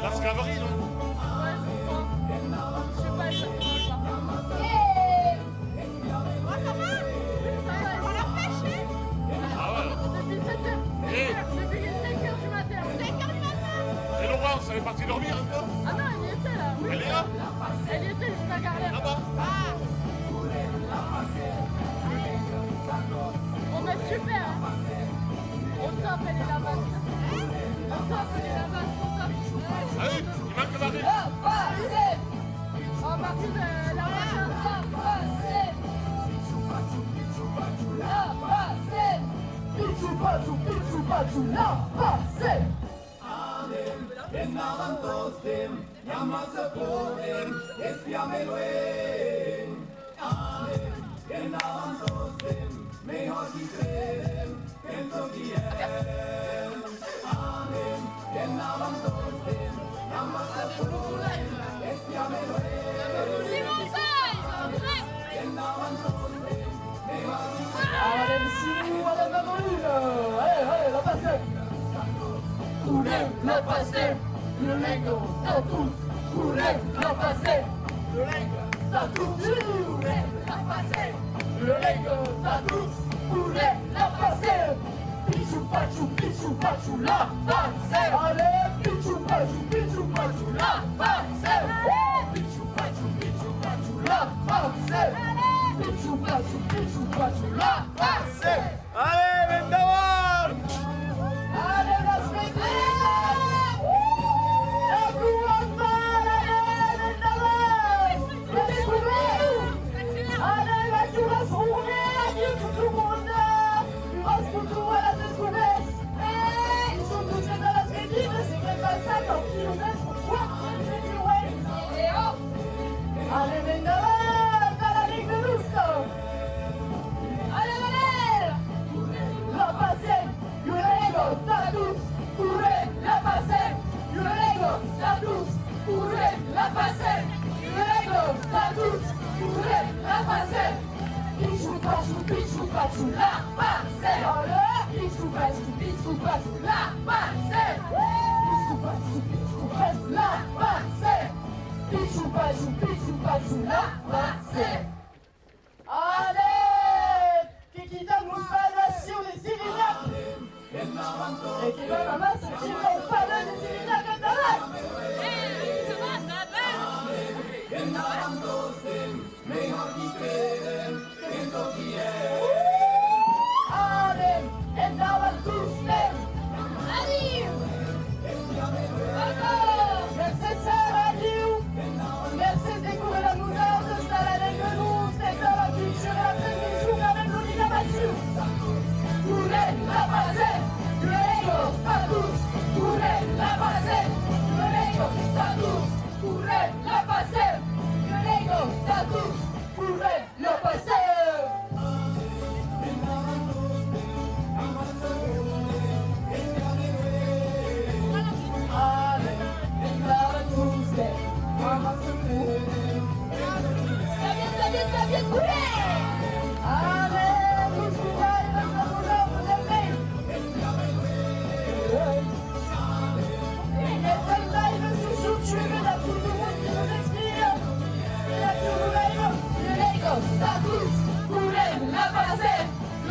La Scavarie, non? Ouais, je crois. Je sais pas exactement ça. On l'a pêché. Ah ouais. Depuis 7h. Depuis 5h du matin. 5h du matin. Et Laurence, elle est partie dormir encore? Ah non, elle y était là. Elle est là? Elle y était jusqu'à Garlem. Ah bon? On va être super. Hein. On top, elle est là-bas. On top, elle est là-bas. On top. Ah oui, il manque Marie. En partie de la prochaine Endaban tostem, Yamasokoden, Estiameluem. Endaban tostem, mejor sin creer que en su endaban tostem, Yamasokoden, Estiameluem. Endaban tostem, mejor sin creer. Allez, monsieur, allez, maman, allez, la passe. Courez, la passe. Le Lego, ça tous. Courez, la passe. Le Lego, ça tous. Courez, la passe. Le Lego, ça tous. Courez, la passe. Pichou, pachou, la passe. Allez, pichou, pachou, la passe. Pichou, pachou, la passe. Pichou, pachou, la passe. ¡Ale, vendaval! Allez, la semaine. Allez, vendaval, dans la ligue de Lusco. Allez, allez. La passe, le Lego, ça tous. Courez, la passe, le Lego, ça tous. Courez, la passe, le Lego, ça tous. Courez, la passe. Pichou, pachou, la passe. Allez, pichou, pachou, la passe. Pichou, pachou, la passe. Pichou, pachou, la passe. Allez, Kikita Moussbalation des Sirinacs. Et qui va maman se tirer au palais des Sirinacs à Dallas. ça vient de couler. Allez, biscuit, vous aimez. Les soldats, ils me sous-soutent, je veux la foule du monde qui nous expire. Et la tour du Lego, le Lego, ça tous, couler, la passer.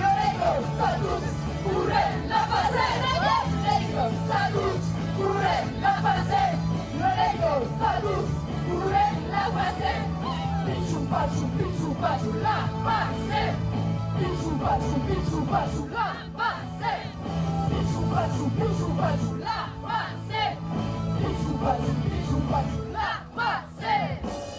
Le Lego, ça tous, couler, la passer. Le Lego, ça tous, couler, la passer. Le Lego, ça tous, couler, la passer. Pichou, pachou, la passer. Pichou, pachou, la passer. Pichou, pachou, la passer. Pichou, pachou, la passer.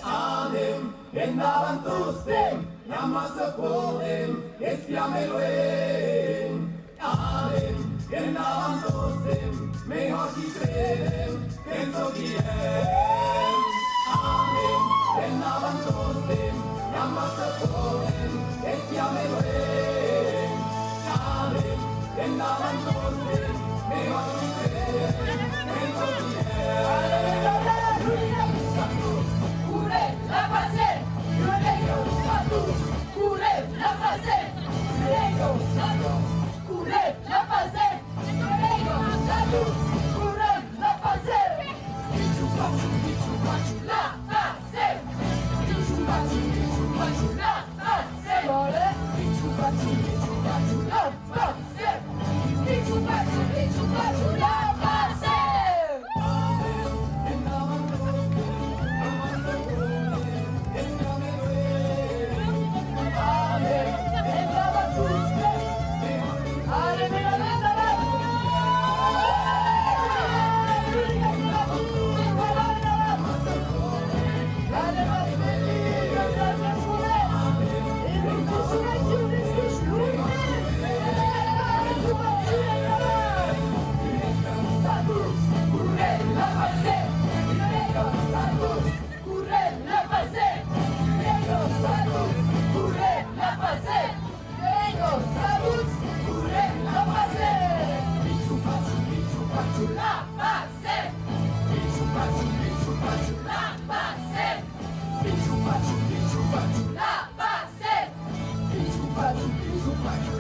Anem, endaban tuzten, jamazok podem, espiame luen. Anem, endaban tuzten, mejor que creen, que zokien. Anem, endaban tuzten, jamazok podem, espiame luen. Anem, endaban tuzten, mejor que creen, que zokien. Couler, la passer. Le Lego, ça tous, couler, la passer. Le Lego, ça tous, couler, la passer. Le Lego, ça tous, couler, la passer. Pichou, pachou, la passer. Pichou, pachou, la passer. Pichou, pachou, la passer. Pichou, pachou,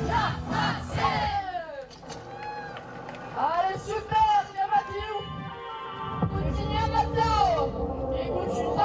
la passer. Allez, super, bien battu. Continuez maintenant. Et continuez à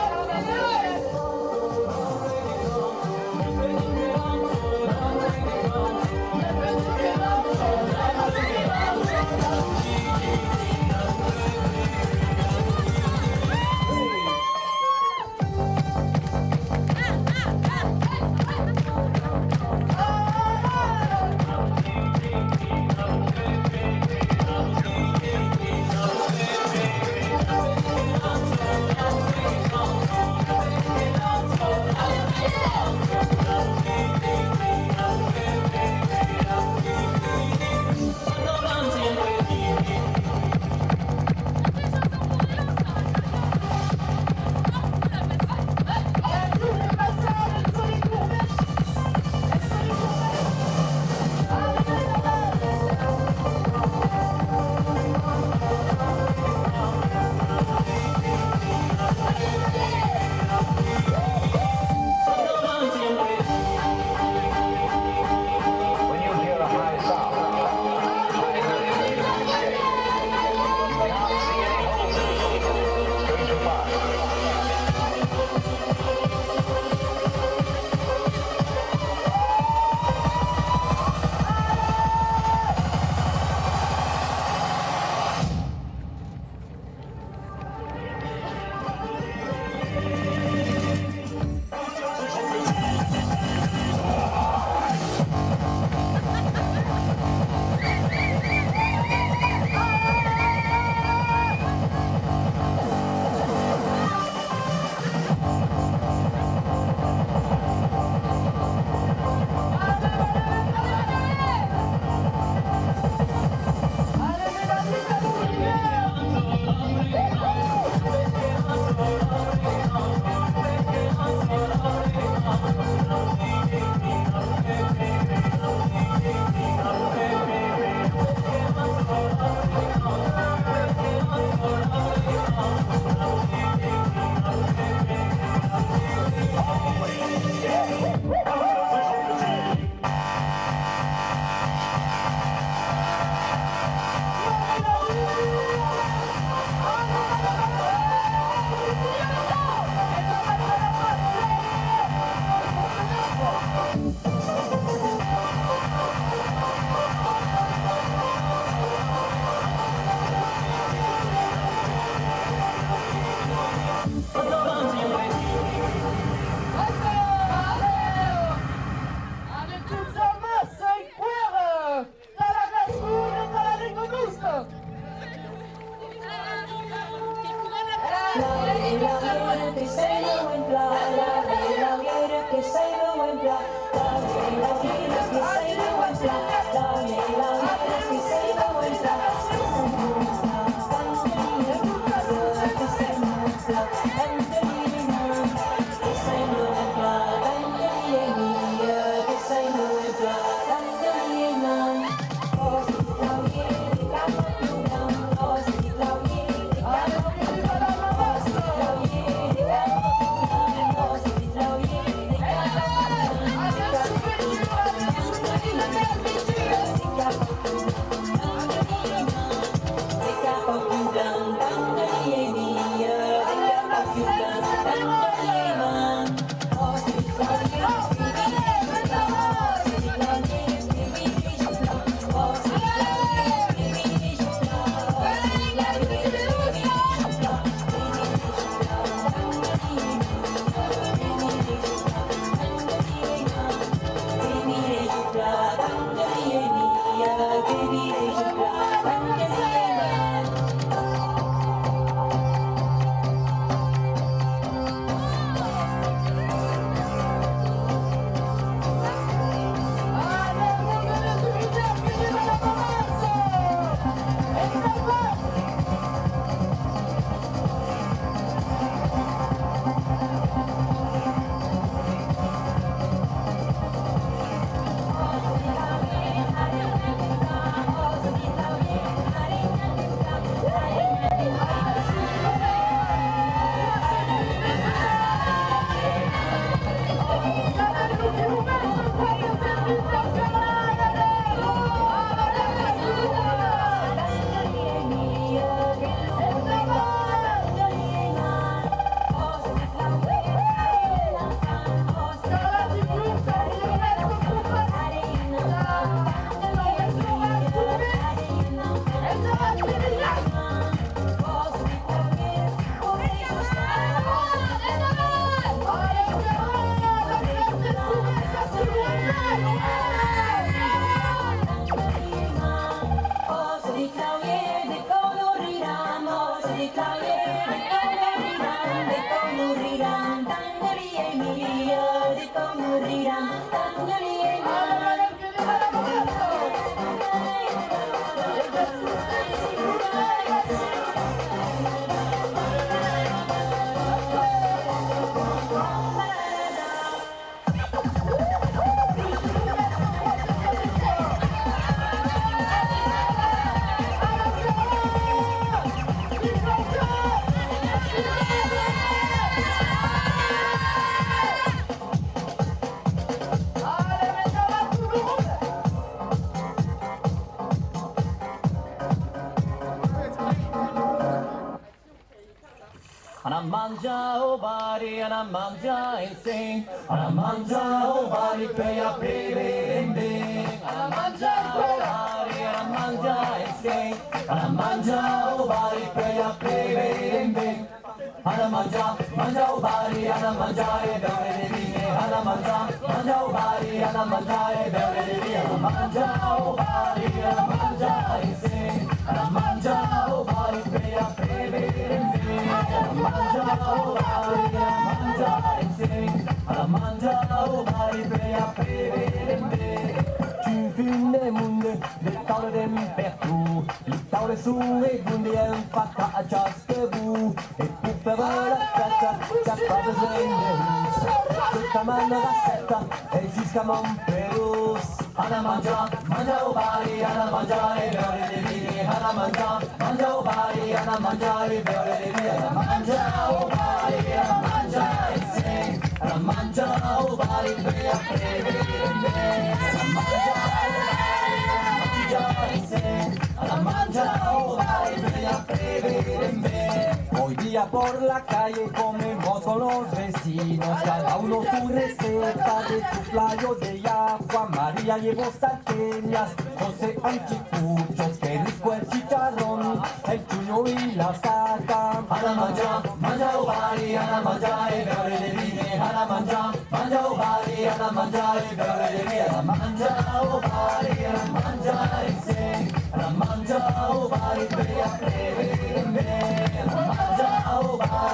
Mangia o bari, ana mangia e sing. Ana mangia o bari, peia bebe, ana mangia o bari, ana mangia e sing. Ana mangia o bari, peia bebe. Ana mangia o bari, ana mangia e bebe. Ana mangia o bari, ana mangia e bebe. Ana mangia o bari, ana mangia e sing. Ana mangia o bari, peia bebe. Mangia o bari, mangia e sing. Mangia o bari, peia bebe. Tu finne munde, le tavle dem pertout. Le tavle sous et gunde en fatta a ciascun. Et pour faire la fête, t'as pas besoin de rousse. C'est ta main rassetta, et jusqu'à Montpellier. Ana mangia o bari, ana mangia e bebe. Ana mangia o bari, ana mangia e bebe. Ana mangia o bari, ana mangia e sing. Ana mangia o bari, peia bebe. Ana mangia o bari, ana mangia e sing. Ana mangia o bari, peia bebe. Hoy día por la calle comemos con los vecinos, cada uno su receta de chuflayo de agua. María llevó salteñas, José anticuchos, que rico el chicharrón, el chuño y la saca. Ana mangia o bari, ana mangia e bebe. Ana mangia o bari, ana mangia e bebe. Ana mangia o bari, ana mangia e sing. Ana mangia o bari, peia bebe. Ana mangia o bari.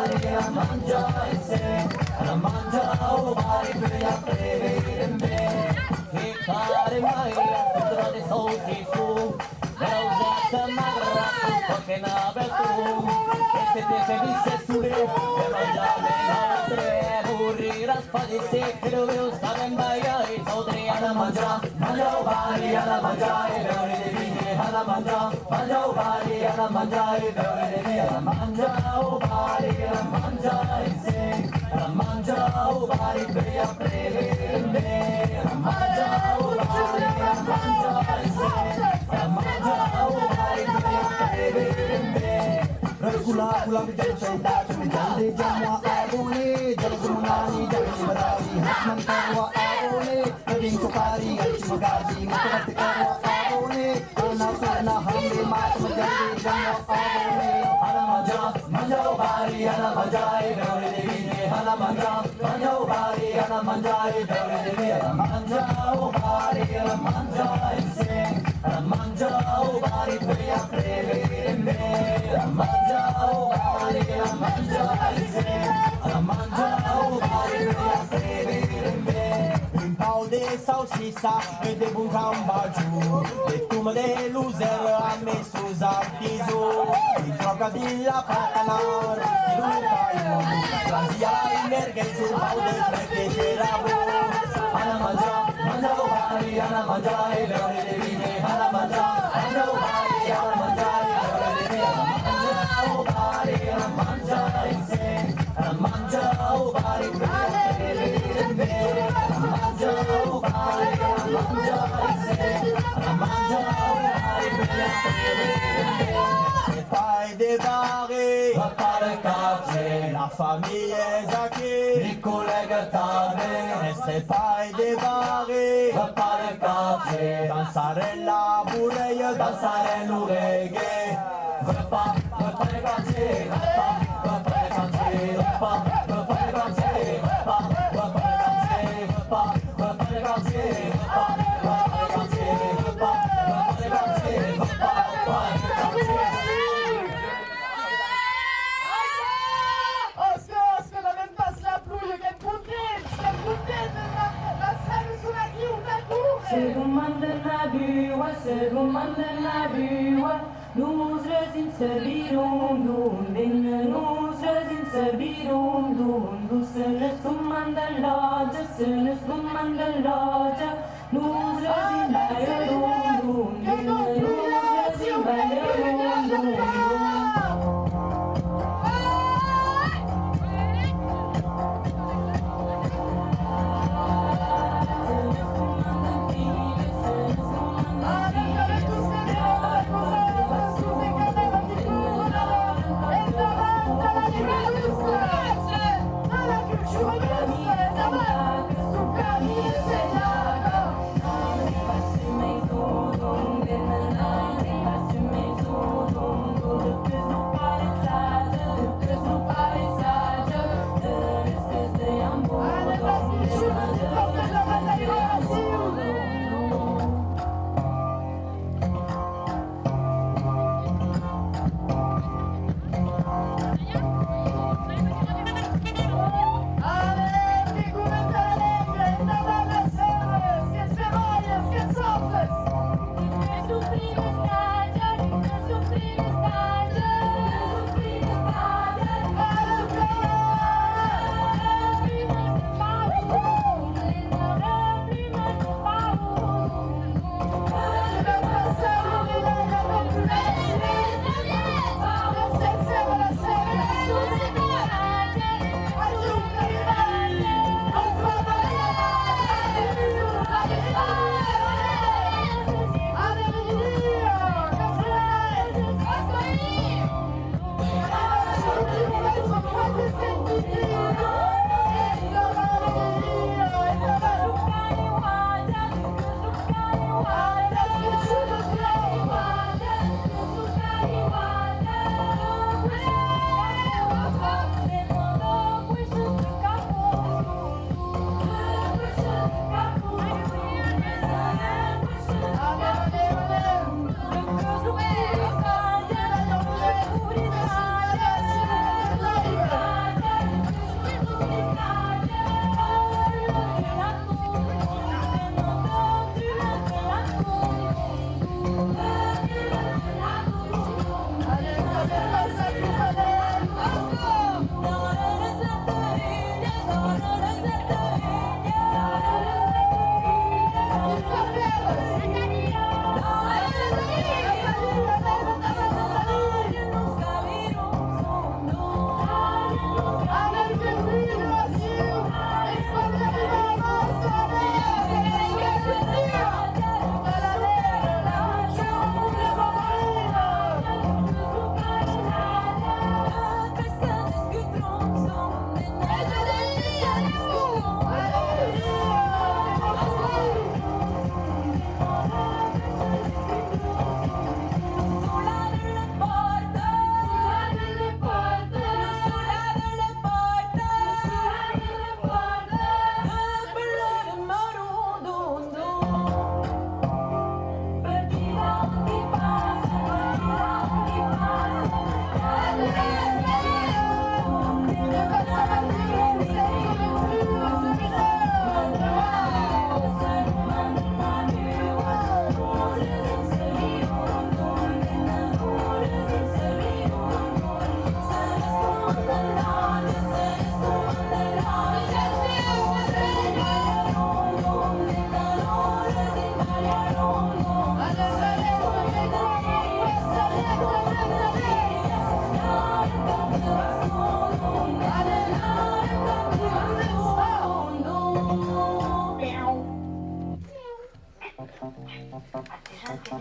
mangiare insieme, alla mangiare o vari per la prevedere che fare mai a fare dei soldi su, la usata magra, perché nave tu, e se te sei visse sulle, e mangiare altre, morire a fare secche dove stare in baia e soldi alla mangiare, mangia o vari alla mangiare, beure le vini alla mangiare, mangia o vari alla mangiare, beure le vini alla mangia o vari alla mangiare insieme, alla mangia o vari per la prevedere, alla mangia o vari alla mangiare insieme, alla mangia o vari per la prevedere. Kula bidang cinta cumi jadi jamu abone jadi semunani jadi sebenari hasman karwa abone kering sukari gaji magaji mati karwa abone anak surna hamil mat menjadi jamu abone ana manja obari ana manjai gauri devi ne ana manja obari ana manjai gauri devi ana manja obari ana manjai sing ana manja obari priya prevembe ana manja obari ana manjai sing ana manja obari priya prevembe un pau de salsicha e de bun cambaju e turma de loser a me suzartizo e troca di la patana rustiluca il mondo transia in merghe sul pau de fredde seravo ana mangia obari ana mangia e beure de vine ana mangia obari ana mangia e beure de vine ana obari ana mangia insieme ana mangia obari se fai débarrer, va pas le quartier, la famille est acquis, les collègues t'avaient, se fai débarrer, va pas le quartier, dansare la bourreille, dansare l'oreille, va pas le quartier, va pas le quartier, va pas le quartier, va pas le quartier, va pas le quartier, Oscar, même pas la pluie, che puntete, la sale sulla chiusa curve. Segumandana biwa, nus rezim servirum dun, din nus rezim servirum dun, du sănăs gumandan loja, nus rezim baierum dun, din nus rezim baierum dun.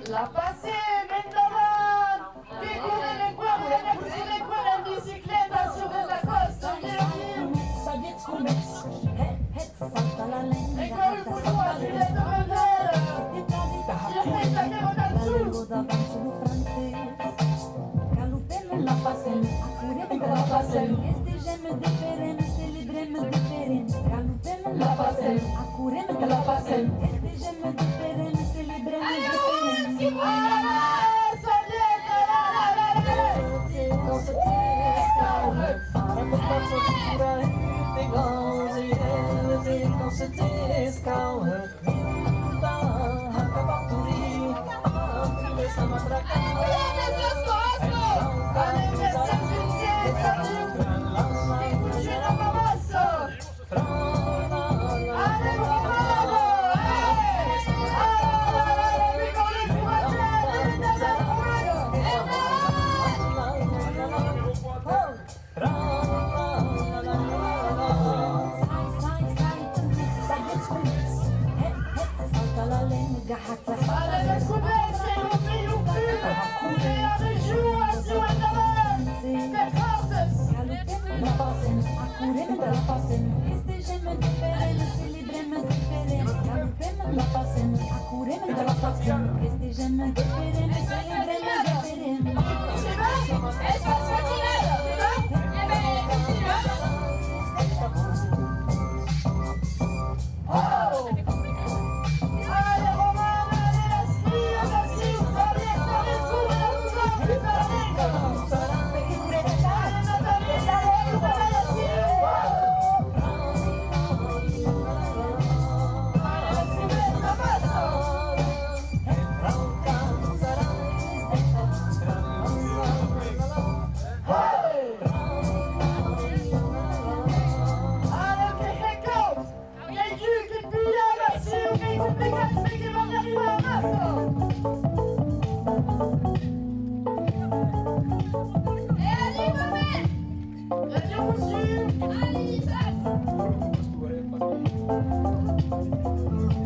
La passée, Mendovan! Qui courait les coins, vous l'avez poussé les coins, la bicyclette, assurée de la coste, ça et quand il faut à Juliette de Rebelle, il fait la guerre là-dessous! La passem, acurem la passem, este gemme de perem, celebrem de perem. Galupem la passem, acurem la passem, este gemme de perem, celebrem de perem.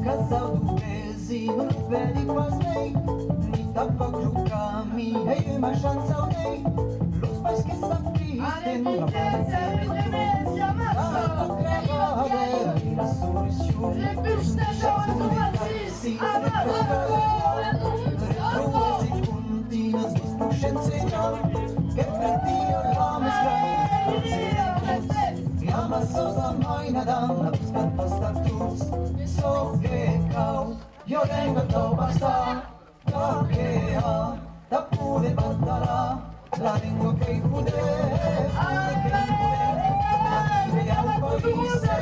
Casal do vizinho no pé de pasmei, ni tapa gruca minha e uma chançonei. Los pais que s'appliquent la e la soluzione. Les bûches d'agents automatistes, Retrouve si continas dos puxenseñor, que prendio la mezcla. Chiama sosa mai nadam, buscant pastatus. So que cau, io vengo a basta, da che ha, da pure batterà, la lingua che pude, la vive al paese,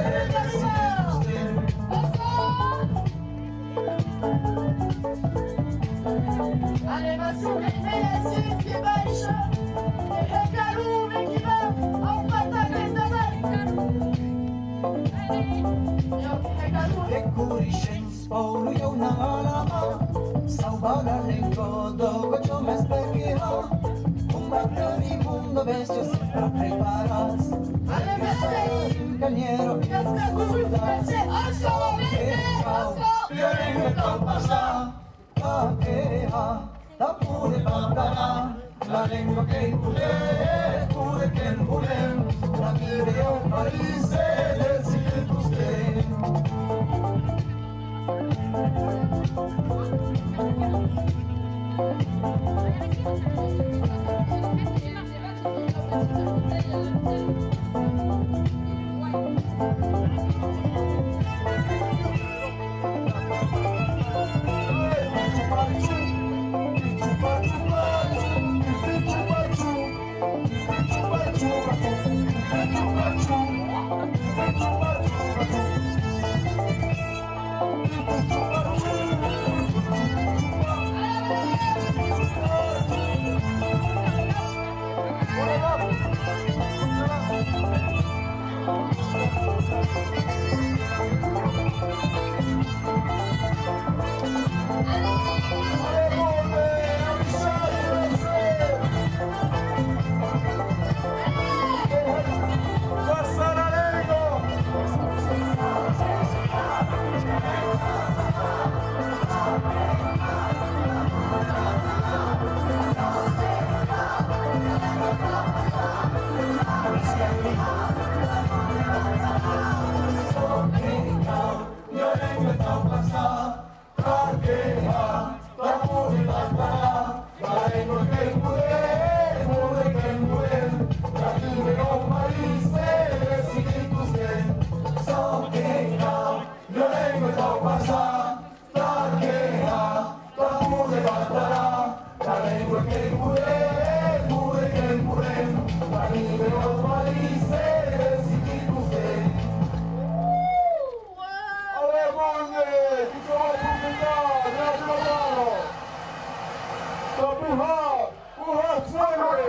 allez, ma souris, c'est qui baixe, et calou, mais qui va, en patate de che curisce spolo io una lama, salvaga lengo dopo ciò me specchia, un battio di mondo vestio sempre preparas, il cagnero che io vengo a passare, la che ha, la pure batterà, la lingua che pure che volem, la vive un paese del siglo stesso.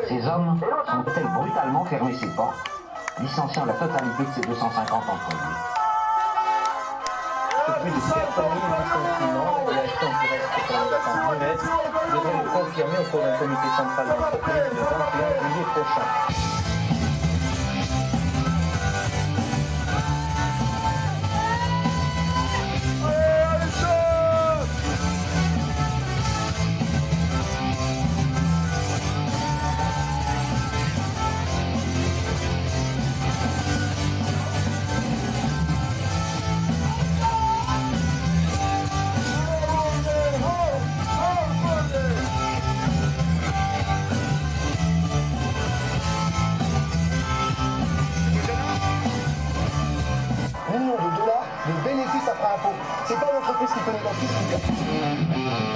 Ces hommes ont-elles brutalement fermé ses portes, licenciant la totalité de ses 250 employés. Plus de 4000 licenciements et la temporaire pour l'instant muette devrait être confirmée au cours d'un comité central d'entreprise le 21 juillet prochain. Millions de dollars de bénéfices après impôt. C'est pas l'entreprise qui connaît l'entreprise qui gagne.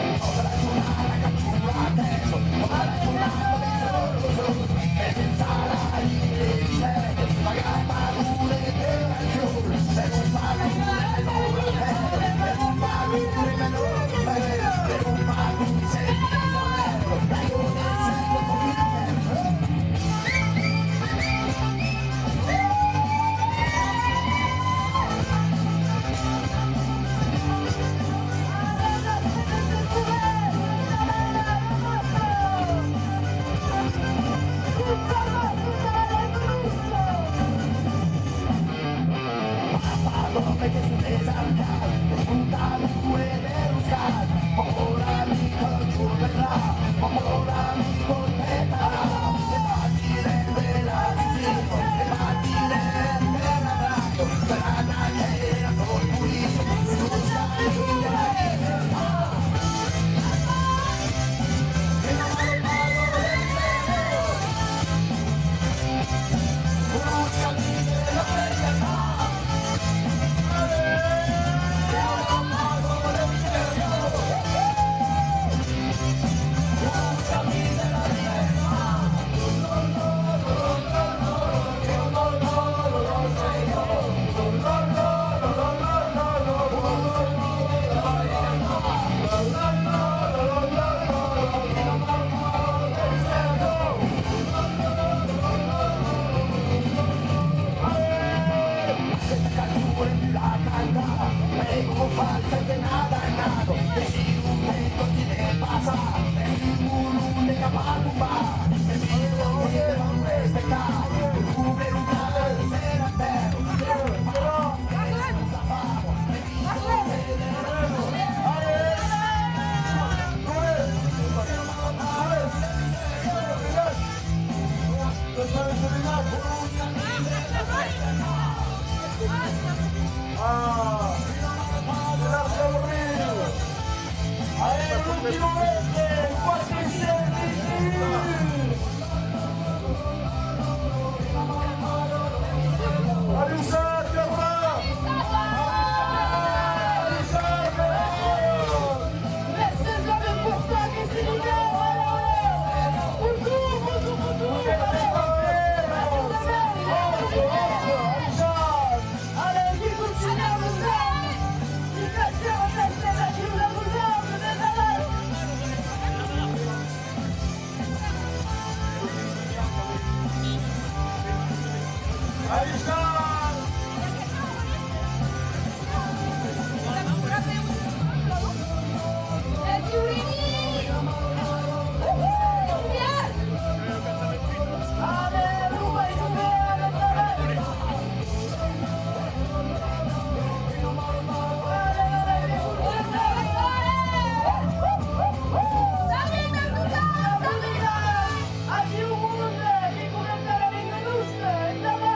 Adieu au monde, et qu'on appelle avec le lousse,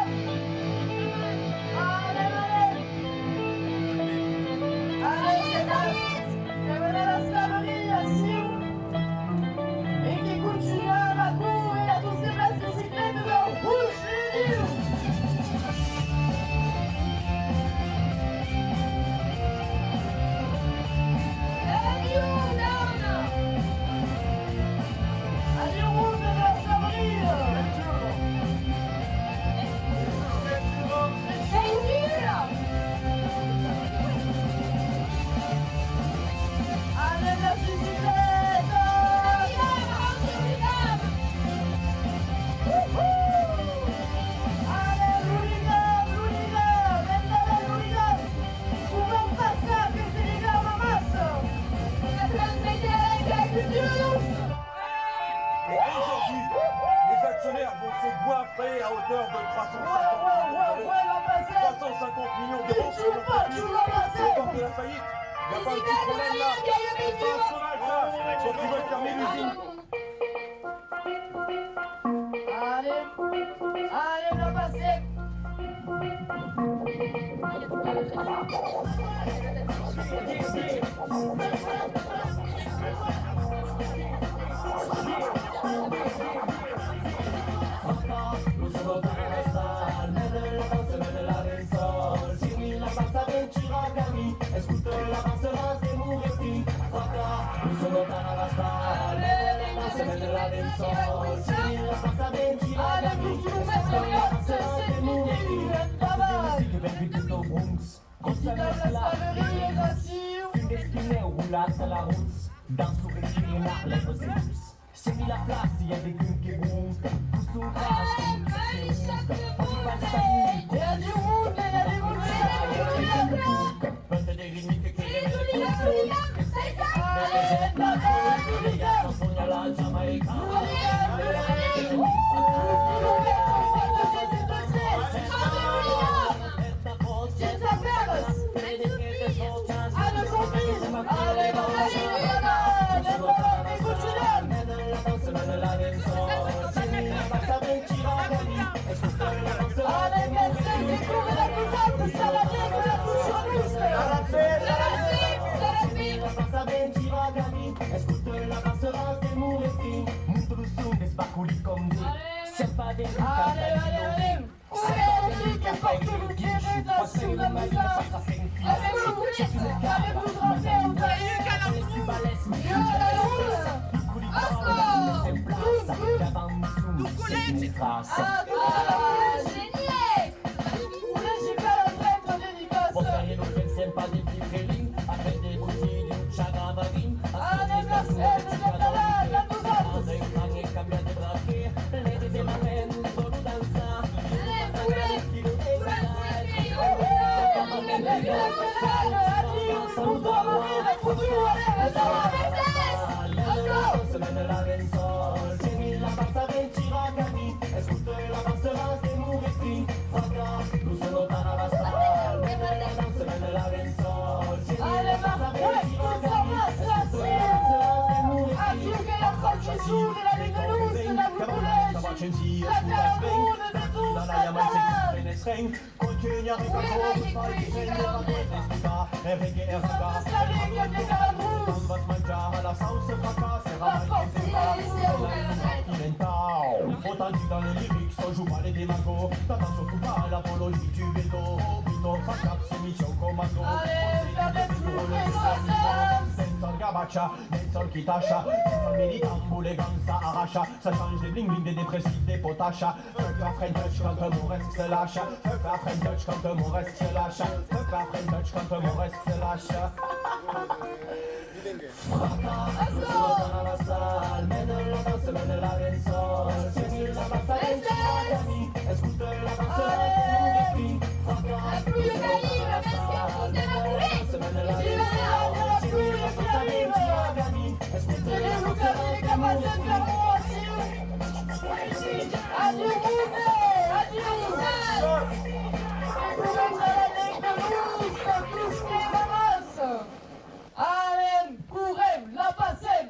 tu pas, tu vas passer. porter la faillite. Il n'y a pas de Les petit problème là. Italiens gagnent le C'est pas un sauvage là. Donc ils veulent fermer l'usine. Allez, allez, on va passer. Nous sommes dans la salle, mène la danse, mène la dancehall. Jimmy la basse avec Chiragami, écoute la basse, c'est mon récit. Nous sommes dans la salle, mène la danse, mène la dancehall. Jimmy la basse avec Chiragami, écoute la basse, c'est mon récit. Musique avec du tout au Bronx. Considère la une destinée roulade à la route. Dans son régime, on a les douce. C'est mis la place, il y a des guns qui roulent. Pousse au crash, on y va le salut. Il y a du monde, il y a du monde. Vingt des rythmiques qui révèlent les Allez, les gars, quand on y a la Jamaïca. Dans les lyrics, on joue pas les démagos. T'attends surtout pas à l'apologie du bédo. Plutôt fracape, c'est mission commando. Dancehall gabacha, dancehall kitacha, dancehall militant, boulet gansa, aracha. Ça change des bling bling, des dépressifs, des potachas. Fuck la French touch quand mon reste se lâche. Fuck la French touch quand mon reste se lâche. Fuck la French touch quand mon reste se lâche. Dans la salle, mène la danse, mène la dancehall. C'est la basse avec Chiragami, écoute la basse, c'est mon défi. Allez, courez, la passez.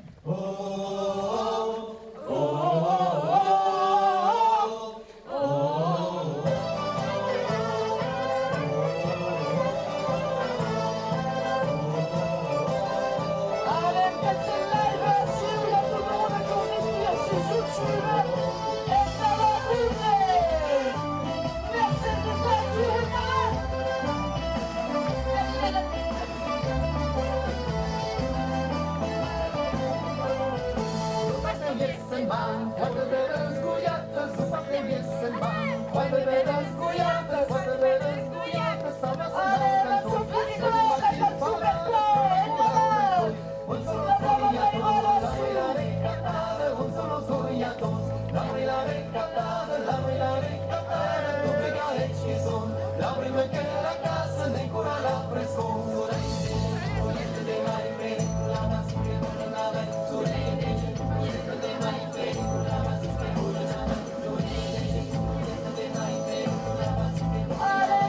Allez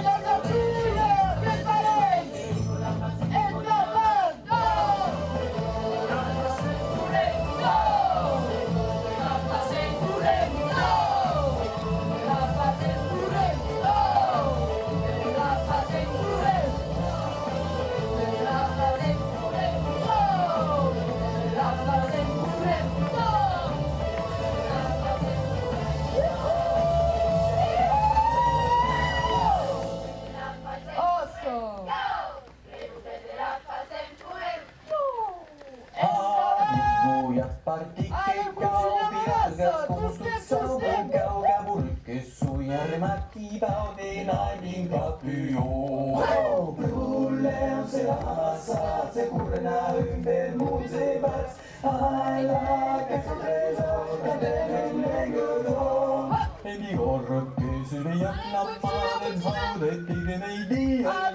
va des naïving capuo. Oh, problem se la massa, se currena un bel musebats. Ai la cazzo tresor, cadene legolo. E mi horror che se ne la fare vale che ne idea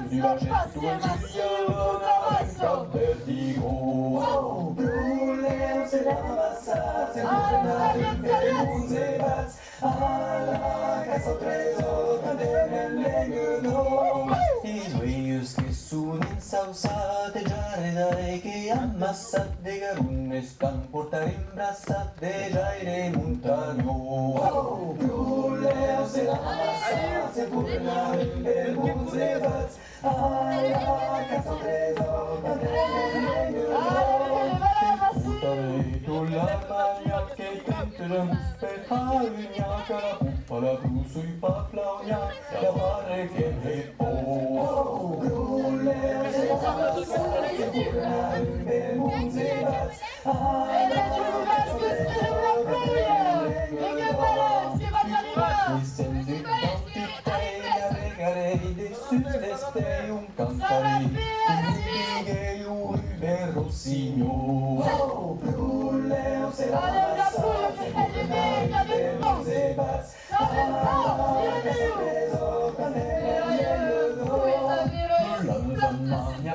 di la gente vertigo. Oh, problem se la massa, se currena un bel musebats. Ai la cazzo tresor, cadene legolo. I joyeux che sono insausate giare che ammassate garunne stan portare imbrassate giaire montagno. Oh, problem se la massa, se currena un bel musebats. Ai la cazzo tresor, cadene legolo. Putarei la magna che tenterem per fargna cara cuppala tu sui paplaugna da pare che ne po. Oh, problem se la massa, se currena un bel musebats. Ai la cazzo tresor, cadene legolo. Essendo quantitei a regarei de sudestei un cantarei un un rossino. Oh, problem se la massa, se currena un bel musebats. Ai la cazzo tresor, cadene legolo. La magna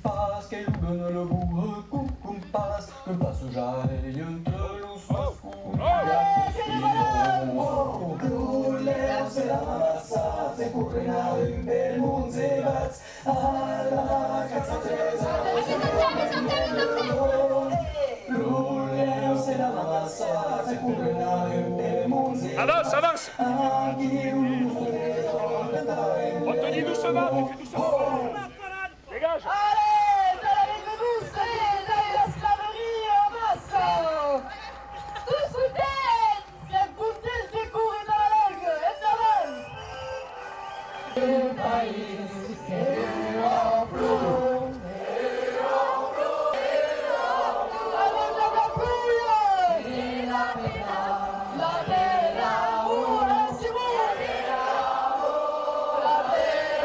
pas che lugono lo buho cucum pas che passo giare entre lo soscuro. Oh, problem se la massa, se currena un bel musebats. Ai la cazzo tresor, problem se la massa, se currena un bel musebats. Avance, avance. On te dit doucement, tu fais doucement. Dégage. Allez, dans les rebous, dans la slaverie en masse. Tous foutaient, c'est bouteille qui court dans la langue, et dans le pays, c'est en flou. Avec la papouille, et la bella, ou la simone, la bella,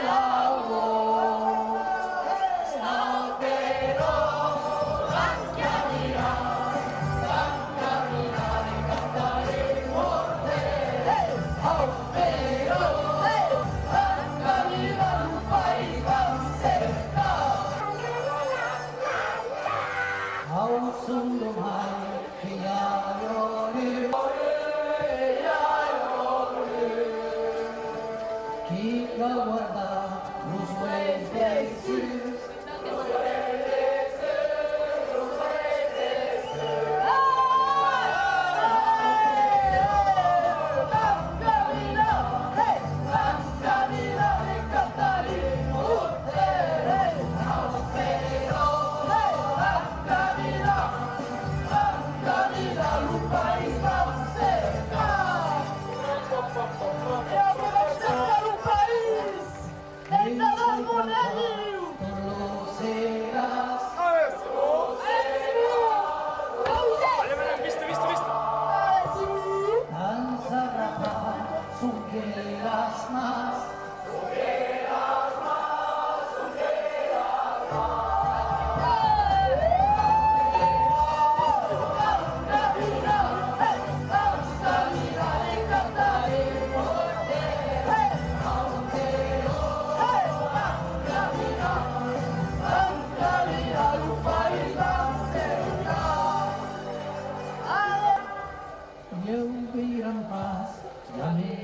Chi la guarda lo suoi Allez, madame, viste, viste, viste. Allez,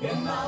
Occitania,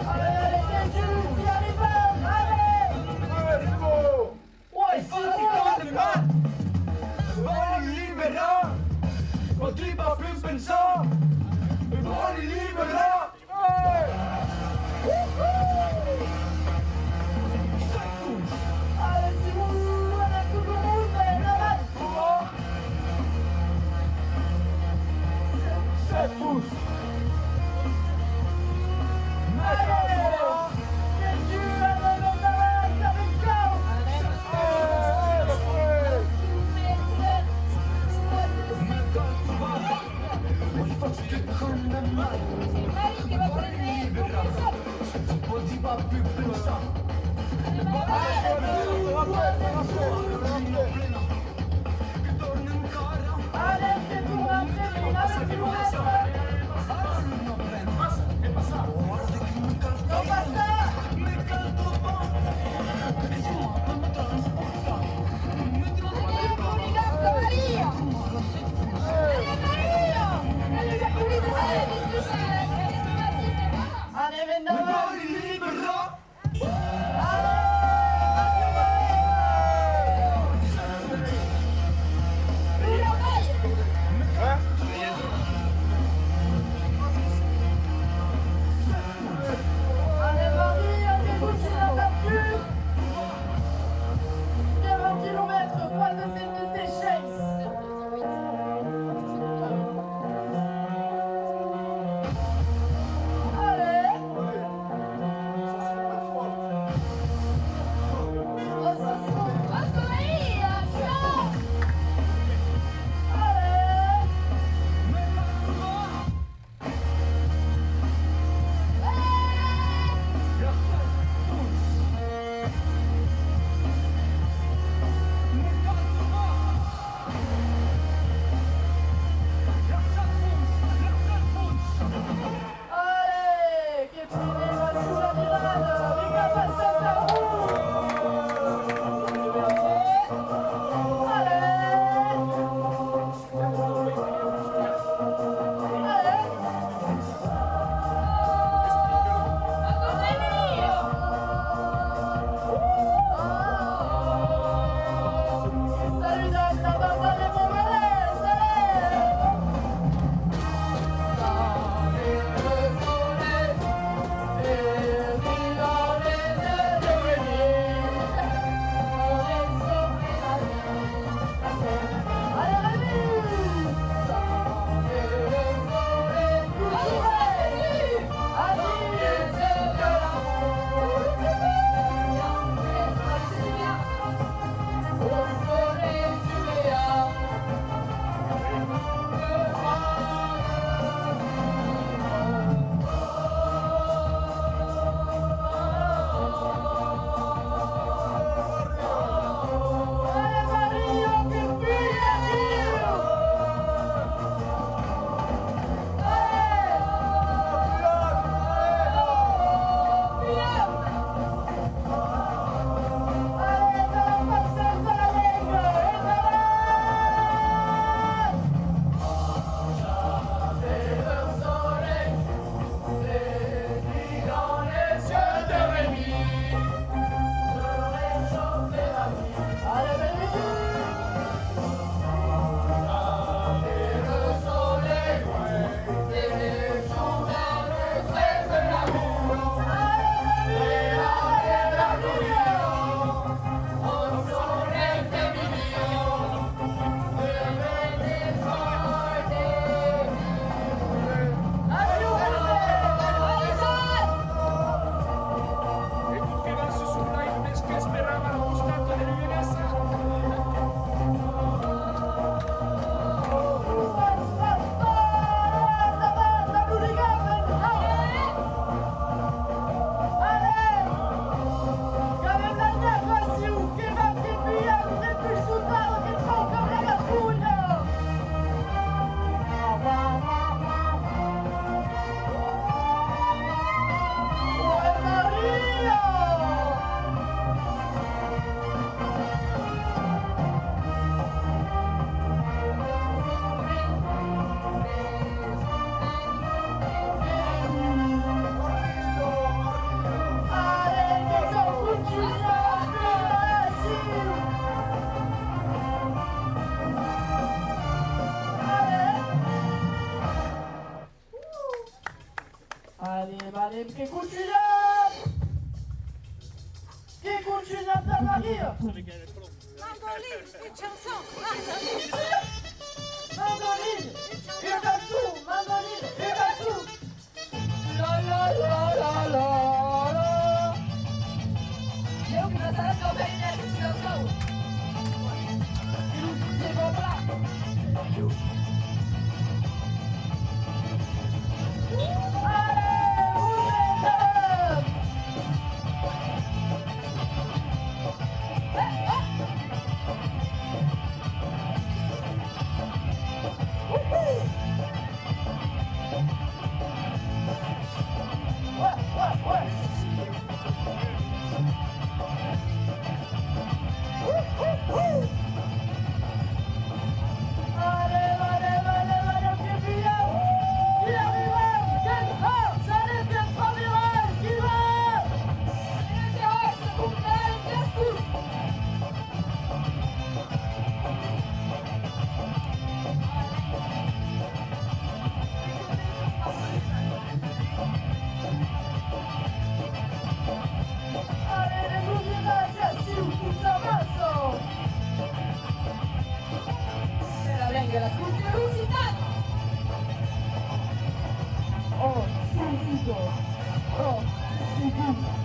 Allez, les genoux, y arrivons, allez! Ouais, c'est Voglio libera, così va più pensare, voglio libera. Allez, c'est bon, voilà tout le monde, là-bas! C'est pouces. Allez! Che continua ta Maria. Mandoline, une chanson. Mandoline, il va dessous, mandoline, il va dessous. La la la la la la. Eu que dançar também nessa situação. Chegou pra. La curiosità. Oh, subito! Oh, subito!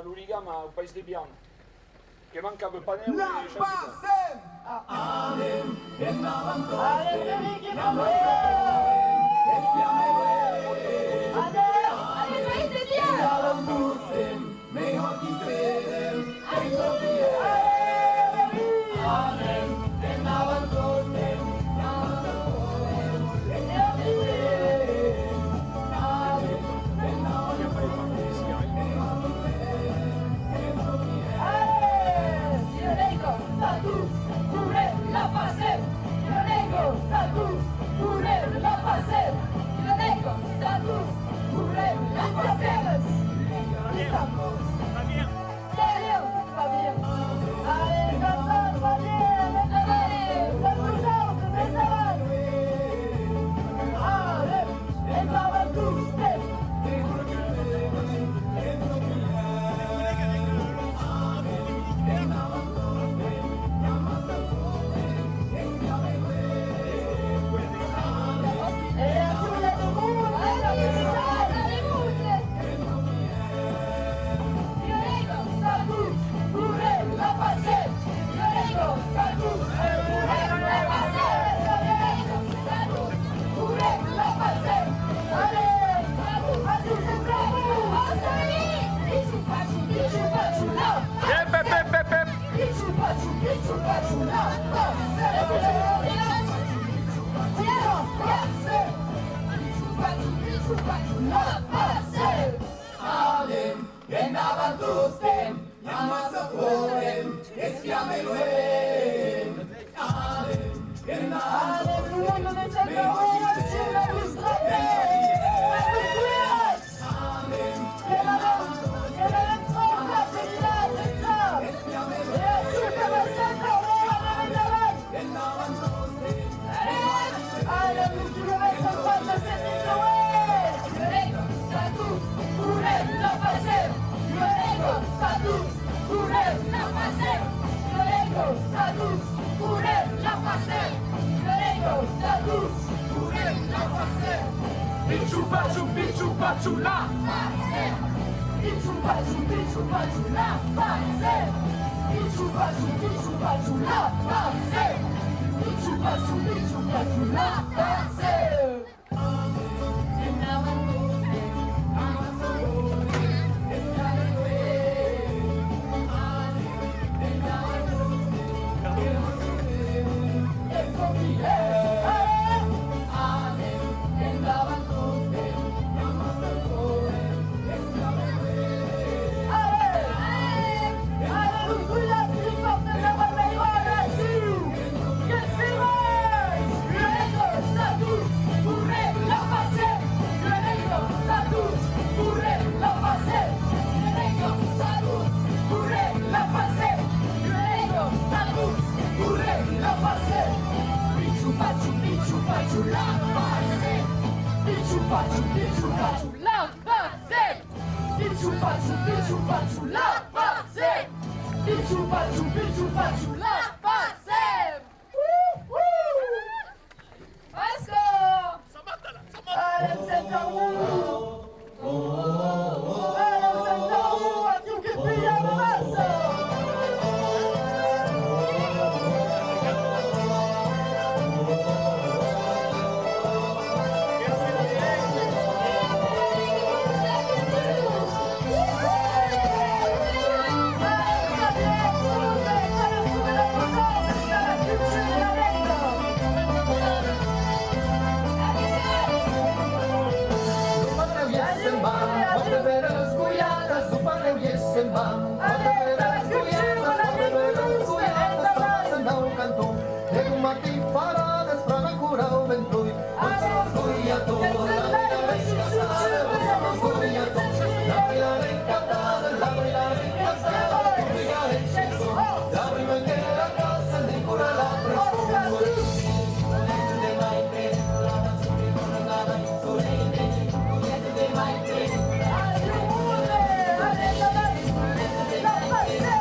l'Uliga, ma au País de Bian. Che mancava il panello La e Passem! La Hep, hep, hep, hep, hep. Bichu, bachu, bichu, bachu, la. Allez,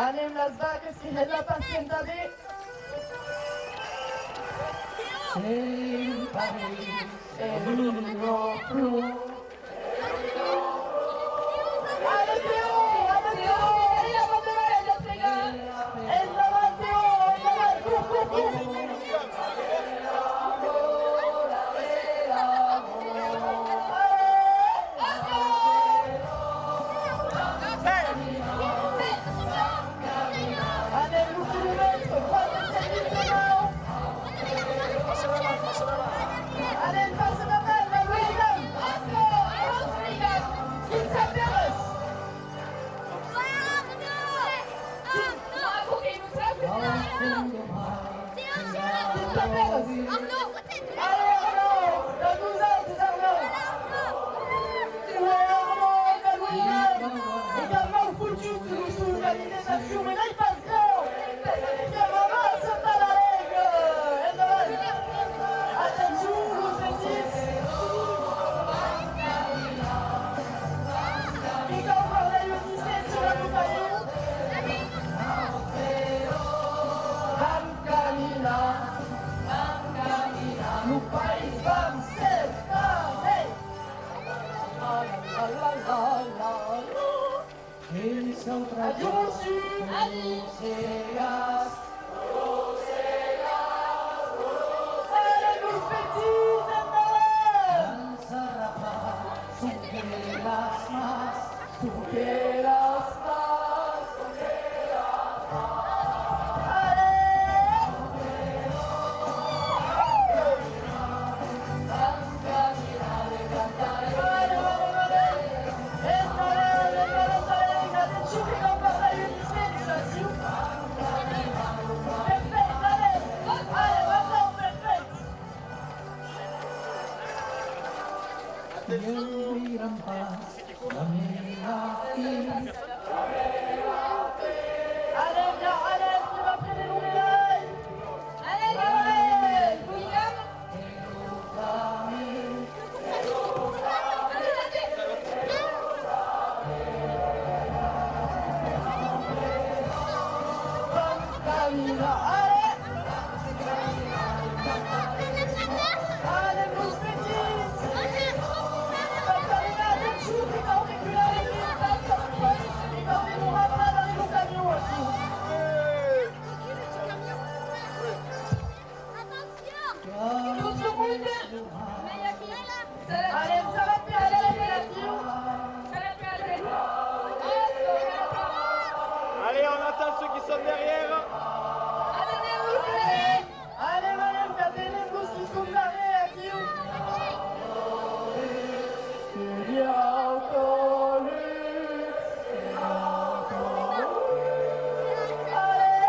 Anem las vacas que es la pacienta de... El París, el niño flu. ¡Ale, Teo! ¡Ale, Teo! ¡Ella va a tener ella pega! ¡Es la va, Teo! ¡Es la va! Allez, l'ultimo metro, quando sei libero! Allez, passe la bella, William! Oscar! William! Quinta Perez! Quinta Perez! Allez, Arnaud! Dans 12 heures, c'est Arnaud! Ouais, Arnaud, et William! Également foutu sous l'organisation, mais là il passe grand! Chiamava sotto la lega! Attention, lo sentite! Mi compra le notizie sulla compagnia! Cammina! No país vamos ser também! La la la la la! Adiós, Aliceas. Allez, Luis Petit, superas más, superas más. Allez. Allez, viens, allez, tu vas prendre nos médailles. Allez, allez, William. Cammina, allez. Allez, Bruce Petit. Cammina, attention, tu vas récupérer les espaces comme toi. Tu vas nous ramener dans les camions aussi. Tout le monde. Allez, ça va faire aller la délation. Allez, on attend ceux qui sont derrière. Allez, madame, regardez les gosses qui sont derrière, qui Allez,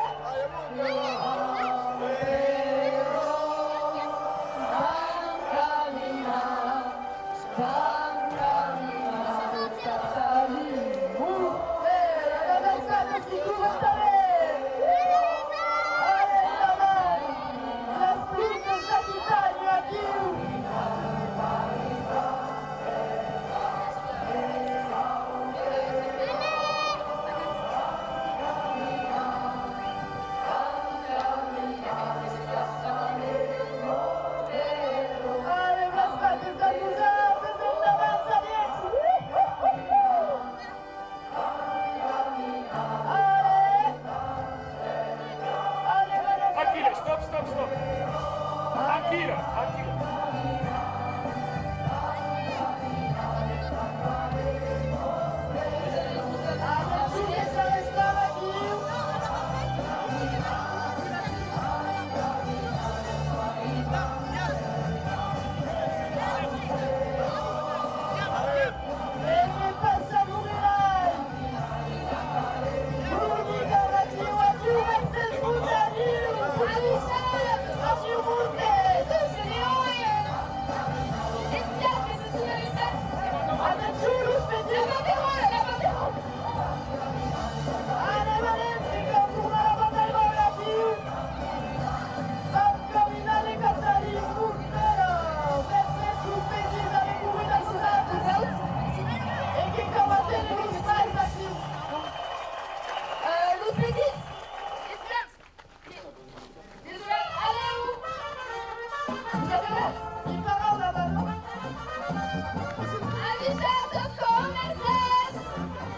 Vous avez l'air différent là-bas, non?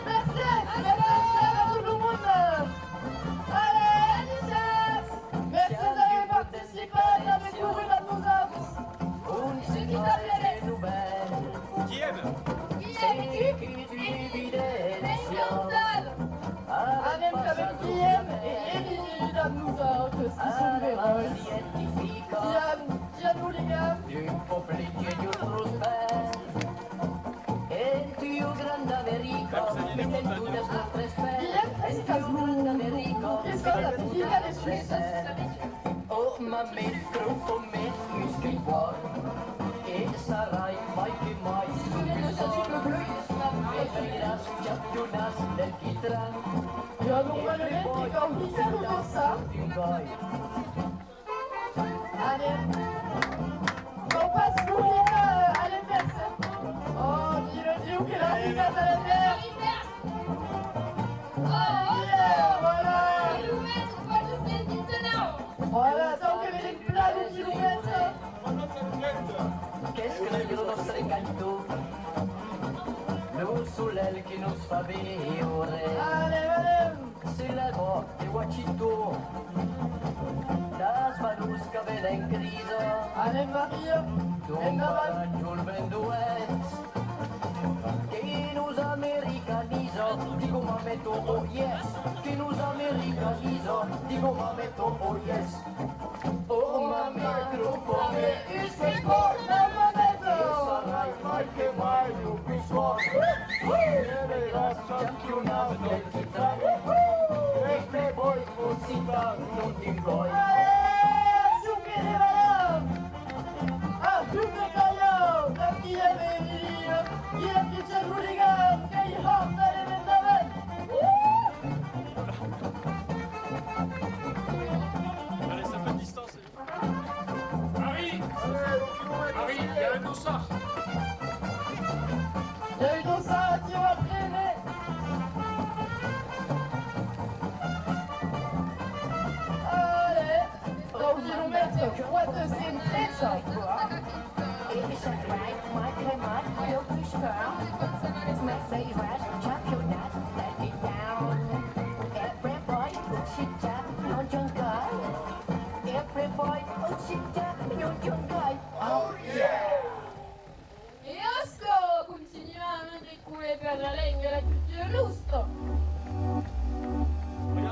Merci à tout le monde. Allez, merci d'avoir participé avec nous et dans nos âmes. C'est qui t'appelait les nouvelles. Avec Guillaume et Émilie dans nos autres, qui sont des rôles. Dis-nous les gars. Un pomeriggio di prospero e tu io grande Americo mettendo le nostre spese e tu io grande Americo oh ma metro come mi scrivo e sarai mai che mai e verrà campionas del Kitran Ja, normalement, die kan niet zeggen hoe dat staat. Allez. On passe pour Lina à l'inverse. Oh, dis-le qu'il a l'inverse à l'inverse. Voilà. Voilà, donc il y a une plaque de kilomètres. Qu'est-ce que le nostro canto lo soleil che nos fa vivere Allez, allez. se la vo e guacito la svanusca vede in crisi Allez, Marie. Domani il venduet che nos americanizzo dico ma metto oh yes che nos americanizzo dico ma metto oh yes oh ma metto come il secondo sarai mai che mai più più e la campionata del Kitran e che poi non ti vuoi Double gaillard, la Guillaume et Émilie, Guillaume qui tient le hooligan, Kay Hart, allez les dames. Allez, ça fait distance. Marie, il y a un dossard. Il y a eu dans ça un tir après, mais... Allez, 3 kilomètres, what a scene, très simple. E Osco continuiamo di cui per la lingua la cultura giusto.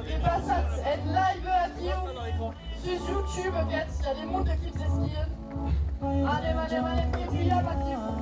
Et bah ça, c'est live à Guillaume sur YouTube, gars, il y a des mondes qui s'esquivent. Allez, et puis là, bah, Guillaume.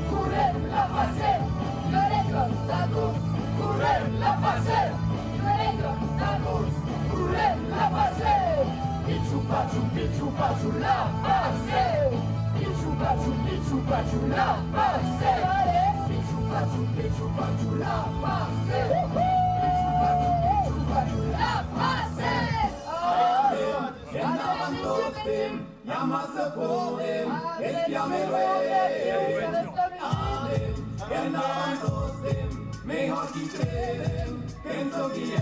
courir la passer, violer comme ça tous, courir la passer, violer comme ça tous, courir la passer. Pichou pachou, la passer. Pichou pachou, la passer. Allez, pichou pachou, la passer. Pichou pachou, la passer. Mejor que creen, pienso que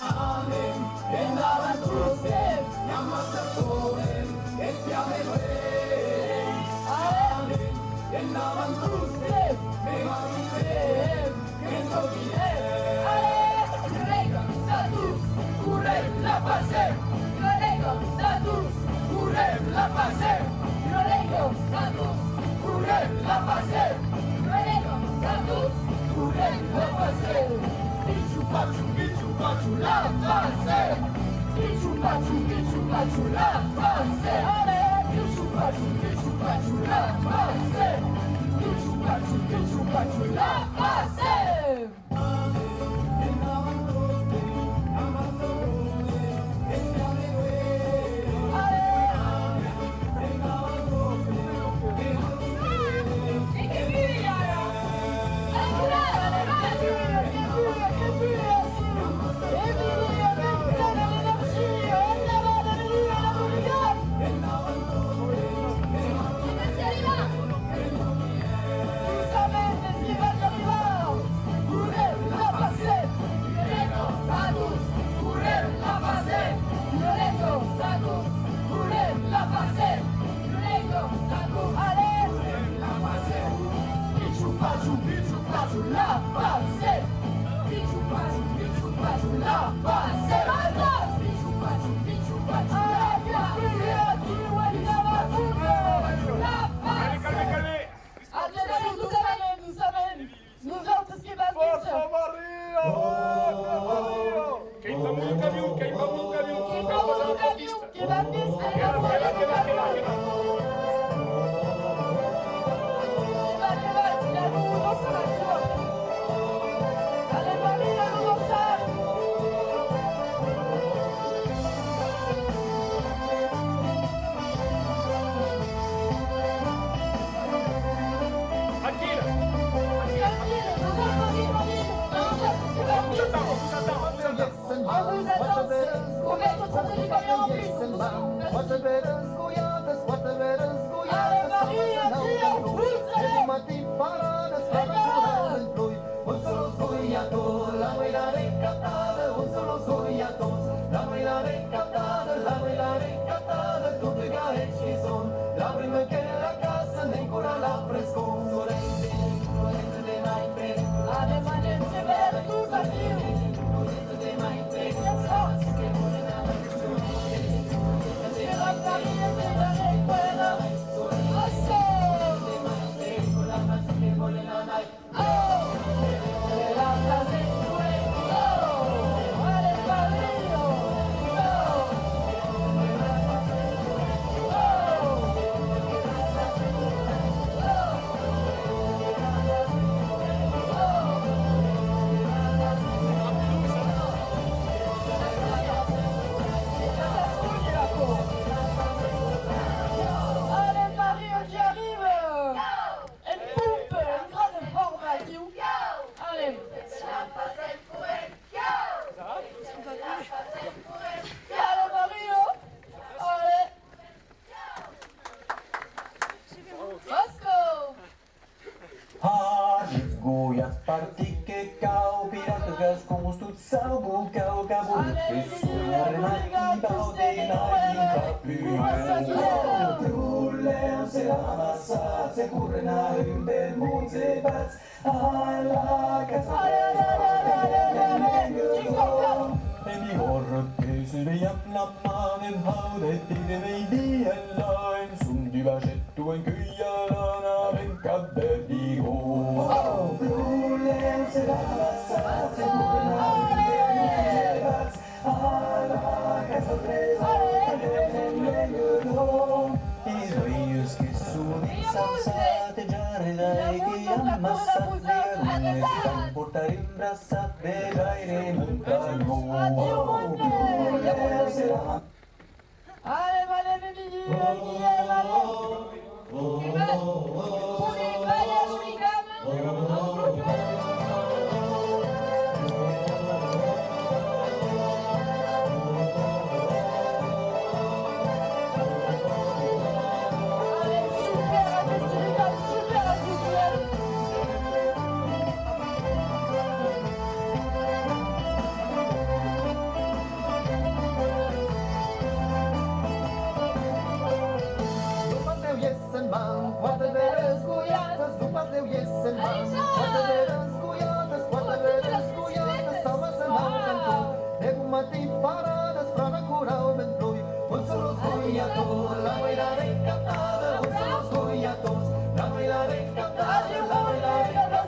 Amen, andaban cruces, llamas a joven, Amen, andaban cruces, mejor que creen, pienso que Allez, status, courir la passer. Status, courir la passer. Status, courir la passer. Status, courir la passer. Pichou pachou, la passer. Pichou pachou, la passer. Allez, pichou pachou, la passer. Pichou pachou, la passer. La passer, pichou pachou, la passer, pichou pachou, la passer. Attention, nous amène, nous autres qui va Forza Mario! Quem tá muito caminho, quem tá muito caminho, quem tá fazendo a pista. qui va pisser, allez Marie, la nouveau sac. Akira, La prima che la casa ancora la fresco Partike kau, piratas konstut saubu kau kabul. Suonarena kibau Trulleon se ramassa, se kurrena ympär muun se päts. Alla En i håret pyser vi jämnammanen haudet i det veidiellaan. Sun diversettu en kyjälana venkadde i går. Trulleon se ramassa, se kurrena ympär muun se päts. Alla Israelius que sun Arredare che ammassa le sta portare in braccia per aire montano. Allez, allez, paradas para curar o mentor. Un solo soy a todos, la baila de encantada. Un solo soy a todos, la baila de encantada. La baila de encantada. La baila de la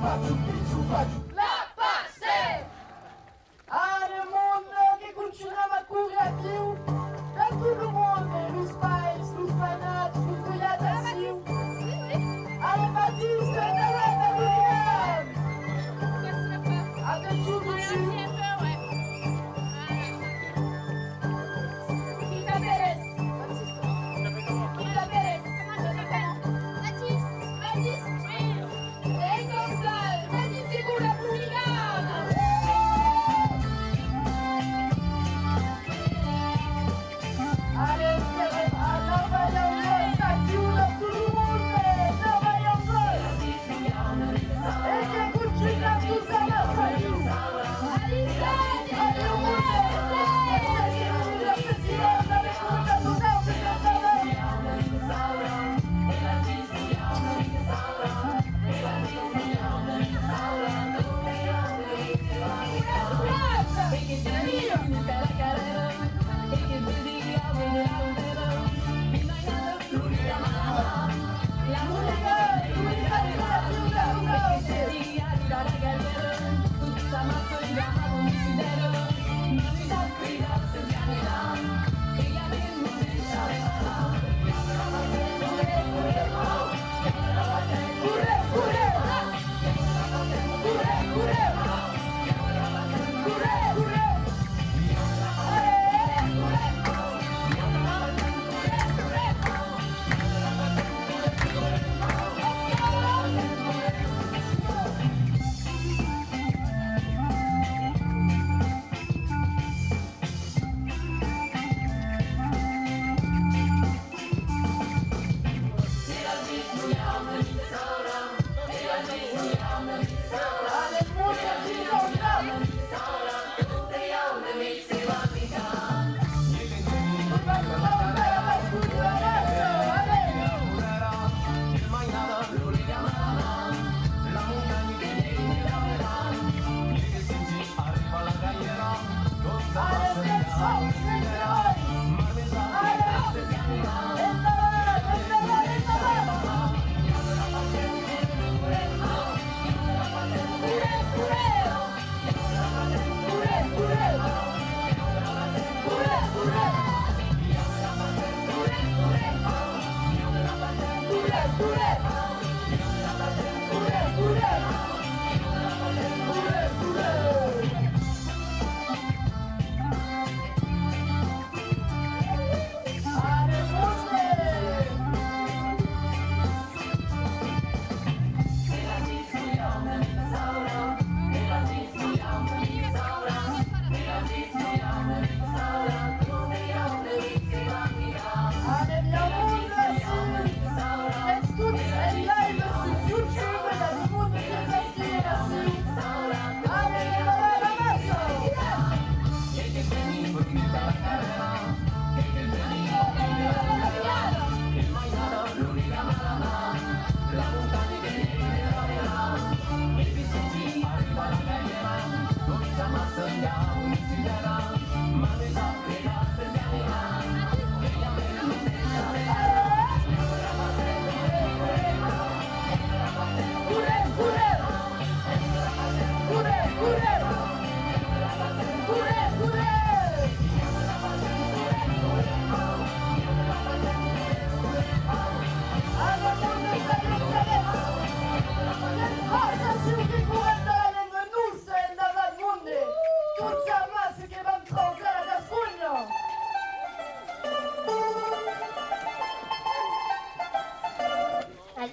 La pace! Ah, le monde che continuava a correr viu, da todo mundo, os pais, os fanáticos, os filhadinhos. Allez, Baptiste, de la Gabriel! Avec tout le jus. Hilda Pérez. Hilda Pérez. Allez, Nova York, ça chiude tout le monde, Nova York. E che cucina tu sei la salute. Allez, au monde. La festival avec le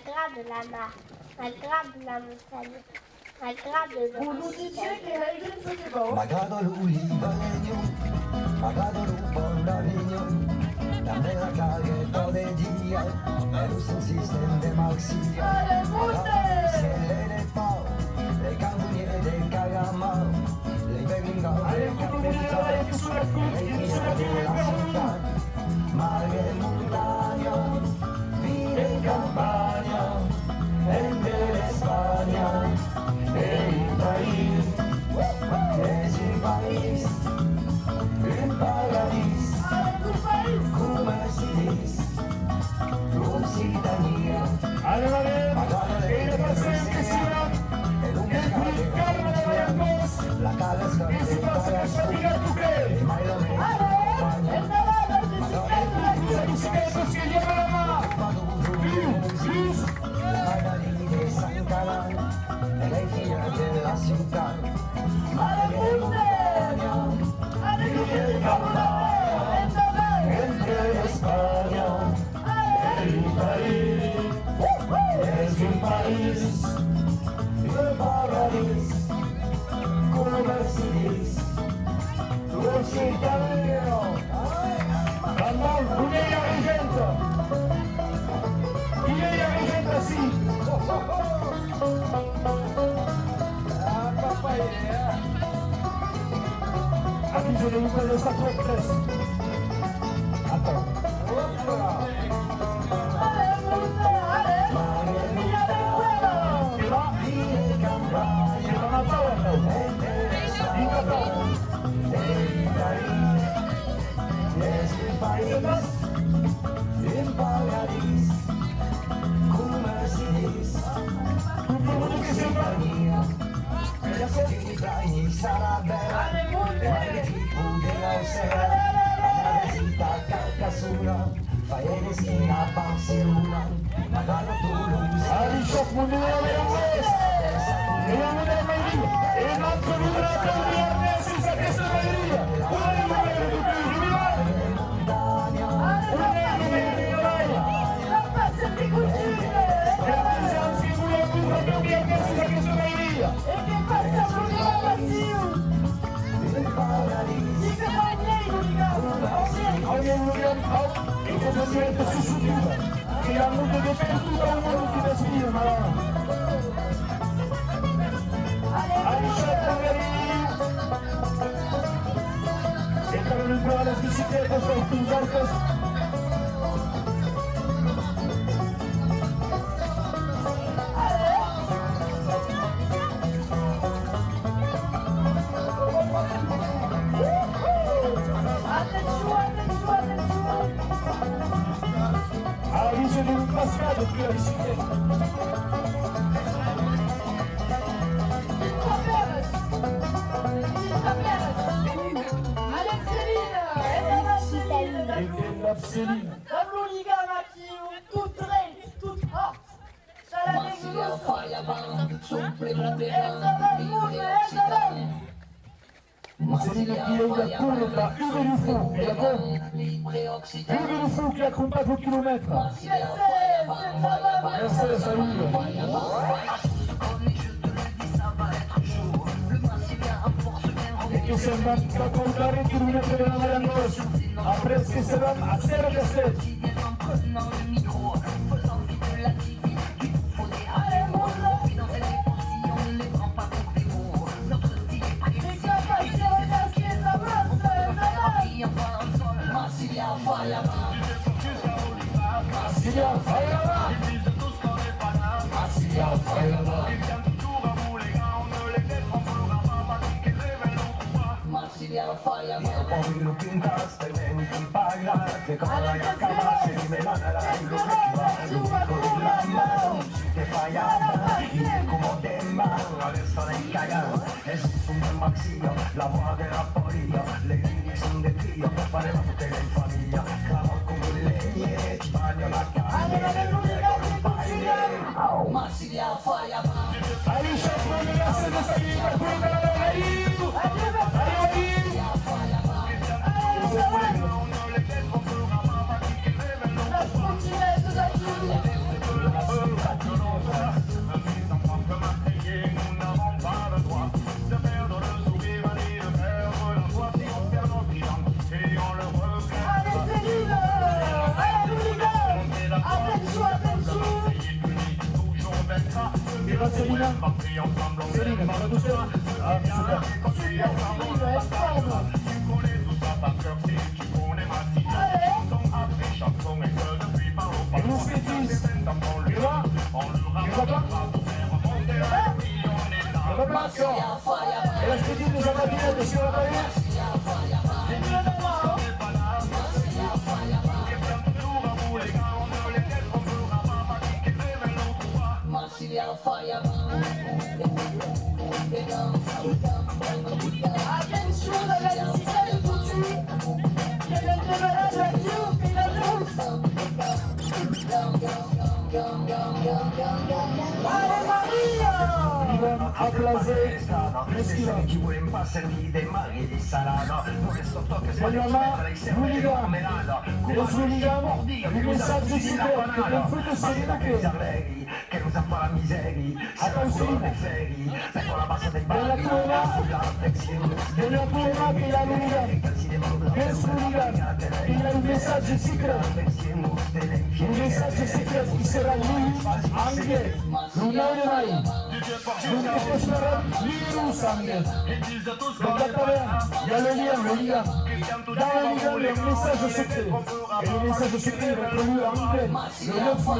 canton de la mer, elle grimpe la montagne, elle grimpe le Malgrado l'ulivalegno, malgrado l'upolavigno, la mela caghetto de dia, elle usa un système de marxia. Ciel de pau, les cambouillers de cagamao, les begingao, les capitao, les filles de la ciudad, magre montaña, vire campaña, entre España, el país, es un país, un paradis, como se dice, Lusitania. pagarán en el final de la ciudad. Entre España y mi país, es un país de paradis, como Mercedes, Lucy Camino, Ramón, Julián Argento, Julián Argento, sí. Aquí se le gusta de esta tres. Attends. In paradis, come Mercedes, tutto che sembra mia, la sera in sarà bella, guarda tipo della sera, la visita a Carcassona, fai le schiena a Barcellona, magari tu lo usi. Alishof Mundial West, e la Mundial Maria, e l'altro numero del viernes, sa che sta Maria, una di quelle di più, il comandante si subiva, che hanno detto un mondo di respiro, ma entraron en todas las bicicletas, los autos. Aviso de un cascado que la bicicleta. Céline. La Bluligama qui toute dreite, toute hot. Ça la Céline qui est la courbe à Hugo Dufaux et la bombe. Hugo Dufaux qui accompagne au kilomètre. Merci, salut. Et que se van a contar el kilómetro de la Marandos. Après ce que se van a hacer de hacer. Poi lo pintaste, venti pagate, con la capace di menare lo que va, con la mano, te fallaba, y como te mano, adesso lei cagano, es un bel maxillo, la voz de la polilla, le grilli son de trio, pareva tutte le famiglia, clamo come le legne, ci bagno la Marsilia falla, ahí se pone la cena salida, fuera la raíz, Céline, parle doucement. Ah, super. Et nous, c'est fils. Tu vois? Tu vois pas? Tu vois pas? Et là, je te dis, nous avons bien de sur la palette. Attenzione alla bicicletta tutti, che non deve essere più fino a giù. Vale Maria! applauser le schivano. Chi vuole un passermi dei maghi di salada, non è sto tocco se Vogliamo hooligan, lo hooligan, il messaggio secreto che non frutto sereno che non sa fare miseria, se non sono dei feri, con la bassa dei della bagni, curva, sulla della curva che la hooligan, per hooligan, il messaggio secreto, un messaggio secreto che sarà lui anche, non è mai, non ti posterà virus anche, guardate bene, Hallelujah, dans la Ligue 1, le message secret, et le message secret va être lu en anglais, le 9 mai.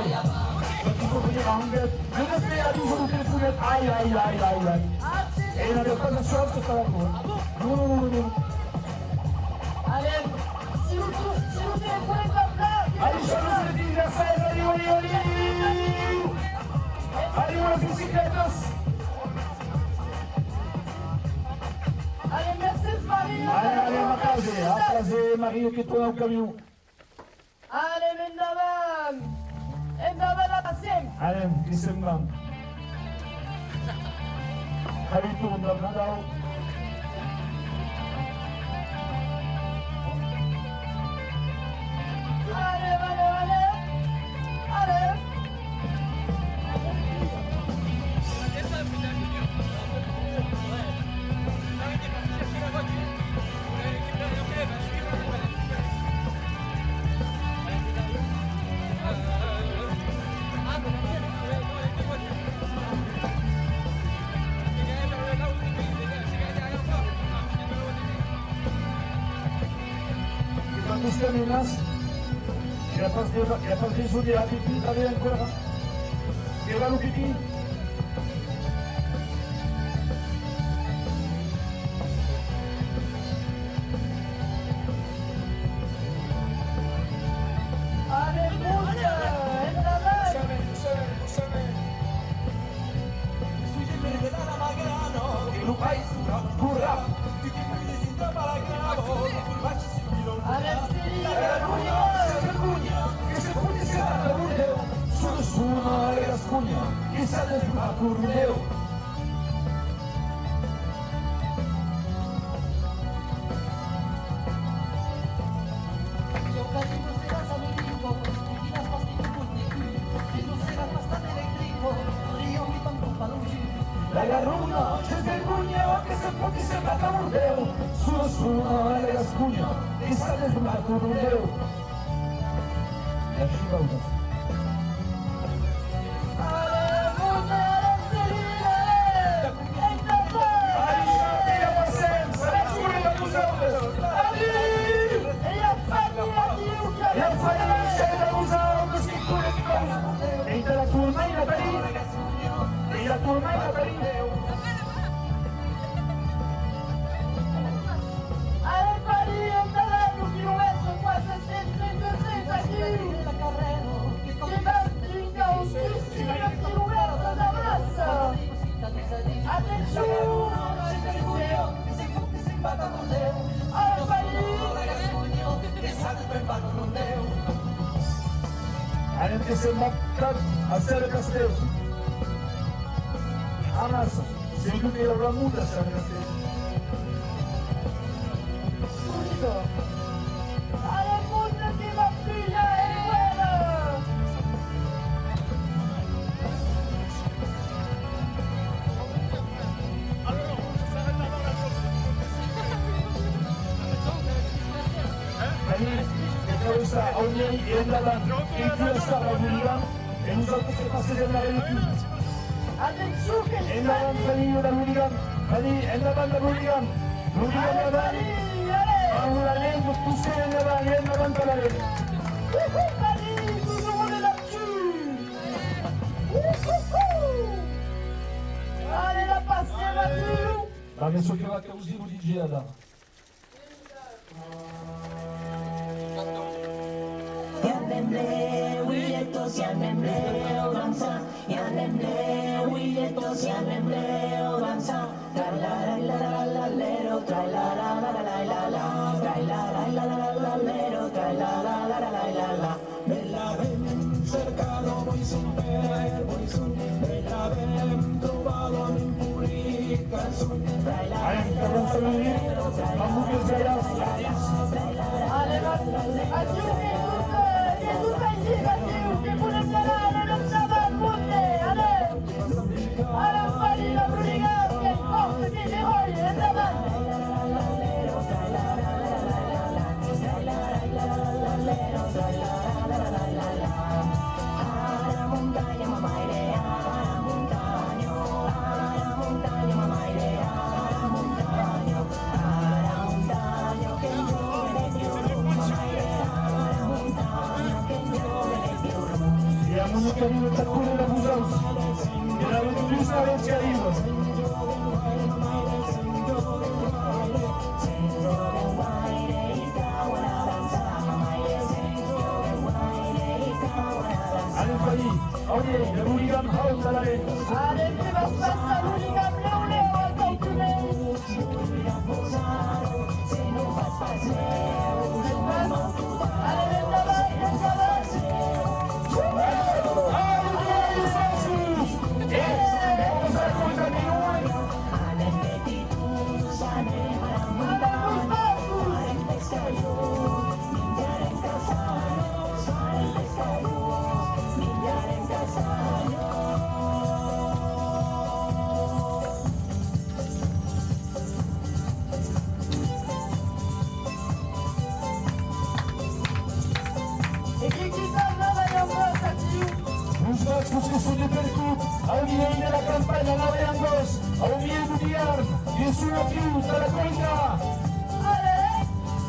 Donc il faut venir en anglais. Le 9 mai à 12h au téléphone, aïe, aïe, aïe, aïe, aïe. Et il n'avait pas de chance, c'est pas la cour. Non, non, non, non. Allez, si vous téléphonez comme ça, Allez, chacun se dit, la fête, allez, allez, allez. Allez, on la bicycletos. allez, merci Marie. Allez, applauser Mario qui tourne au camion. Allez, Mendavan. Mendavan à la scène. Allez, qui se demande. Allez, tourne, Nadal. Allez, allez, allez. Allez. Quando terminas, ya pas de la pipi, t'avais encore. Et va le pipi. Allez, bouge. Mendavan. Allez, Céline. Che se pudi se va a Curdeo, sono su una era spugna, che sa del a Curdeo. La garruna, c'è del pugno, che se pudi se va a Curdeo, sono su una era spugna, che sa del a Curdeo. La Chibauda. Allez, bouge. Allez, Céline. Allez. Et il y a Fanny à Diouka. La famiglia della Musao, che si pure di cosa. E della turma in Natalina. E la turma in Natalina. Allez, Fanny, Mendavan, nous kilomètres, quoi, c'est facile. Qui va finir au 6 kilomètres d'avance. Attention. Allez, Fanny. Anche se Moccat a Serra Castello. Amas, se lui era la muda a Serra Castello. Allez, bouge, qui va finir, elle est bonne. Allez, et comme ça, on y est là-bas. Et puis ça va vous dire. Et nous autres, c'est passé de la réalité. Attention, qu'elle Et là, on fait une la hooligan. Allez, et là-bas, la hooligan. Hooligan là-bas. allez. On la lève, pousser là-bas, et là-bas, on la lève. Fanny, toujours on est là-dessus. Allez, la passe, c'est là-dessus. Adesso che va così lo dici là. Yanemle, willetos, yanemle, oranza. Yanemle, willetos, yanemle, oranza. Tra la la la la lero, tra la la la la la la, tra la la la la la lero, tra la la la la la la. Me la ven cercano, voy sin ver, me la ven trovado a mi Oscarino txakurera buzauz. Erabut luzaren txaribaz. Fari, haurie, hooligan hautalaren. Allez, tu vas se passer un hooligan léo, attends que Alguien de la campaña navegando, alguien mundial, y es una tribu de la cónica.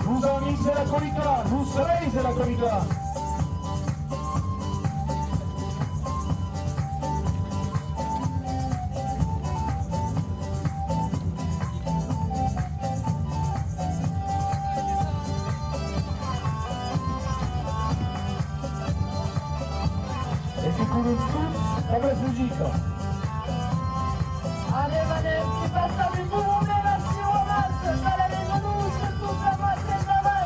Luz amigos de la cónica, luz seréis de la cónica. Allez, Vanem, tu passes à du bout, on est là, si on ramasse, pas la maison nous, c'est tout la moitié de la main.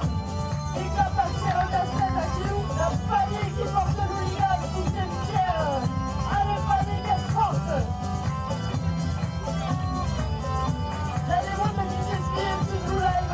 Et quand passer un casse-tête à Kilou, la panique qui porte le hooligan, tout est fier. Allez, panique, elle forte. Allez-moi, petit esprit, un petit coup live.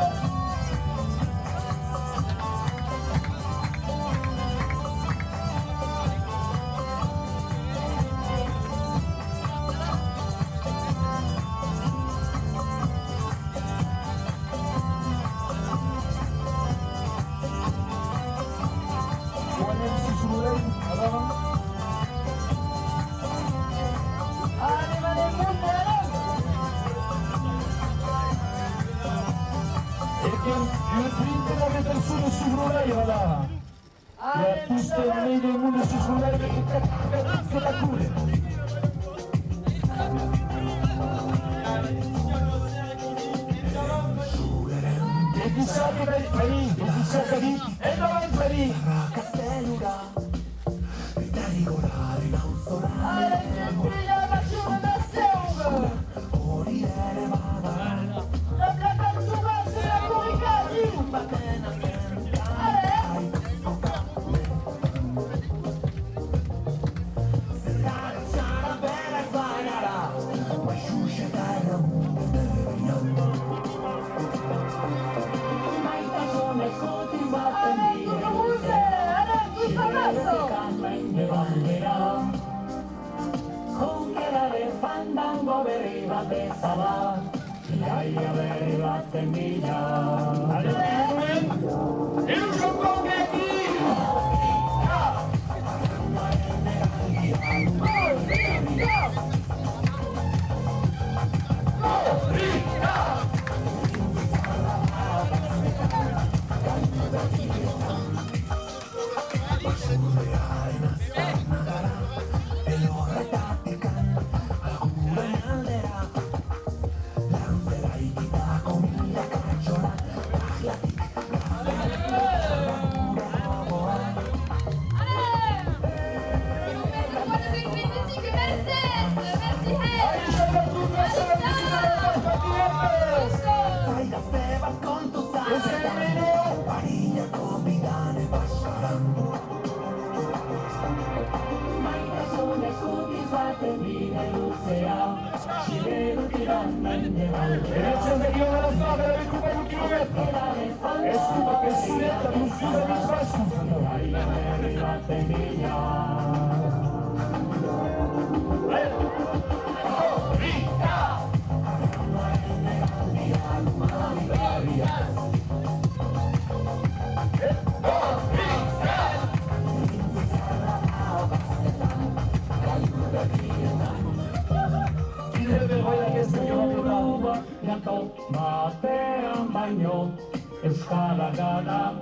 Euskara gara,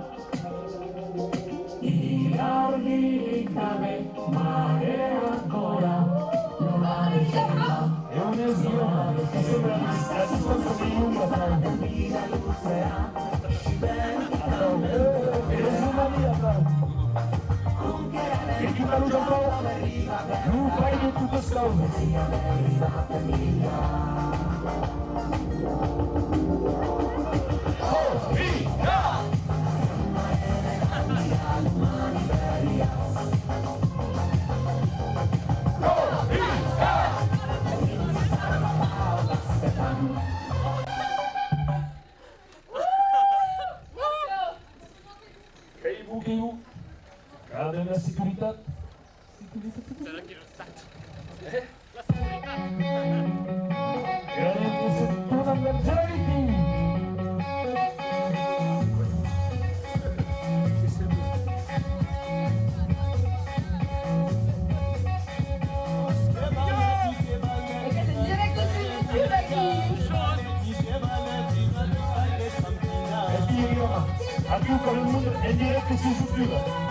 tardi, cade, mare ancora, non ha scelta, è un'esione che sembra vista, si sta di lunga tardi, mi la lucerà, E chi valuta un po', non fai di tutto scavo. Che i buchi Cade la sicurezza. sarà che non stato. La Veramente se tu non emergenti. Perché se diretto si più da chi? E Dio, a più con il mondo è diretto su chiuda.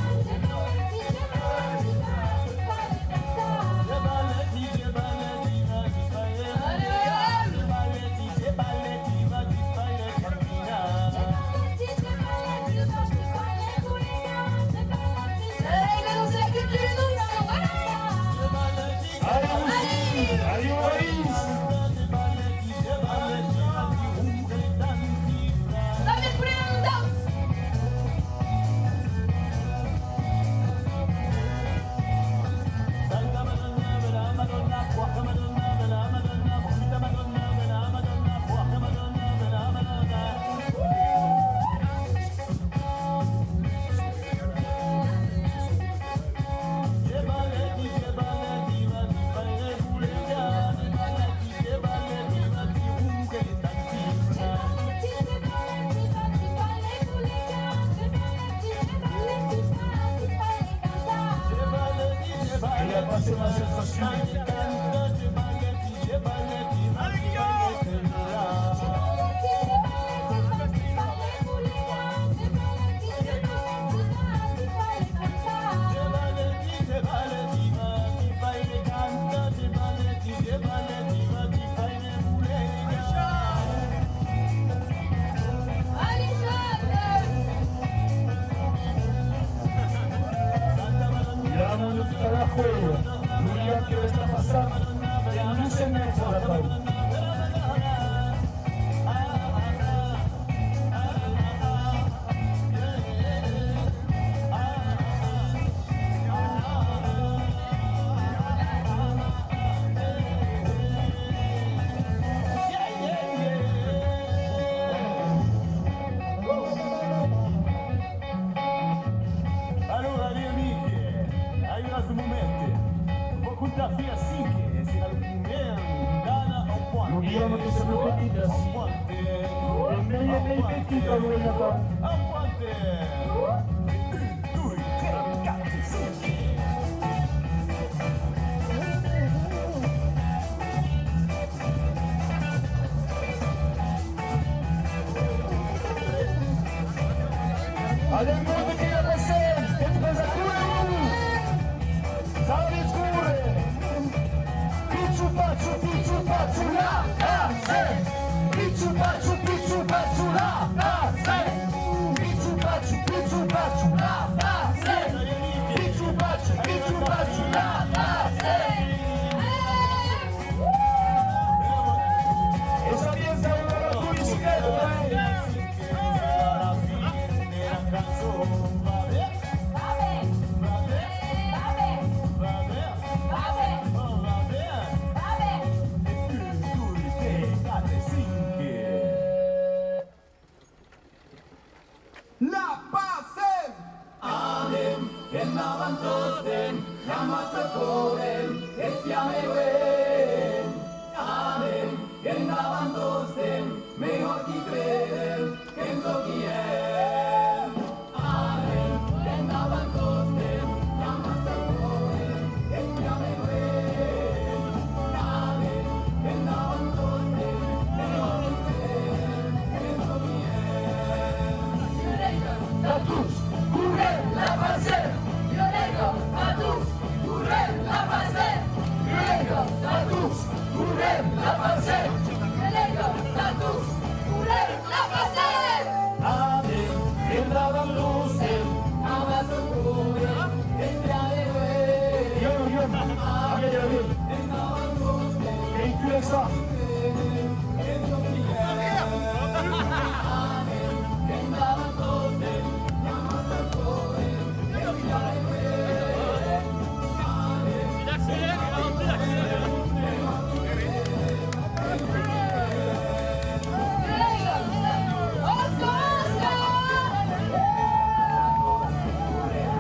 avec ça.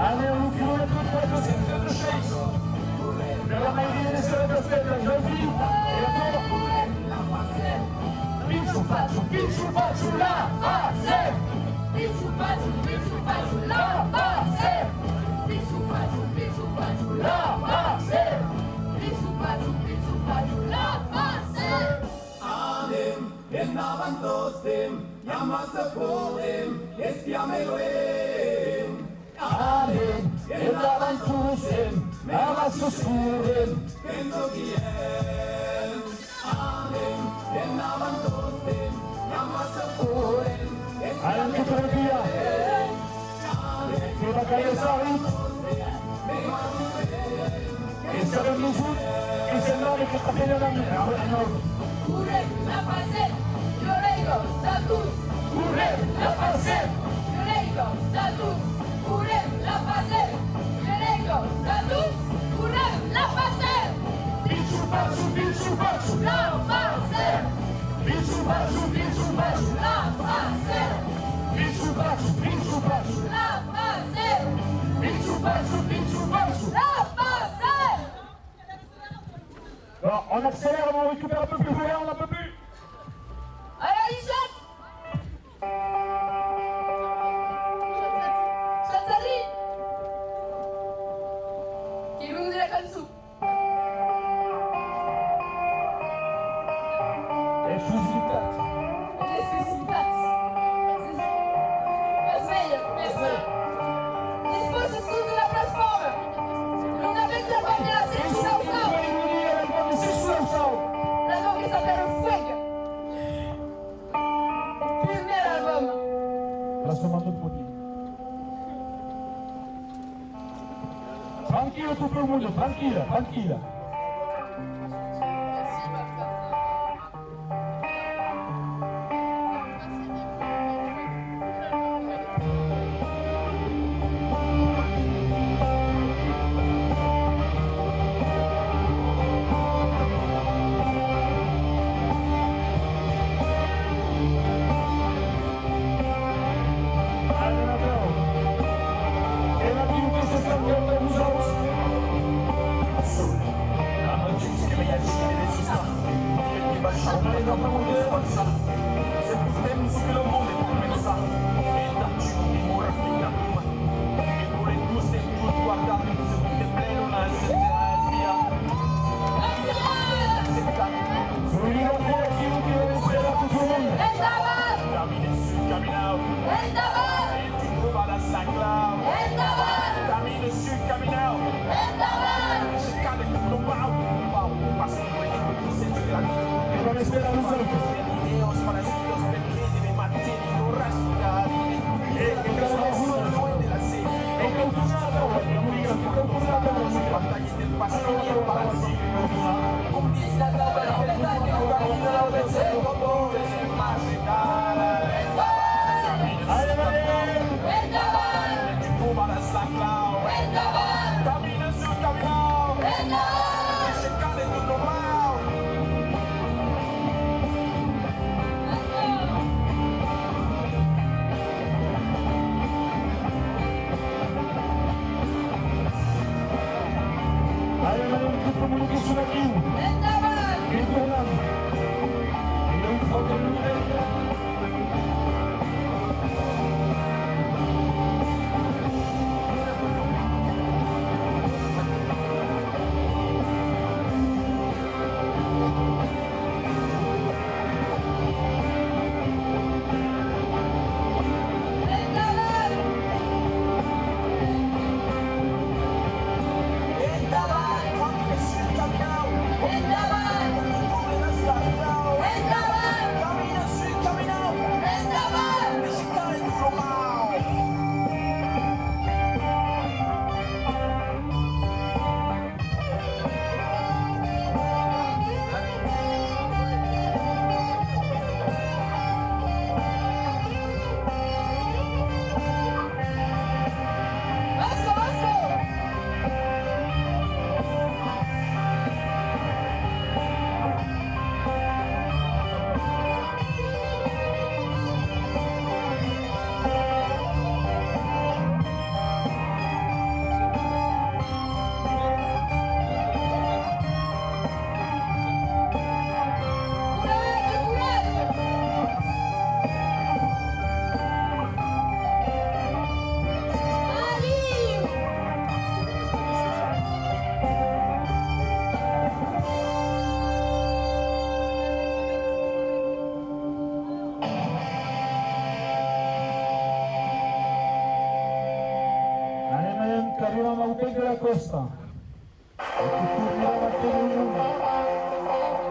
Allez, on vous le plus près de cette de chase. Vers la magie des sols de cette jeune fille. Et attends. Pichou, pachou, la passe. Pichou, pachou, la passe. Pichou, pachou, la passe. Pichou, pachou, la passe. Anem, enavantostem, yamasapodem, estiameloem. Anem, enavantostem, yamasapodem, Enzogiem. Anem, enavantostem, yamasapodem, Alan Kutropia. Terima kasih Sarip. Et ça va nous foutre. Et c'est là avec le café de la mer. Hurré, la passe. Yorego, status. Hurré, la passe. Yorego, status. Hurré, la passe. Yorego, status. Hurré, la passe. Pichou, pachou, pichou, pachou. La passe. Pichou, pachou, pichou, pachou. La passe. Pichou, pachou, pichou, pachou. La passe. Pichou, pachou, pichou, pachou. La passe. Alors, on accélère, on récupère un peu plus loin, on n'en peut plus. Allez, Alichette. Chatzali. Qui vous nous dit la canne-sou. Et Fouzitat. Dispose sous de la plateforme. On avait déjà pas bien la sélection ensemble. L'album qui s'appelle Feg. Premier album. Trasformato un pochino. Tranquillo tutto il mondo, tranquilla, tranquilla. Costa. E che tornerà a tenere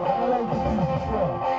dalla lei di tutto.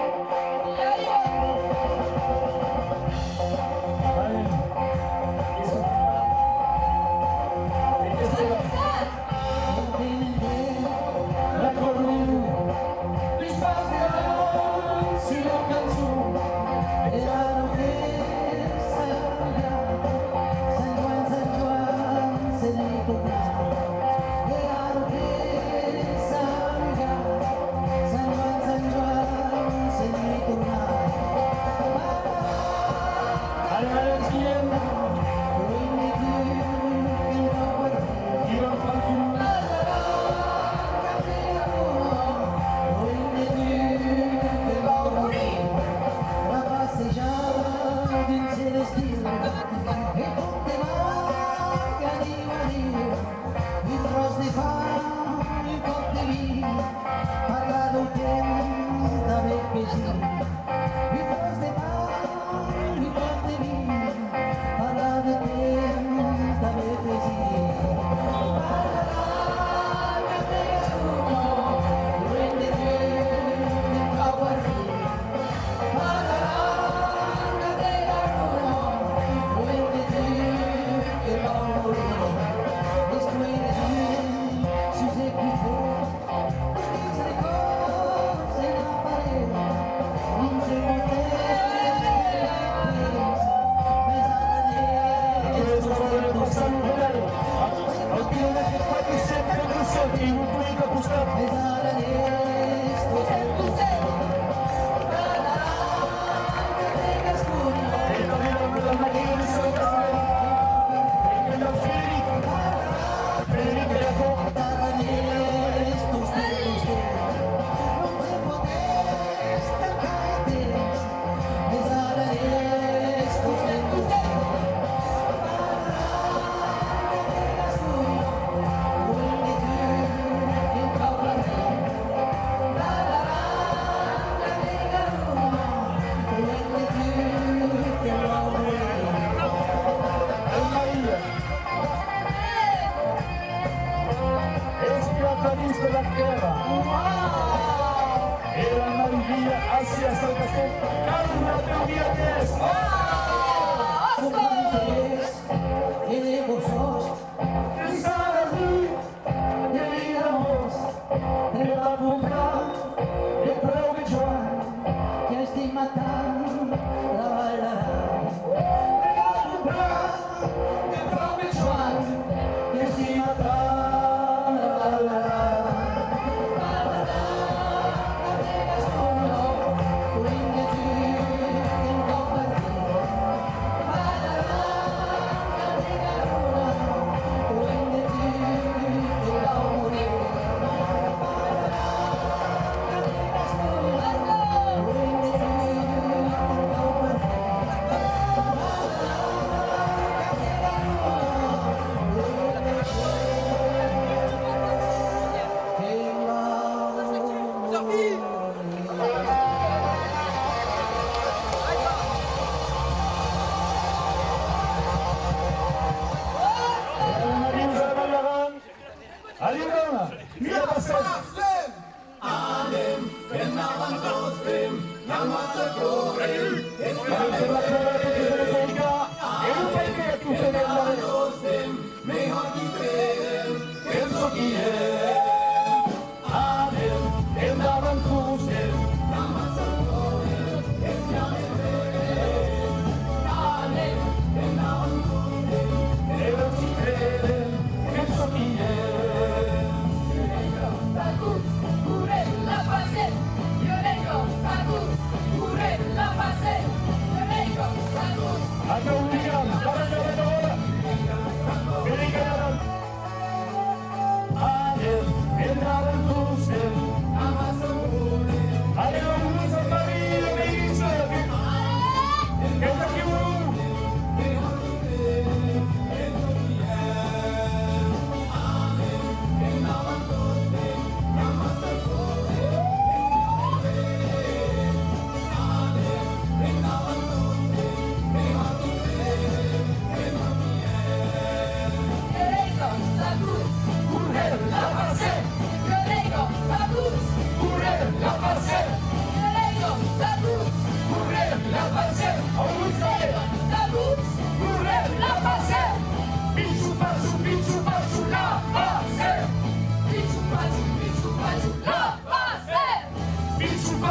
Io leggo,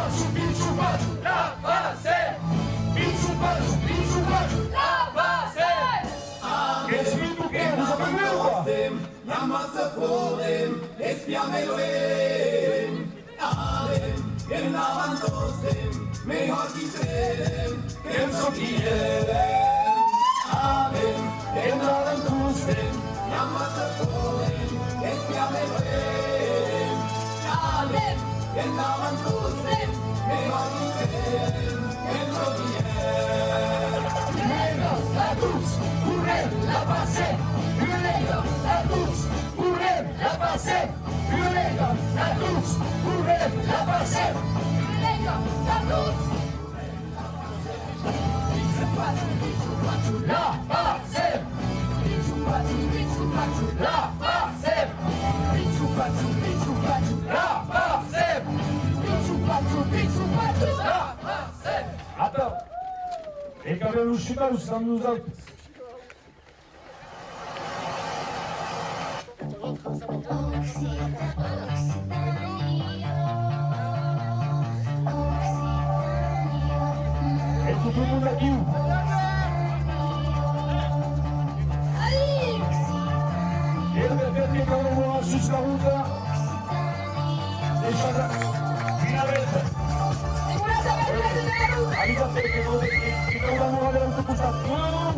pachu, bicho pachu, lava sério. Bicho pachu, lava sério. Espírito que nos aprendeu. Yamasa podem, espiameloem. Alem, que navantosem, melhor que trem, que só querem. Alem, que navantosem, Yamasa podem, espiameloem. Alem, que navantosem, melhor que trem, que só querem. Negros, la cruz, correm, la passem. Negros, la cruz, correm, la passem. Negros, la cruz, correm, la passem. Negros, la cruz. La passem. La passem. La passem. La passem. Attends. Et quand même, je sais pas où ça nous a... Et tout le monde a dit où? Et on va faire des quand on voit juste la route là. Les choses là. Une arrête. Avísate que no vamos a ver autopista. No.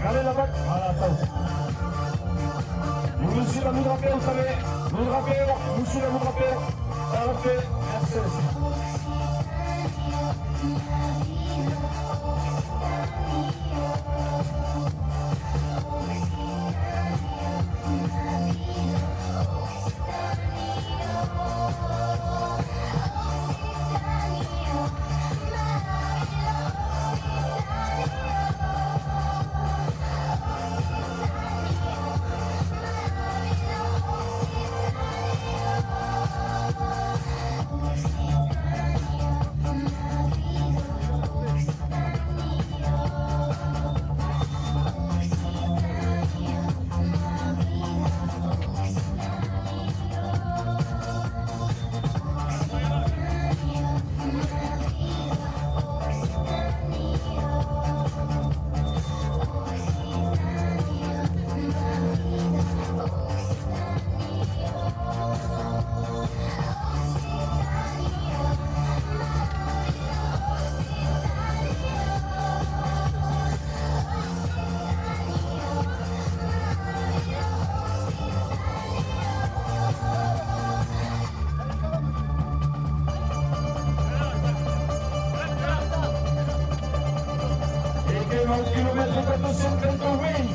Dale la vaca. Voilà, attends. Nous aussi la nous rappelle, vous savez. Nous rappelle, nous aussi la nous rappelle. Ça va faire. Merci. Kilomètre 438.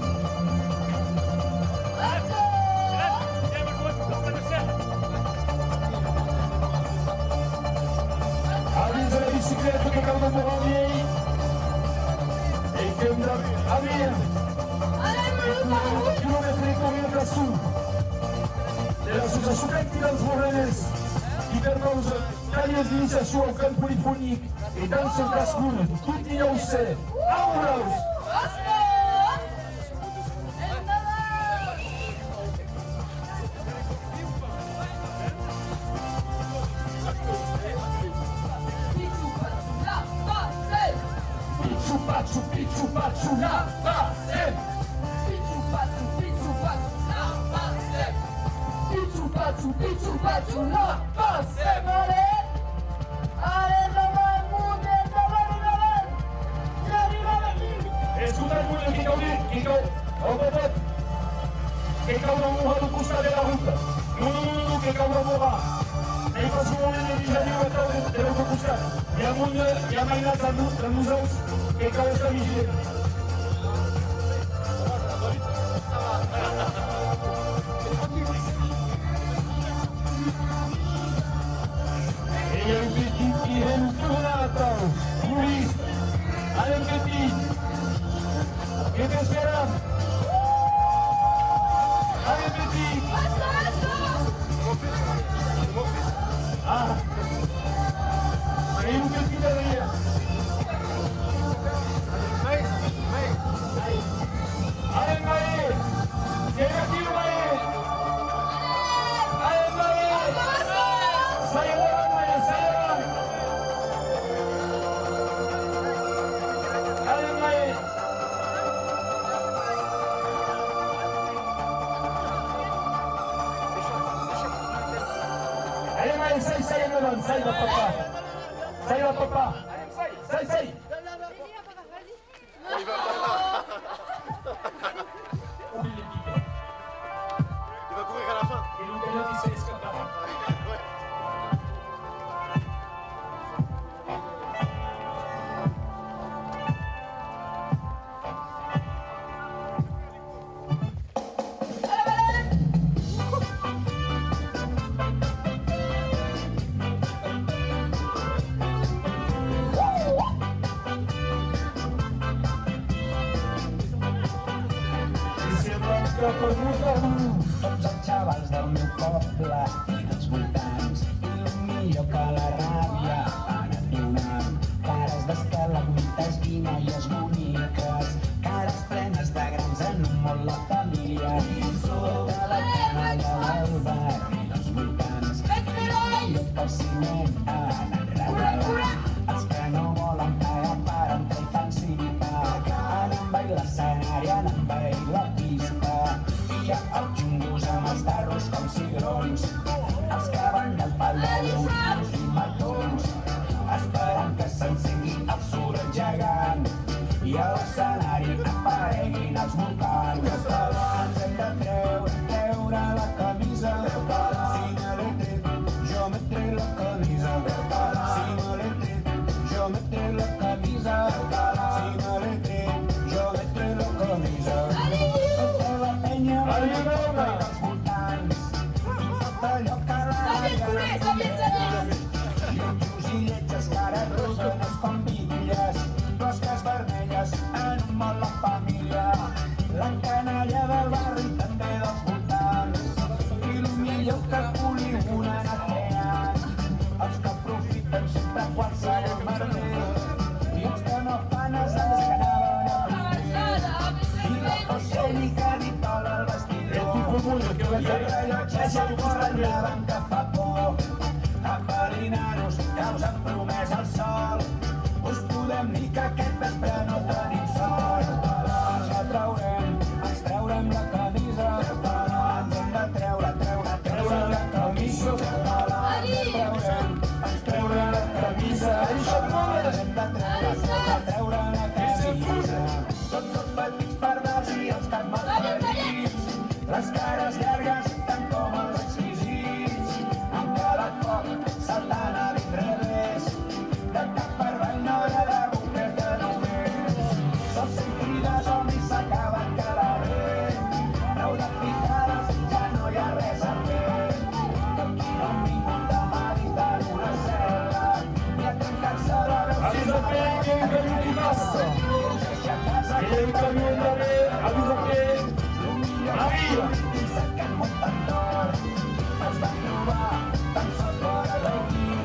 Avise la bicyclette que quand on aura vieilli. Et que vous avez Amir. Kilomètre de combien de la sous. De l'association Activance Morenes. Qui permet talleres d'initiation au camp polyphonique et danse en cascoune de tout Inaussé. Amouraus. Pichu pachu la passem. Pichu pachu la passem. Allez, Jamal, monte, Jamal. J'arrive avec lui. Escuta el Kiko, Robobot. Que cada uno a tu costado de la ruta. No, que cada uno va. El próximo año ya digo de la otra costado. Ya mañana la musamos que cada está vigilante. Et le petit qui est le tournateur, Luis, allez le petit, et te espérons. Allez petit. Ah, et un petit derrière. Allez Maï, viens aquí Maï. Allez Maï. Sayonara Maï, sayonara. là, papa. Ça essaye. Il va courir à la fin. Et donc, elle a dit, c'est escapade. Tots els xavals del meu poble i dels voltants i el millor que la ràbia van entonant cares d'estalagmites i noies boniques, cares plenes de grans en un món la família i sota la canalla del barri dels voltants i el millor pel ciment han enredalat els que no volen pagar per entrar i fan cipa han envaït l'escenari, han envaït la pista i hi ha els xungos amb els tarros com cigrons, els que van del palau i matons, esperant que s'encengui el soroll gegant i a l'escenari apareguin els volcans. Els talons hem de treure la camisa, si me l'he tret, jo m'he tret la camisa, si me l'he tret, jo m'he tret la camisa, si me l'he tret, jo m'he tret la camisa. Tota la penya dels voltants i tot allò que llunjos i lletges, cares rosenes com bitlles, closques vermelles en un món la família, la canalla del barri també dels voltants i el millor que poligonen a creant, els que aprofiten sempre qualsevol merder i els que no fan els anys que anaven a primer i la posènica ditola al vestidor i el rellotge ja correllaven que fa por apel·linar-nos que us han promès el sol us podem dir que aquest vespre no tenim sort ens traurem la camisa ens hem de treure la camisa ens traurem la camisa ens hem de treure la camisa tots els petits pardals i els cap malferits les cares llargues tant com els exquisits han quedat foc saltant a l'inrevés de cap per avall no hi ha de boqueta només se'ls sent cridar somnis s'acaben cada bé prou de picades ja no hi ha res a fer que aquí no han vingut a meditar en una cel·la ni a trencar-se la veu Avisa que hay un caminito. Que hay un camión de avisa que arriba. i cerquen molt d'entor els van trobar tan sols vora reunir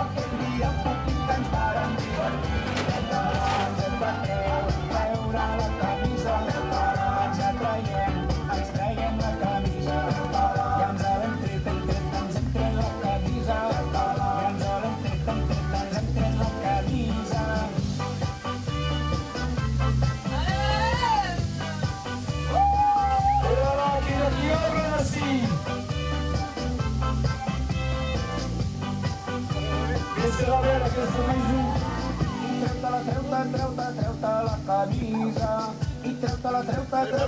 aquell dia públic que ens vàrem divertir ens hem de treure la camisa ens traiem la camisa i ens l'hem tret ens hem tret la camisa i ens l'hem tret ens hem tret la camisa. E la macchina ti obre sì. Questa è la vera, questa è giù. Treu-te la camisa i treu-te la camisa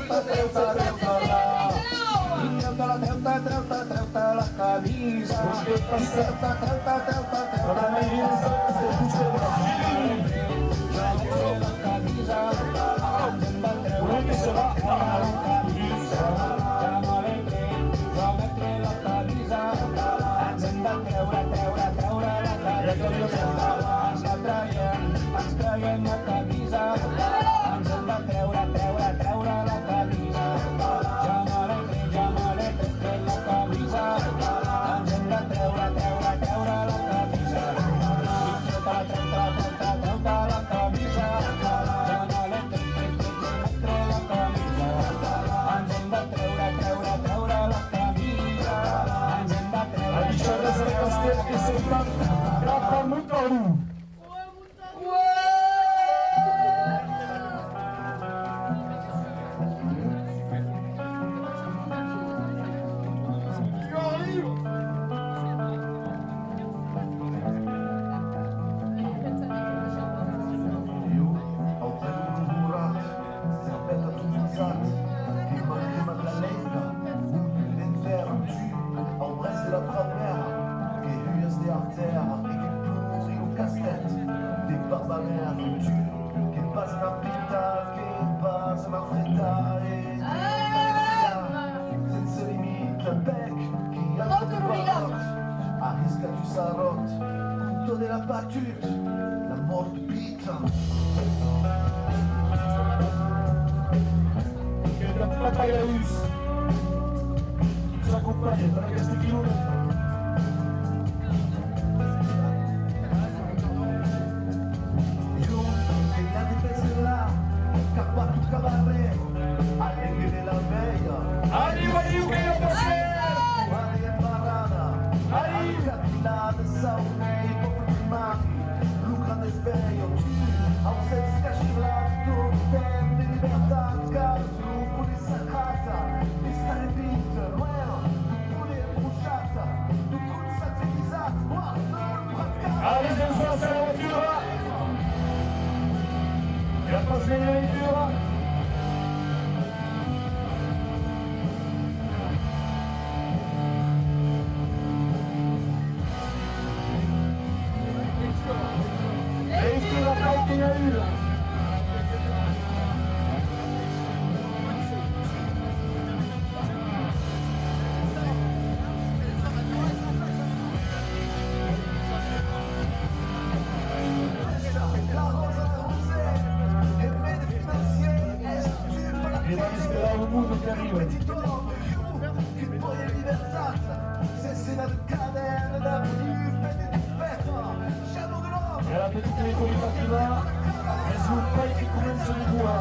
ens traiem la camisa ens hem de treure la camisa ja me l'he tret la camisa ens hem de treure la camisa i treu-te la camisa ja me l'he tret la camisa ens hem de treure la camisa ens hem de treure Alicia deve Castelo che sembra troppo molto. banner futur, che passa una vita, che passa una fretta senza limite al bec, chi ha tutto barotte, a risca tu sarotte, tutto della battute, la morte pita. Che la battaglia russa ci accompagna tra questi chilometri. Arriva io che io posso! Arriva! Capilada, saúde, povo de mãe, Luca desveio, ao ser descastelado, todo tempo de liberdade, caso, polícia rata, está em vida, não é? Mulher puxada, do curso satirizado, Allez, je me sens à la voiture! Il va pas se mener la voiture! Era per tutti i comitati là, e sviluppare che cominciano di qua.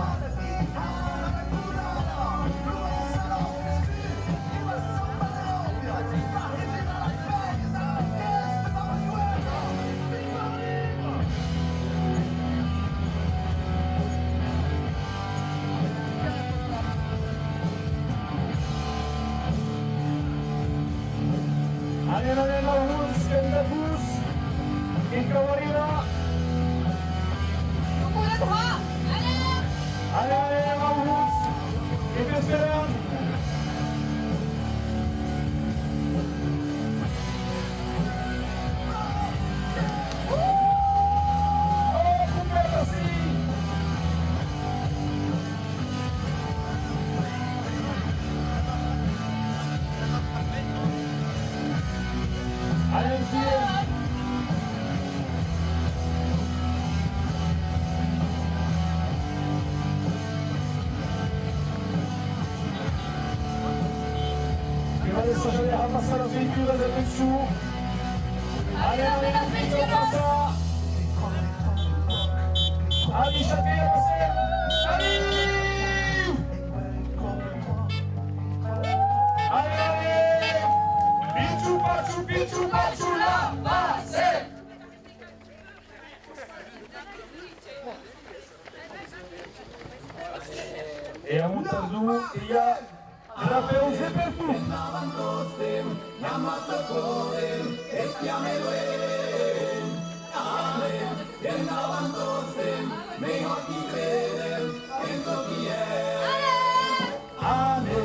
Allez, Maurus, Kendabus, Inkawarina. Allez, Maurus, Inkawarina. Adesso ci andiamo a passare la sventura del su. Allez, passa. Allez, Shakira, allez. Allez, Pichu, Pachu, la base. Et à Moutardou, il y a Rappeus e per tu! Ale,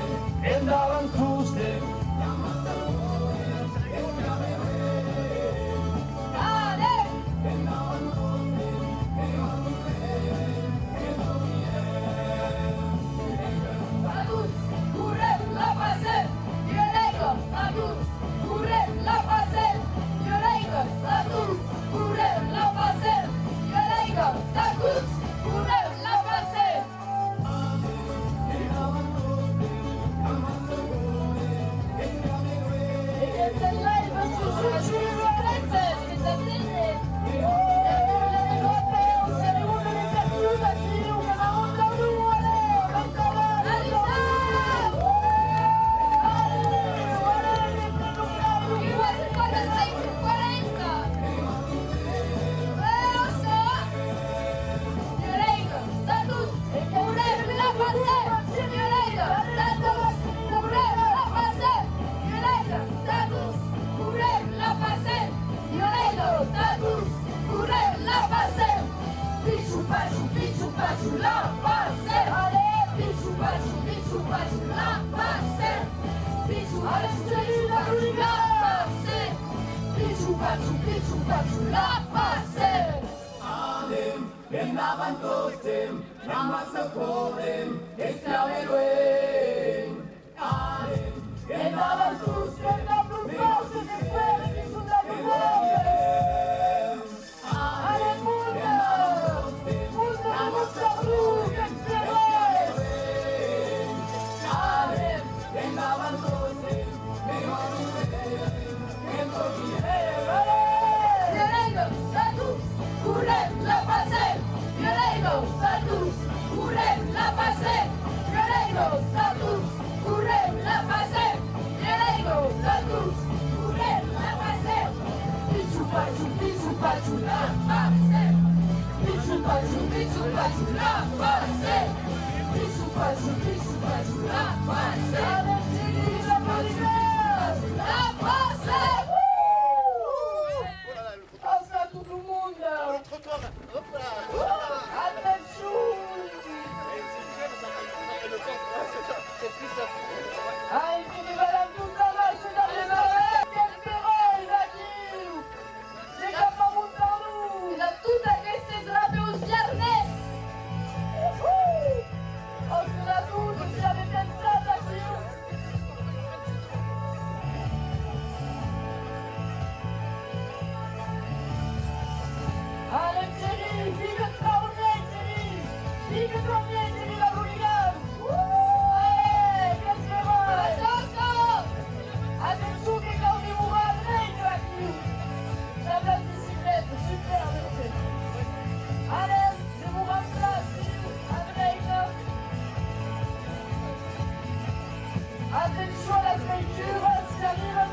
andavan tuste! Pichu, pachu, la passe. Vendaban sus piernas plus fortes que fueron y sus labios. ¡Ale mundo! ¡Mundo de nuestra luz exterior! Vendaban sus Violego, status, curem, la passé. Violego, status, curem, la passé. Violego, status, curem, la passé. Violego, status, curem, la passé. Pichu, pachu, la passé. Pichu, pachu, la passé. Pichu, pachu, la passé. Avec la polygone, la passé. Forza a tutto il mondo! Attenzione! Ah, il finit la tutta la c'est dans les oreilles! Quel ferrol d'aquí! J'ai qu'à pas montar nous! La tutta che si srabe os viernes! Oh, c'est la tutta, si avait pensato aqui! Allez, Thierry, vive trop bien, Thierry, la hooligan. Allez, qu'est-ce que va? Attention che Claudio mourra à Drake, aqui. La place bicyclette, super, merci. Allez, je vous remplace, à Drake. Attention à la ceinture, s'il arrive.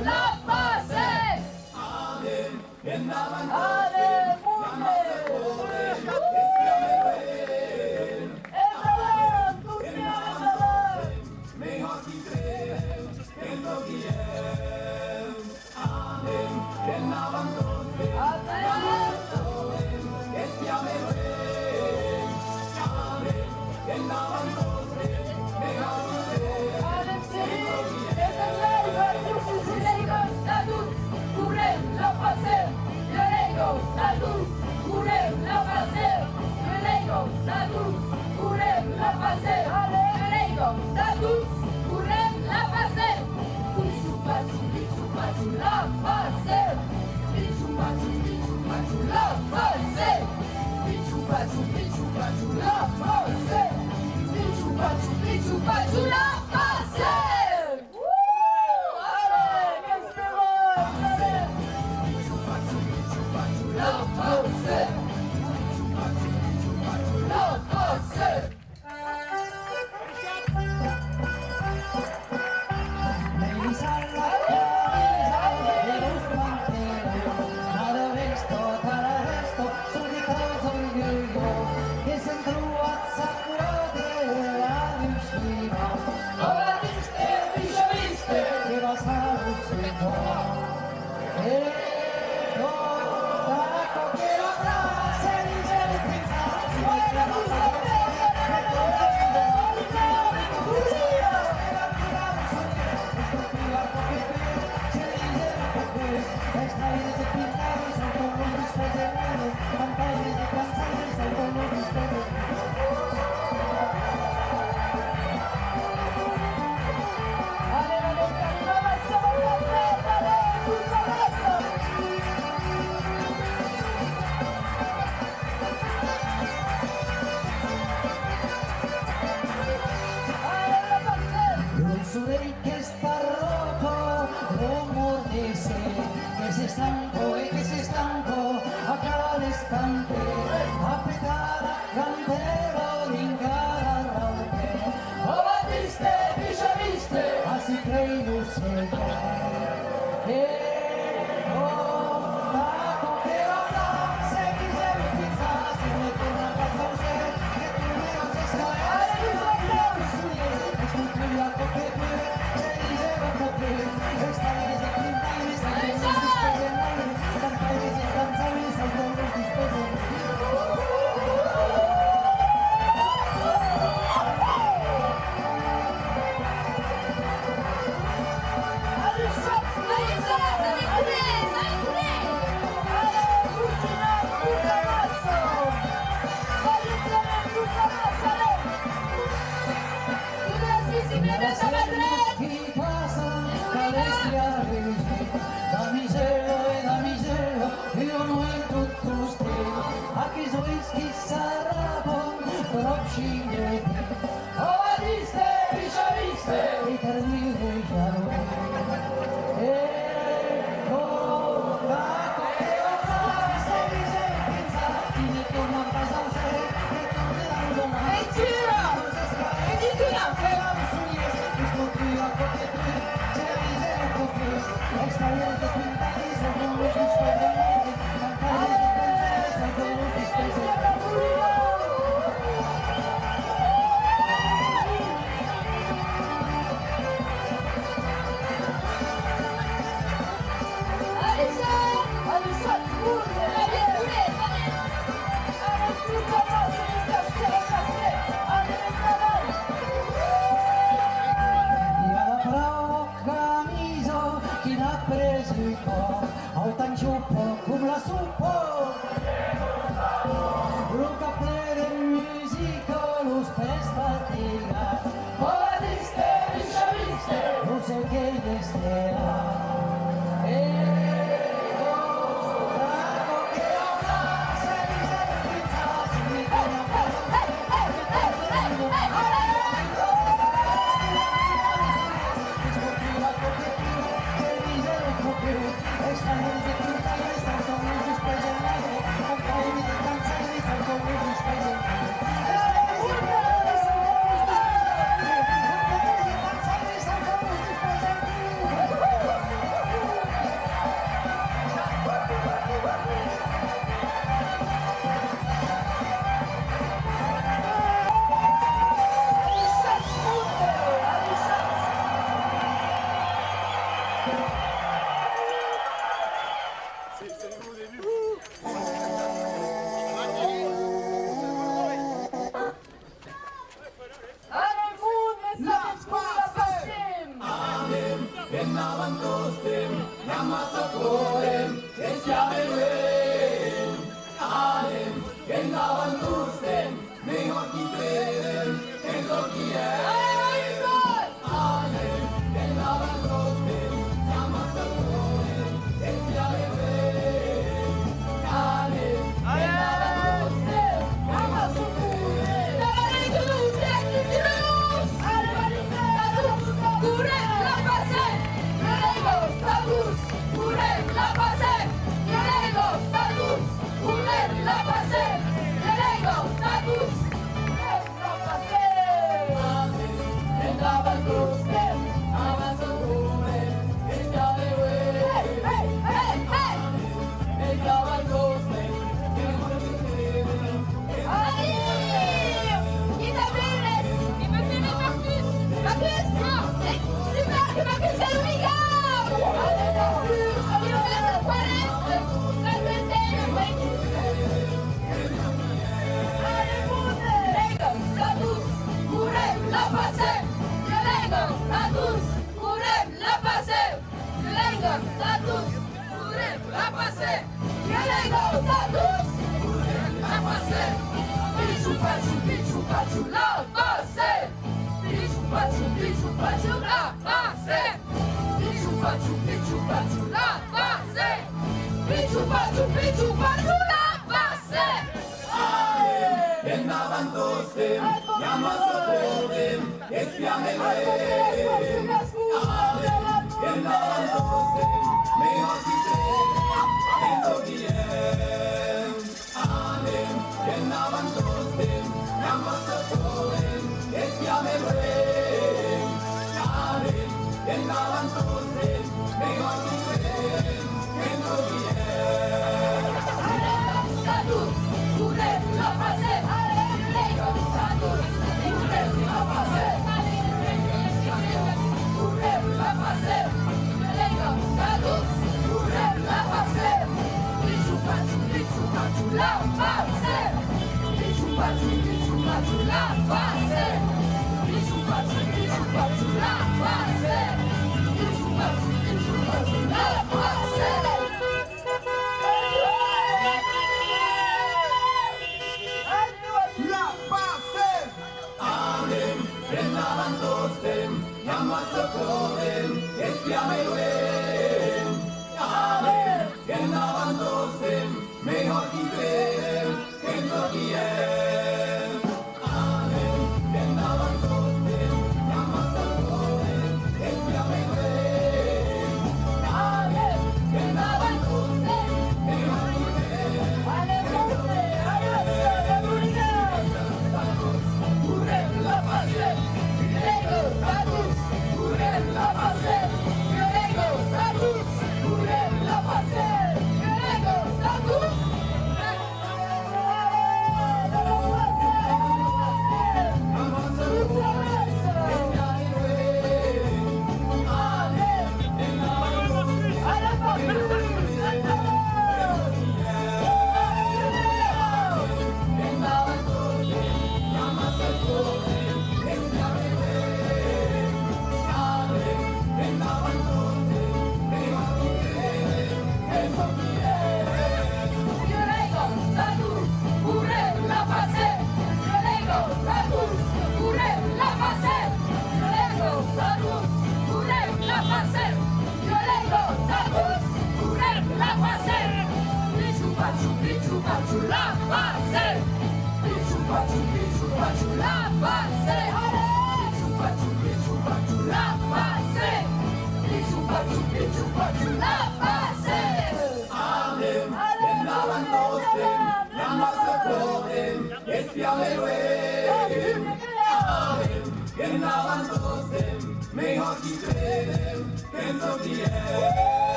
sulla base.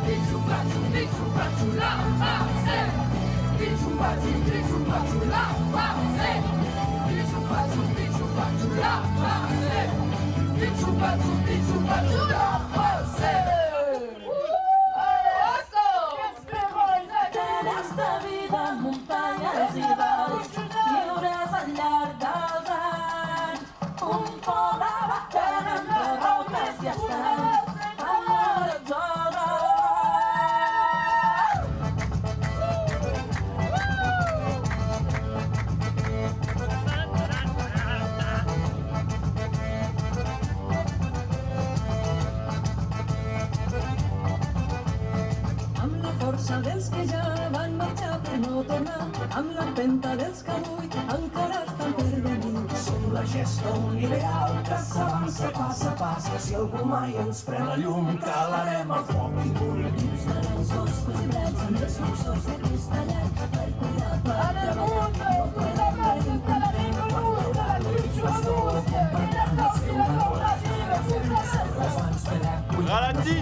Bicho, En esta vida muntanyes i valls, lliures al llarg dels anys. Un poble batent entre roques i estanys, amb l'horitzó del amb la força dels que ja van marxar per no tornar, amb l'empenta dels que avui encara estan per venir. Som la gesta, un ideal que s'avança pas a pas. Si algú mai ens pren la llum, calarem el foc i bullim. Serem foscos i bleds amb els sensors de cristallet per cuidar Ralenti.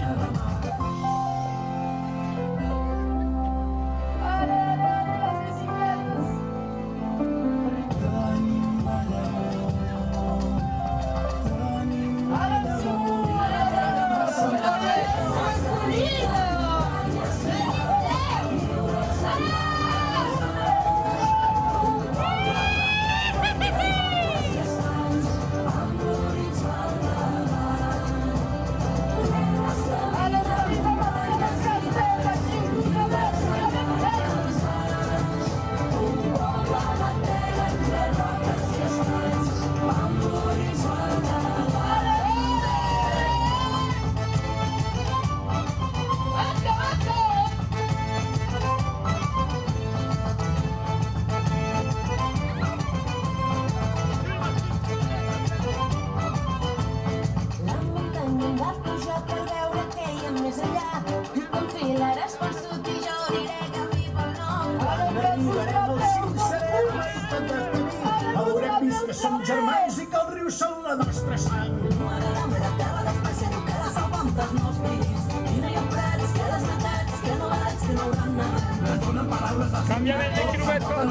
La muntanya hem de pujar per veure què hi ha més enllà. T'enfilaràs pel sud i jo aniré camí pel nord. Arribarem al cim, serem la intentat camí. Haurem vist que som germans i que els rius són la nostra sang. M'agrada la terra d'espècie, diu que les aguantes no els fills. I no hi ha prets, que les netats, que no barats, que no hauran anat. Donen paraules de Canviaré el quilòmetre.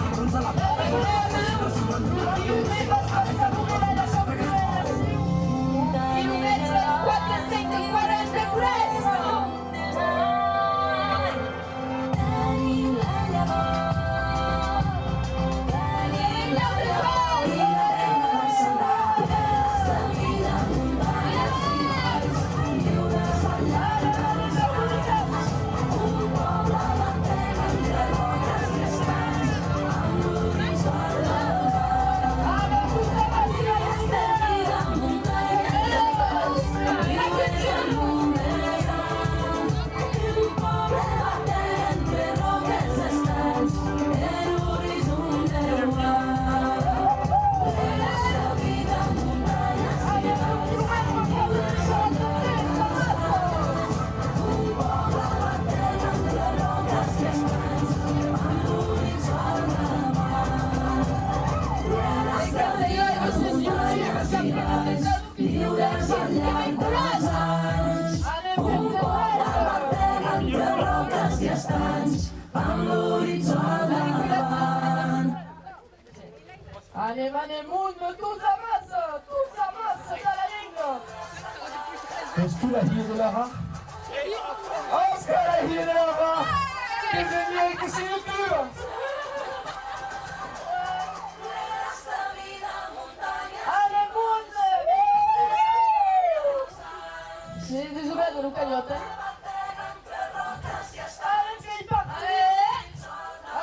Tenim la llavor, tenim la llavor i la terra no serà. Aquesta vida muntanyes i valls, lliures al llarg dels anys. Un poble batent entre roques i estanys, amb l'horitzó al davant. Aquesta vida muntanyes i valls, lliures al munt dels anys. Un poble batent entre roques i estanys, en l'horitzó del mar. Aquesta vida muntanyes i valls, lliures al llarg dels anys. Un poble batent entre roques i estanys, amb l'horitzó al davant. Aquesta vida muntanyes i valls, lliures al llarg dels anys. Un poble batent entre roques i estanys, amb l'horitzó al davant. Anem, mundo, tous à masse, dans la ligne. Est-ce que la vie de Lara? Oscar, la vie de Lara! Que génial que c'est le tour. Allez, mundo. C'est des ouvriers de l'Ucagnotte. Allez, c'est parti.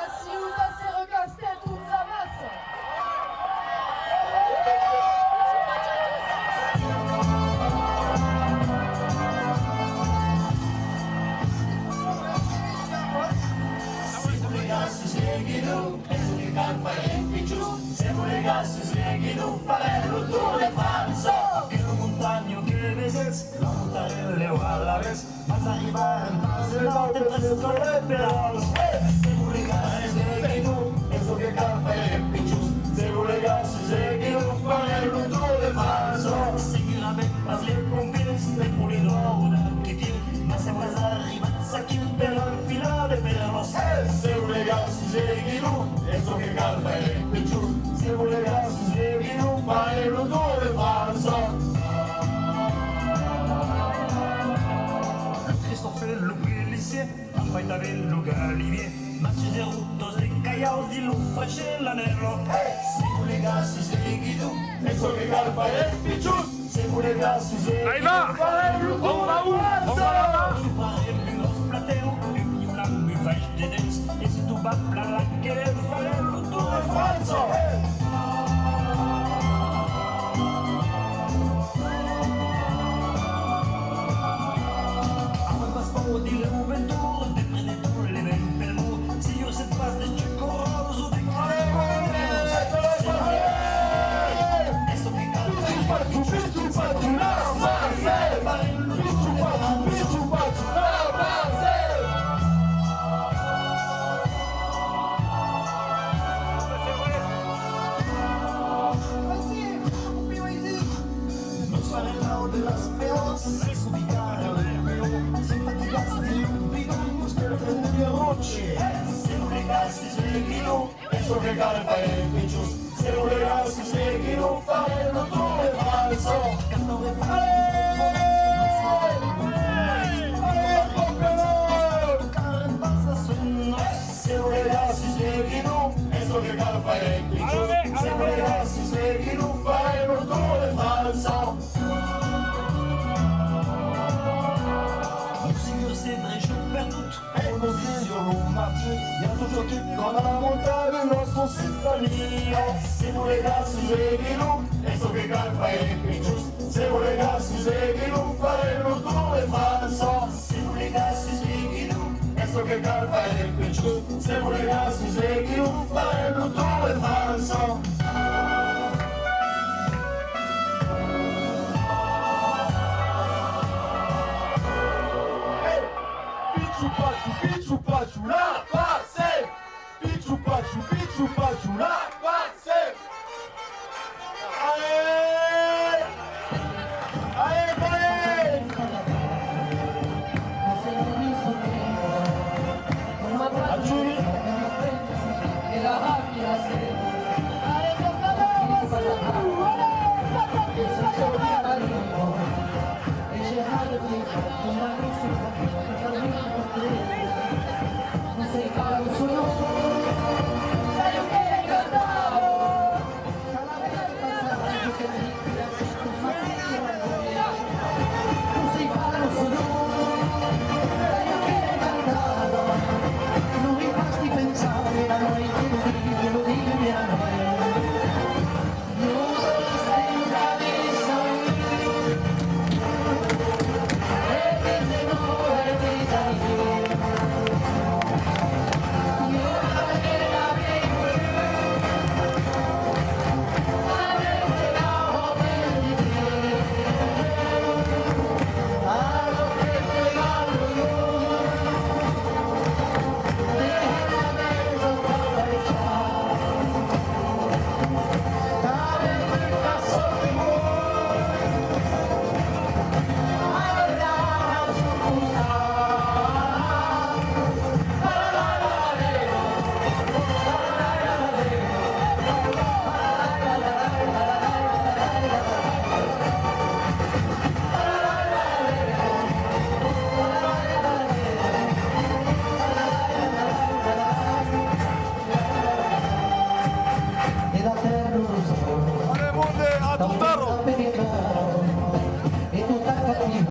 Assis ou assis, regardez, tous à masse. Siamo legati, svegliano, faremo il Tour de France. Che la montagna che vedete, la montagna alla vez, ma arrivare in fase notte presto per siamo legati, svegliano, penso che café è più giusto. Siamo legati, svegliano, faremo il Tour de France. Seguire pas les conquistes, pour les droits che ti, ma siamo arrivati a chi per il finale per lo siamo legati. sveglino, e so che calma è più. Se vuole che si sveglino, fare l'odore falso. Cristofello Pellissier, Affaitarello Galivier, Macerutos e Caiaus di Lufa c'è l'anello. Se vuole che si sveglino, e so che calma è più. Se vuole che si sveglino, fare l'odore falso. E se tu babbla la querer fare l'odore falso. Un passeport di juventud, de predator les mêmes permous. Si yo cette passe de chocoros ou de se vuole che si sveglino, penso che calma è più. Se vuole che si sveglino, fare l'odore falso. Cantore se vuole che si sveglino, penso che calma è più. Se vuole che si sveglino, fare l'odore falso. C'est vrai, je perds tout. Et nos yeux sur l'eau martyr. Y'a toujours qui, comme à la montagne, nostro cittadino. Se vuole che si sveglino, e so che calma è più. Se vuole che si sveglino, fare l'odore falso. Se vuole che si sveglino, e so che calma è più.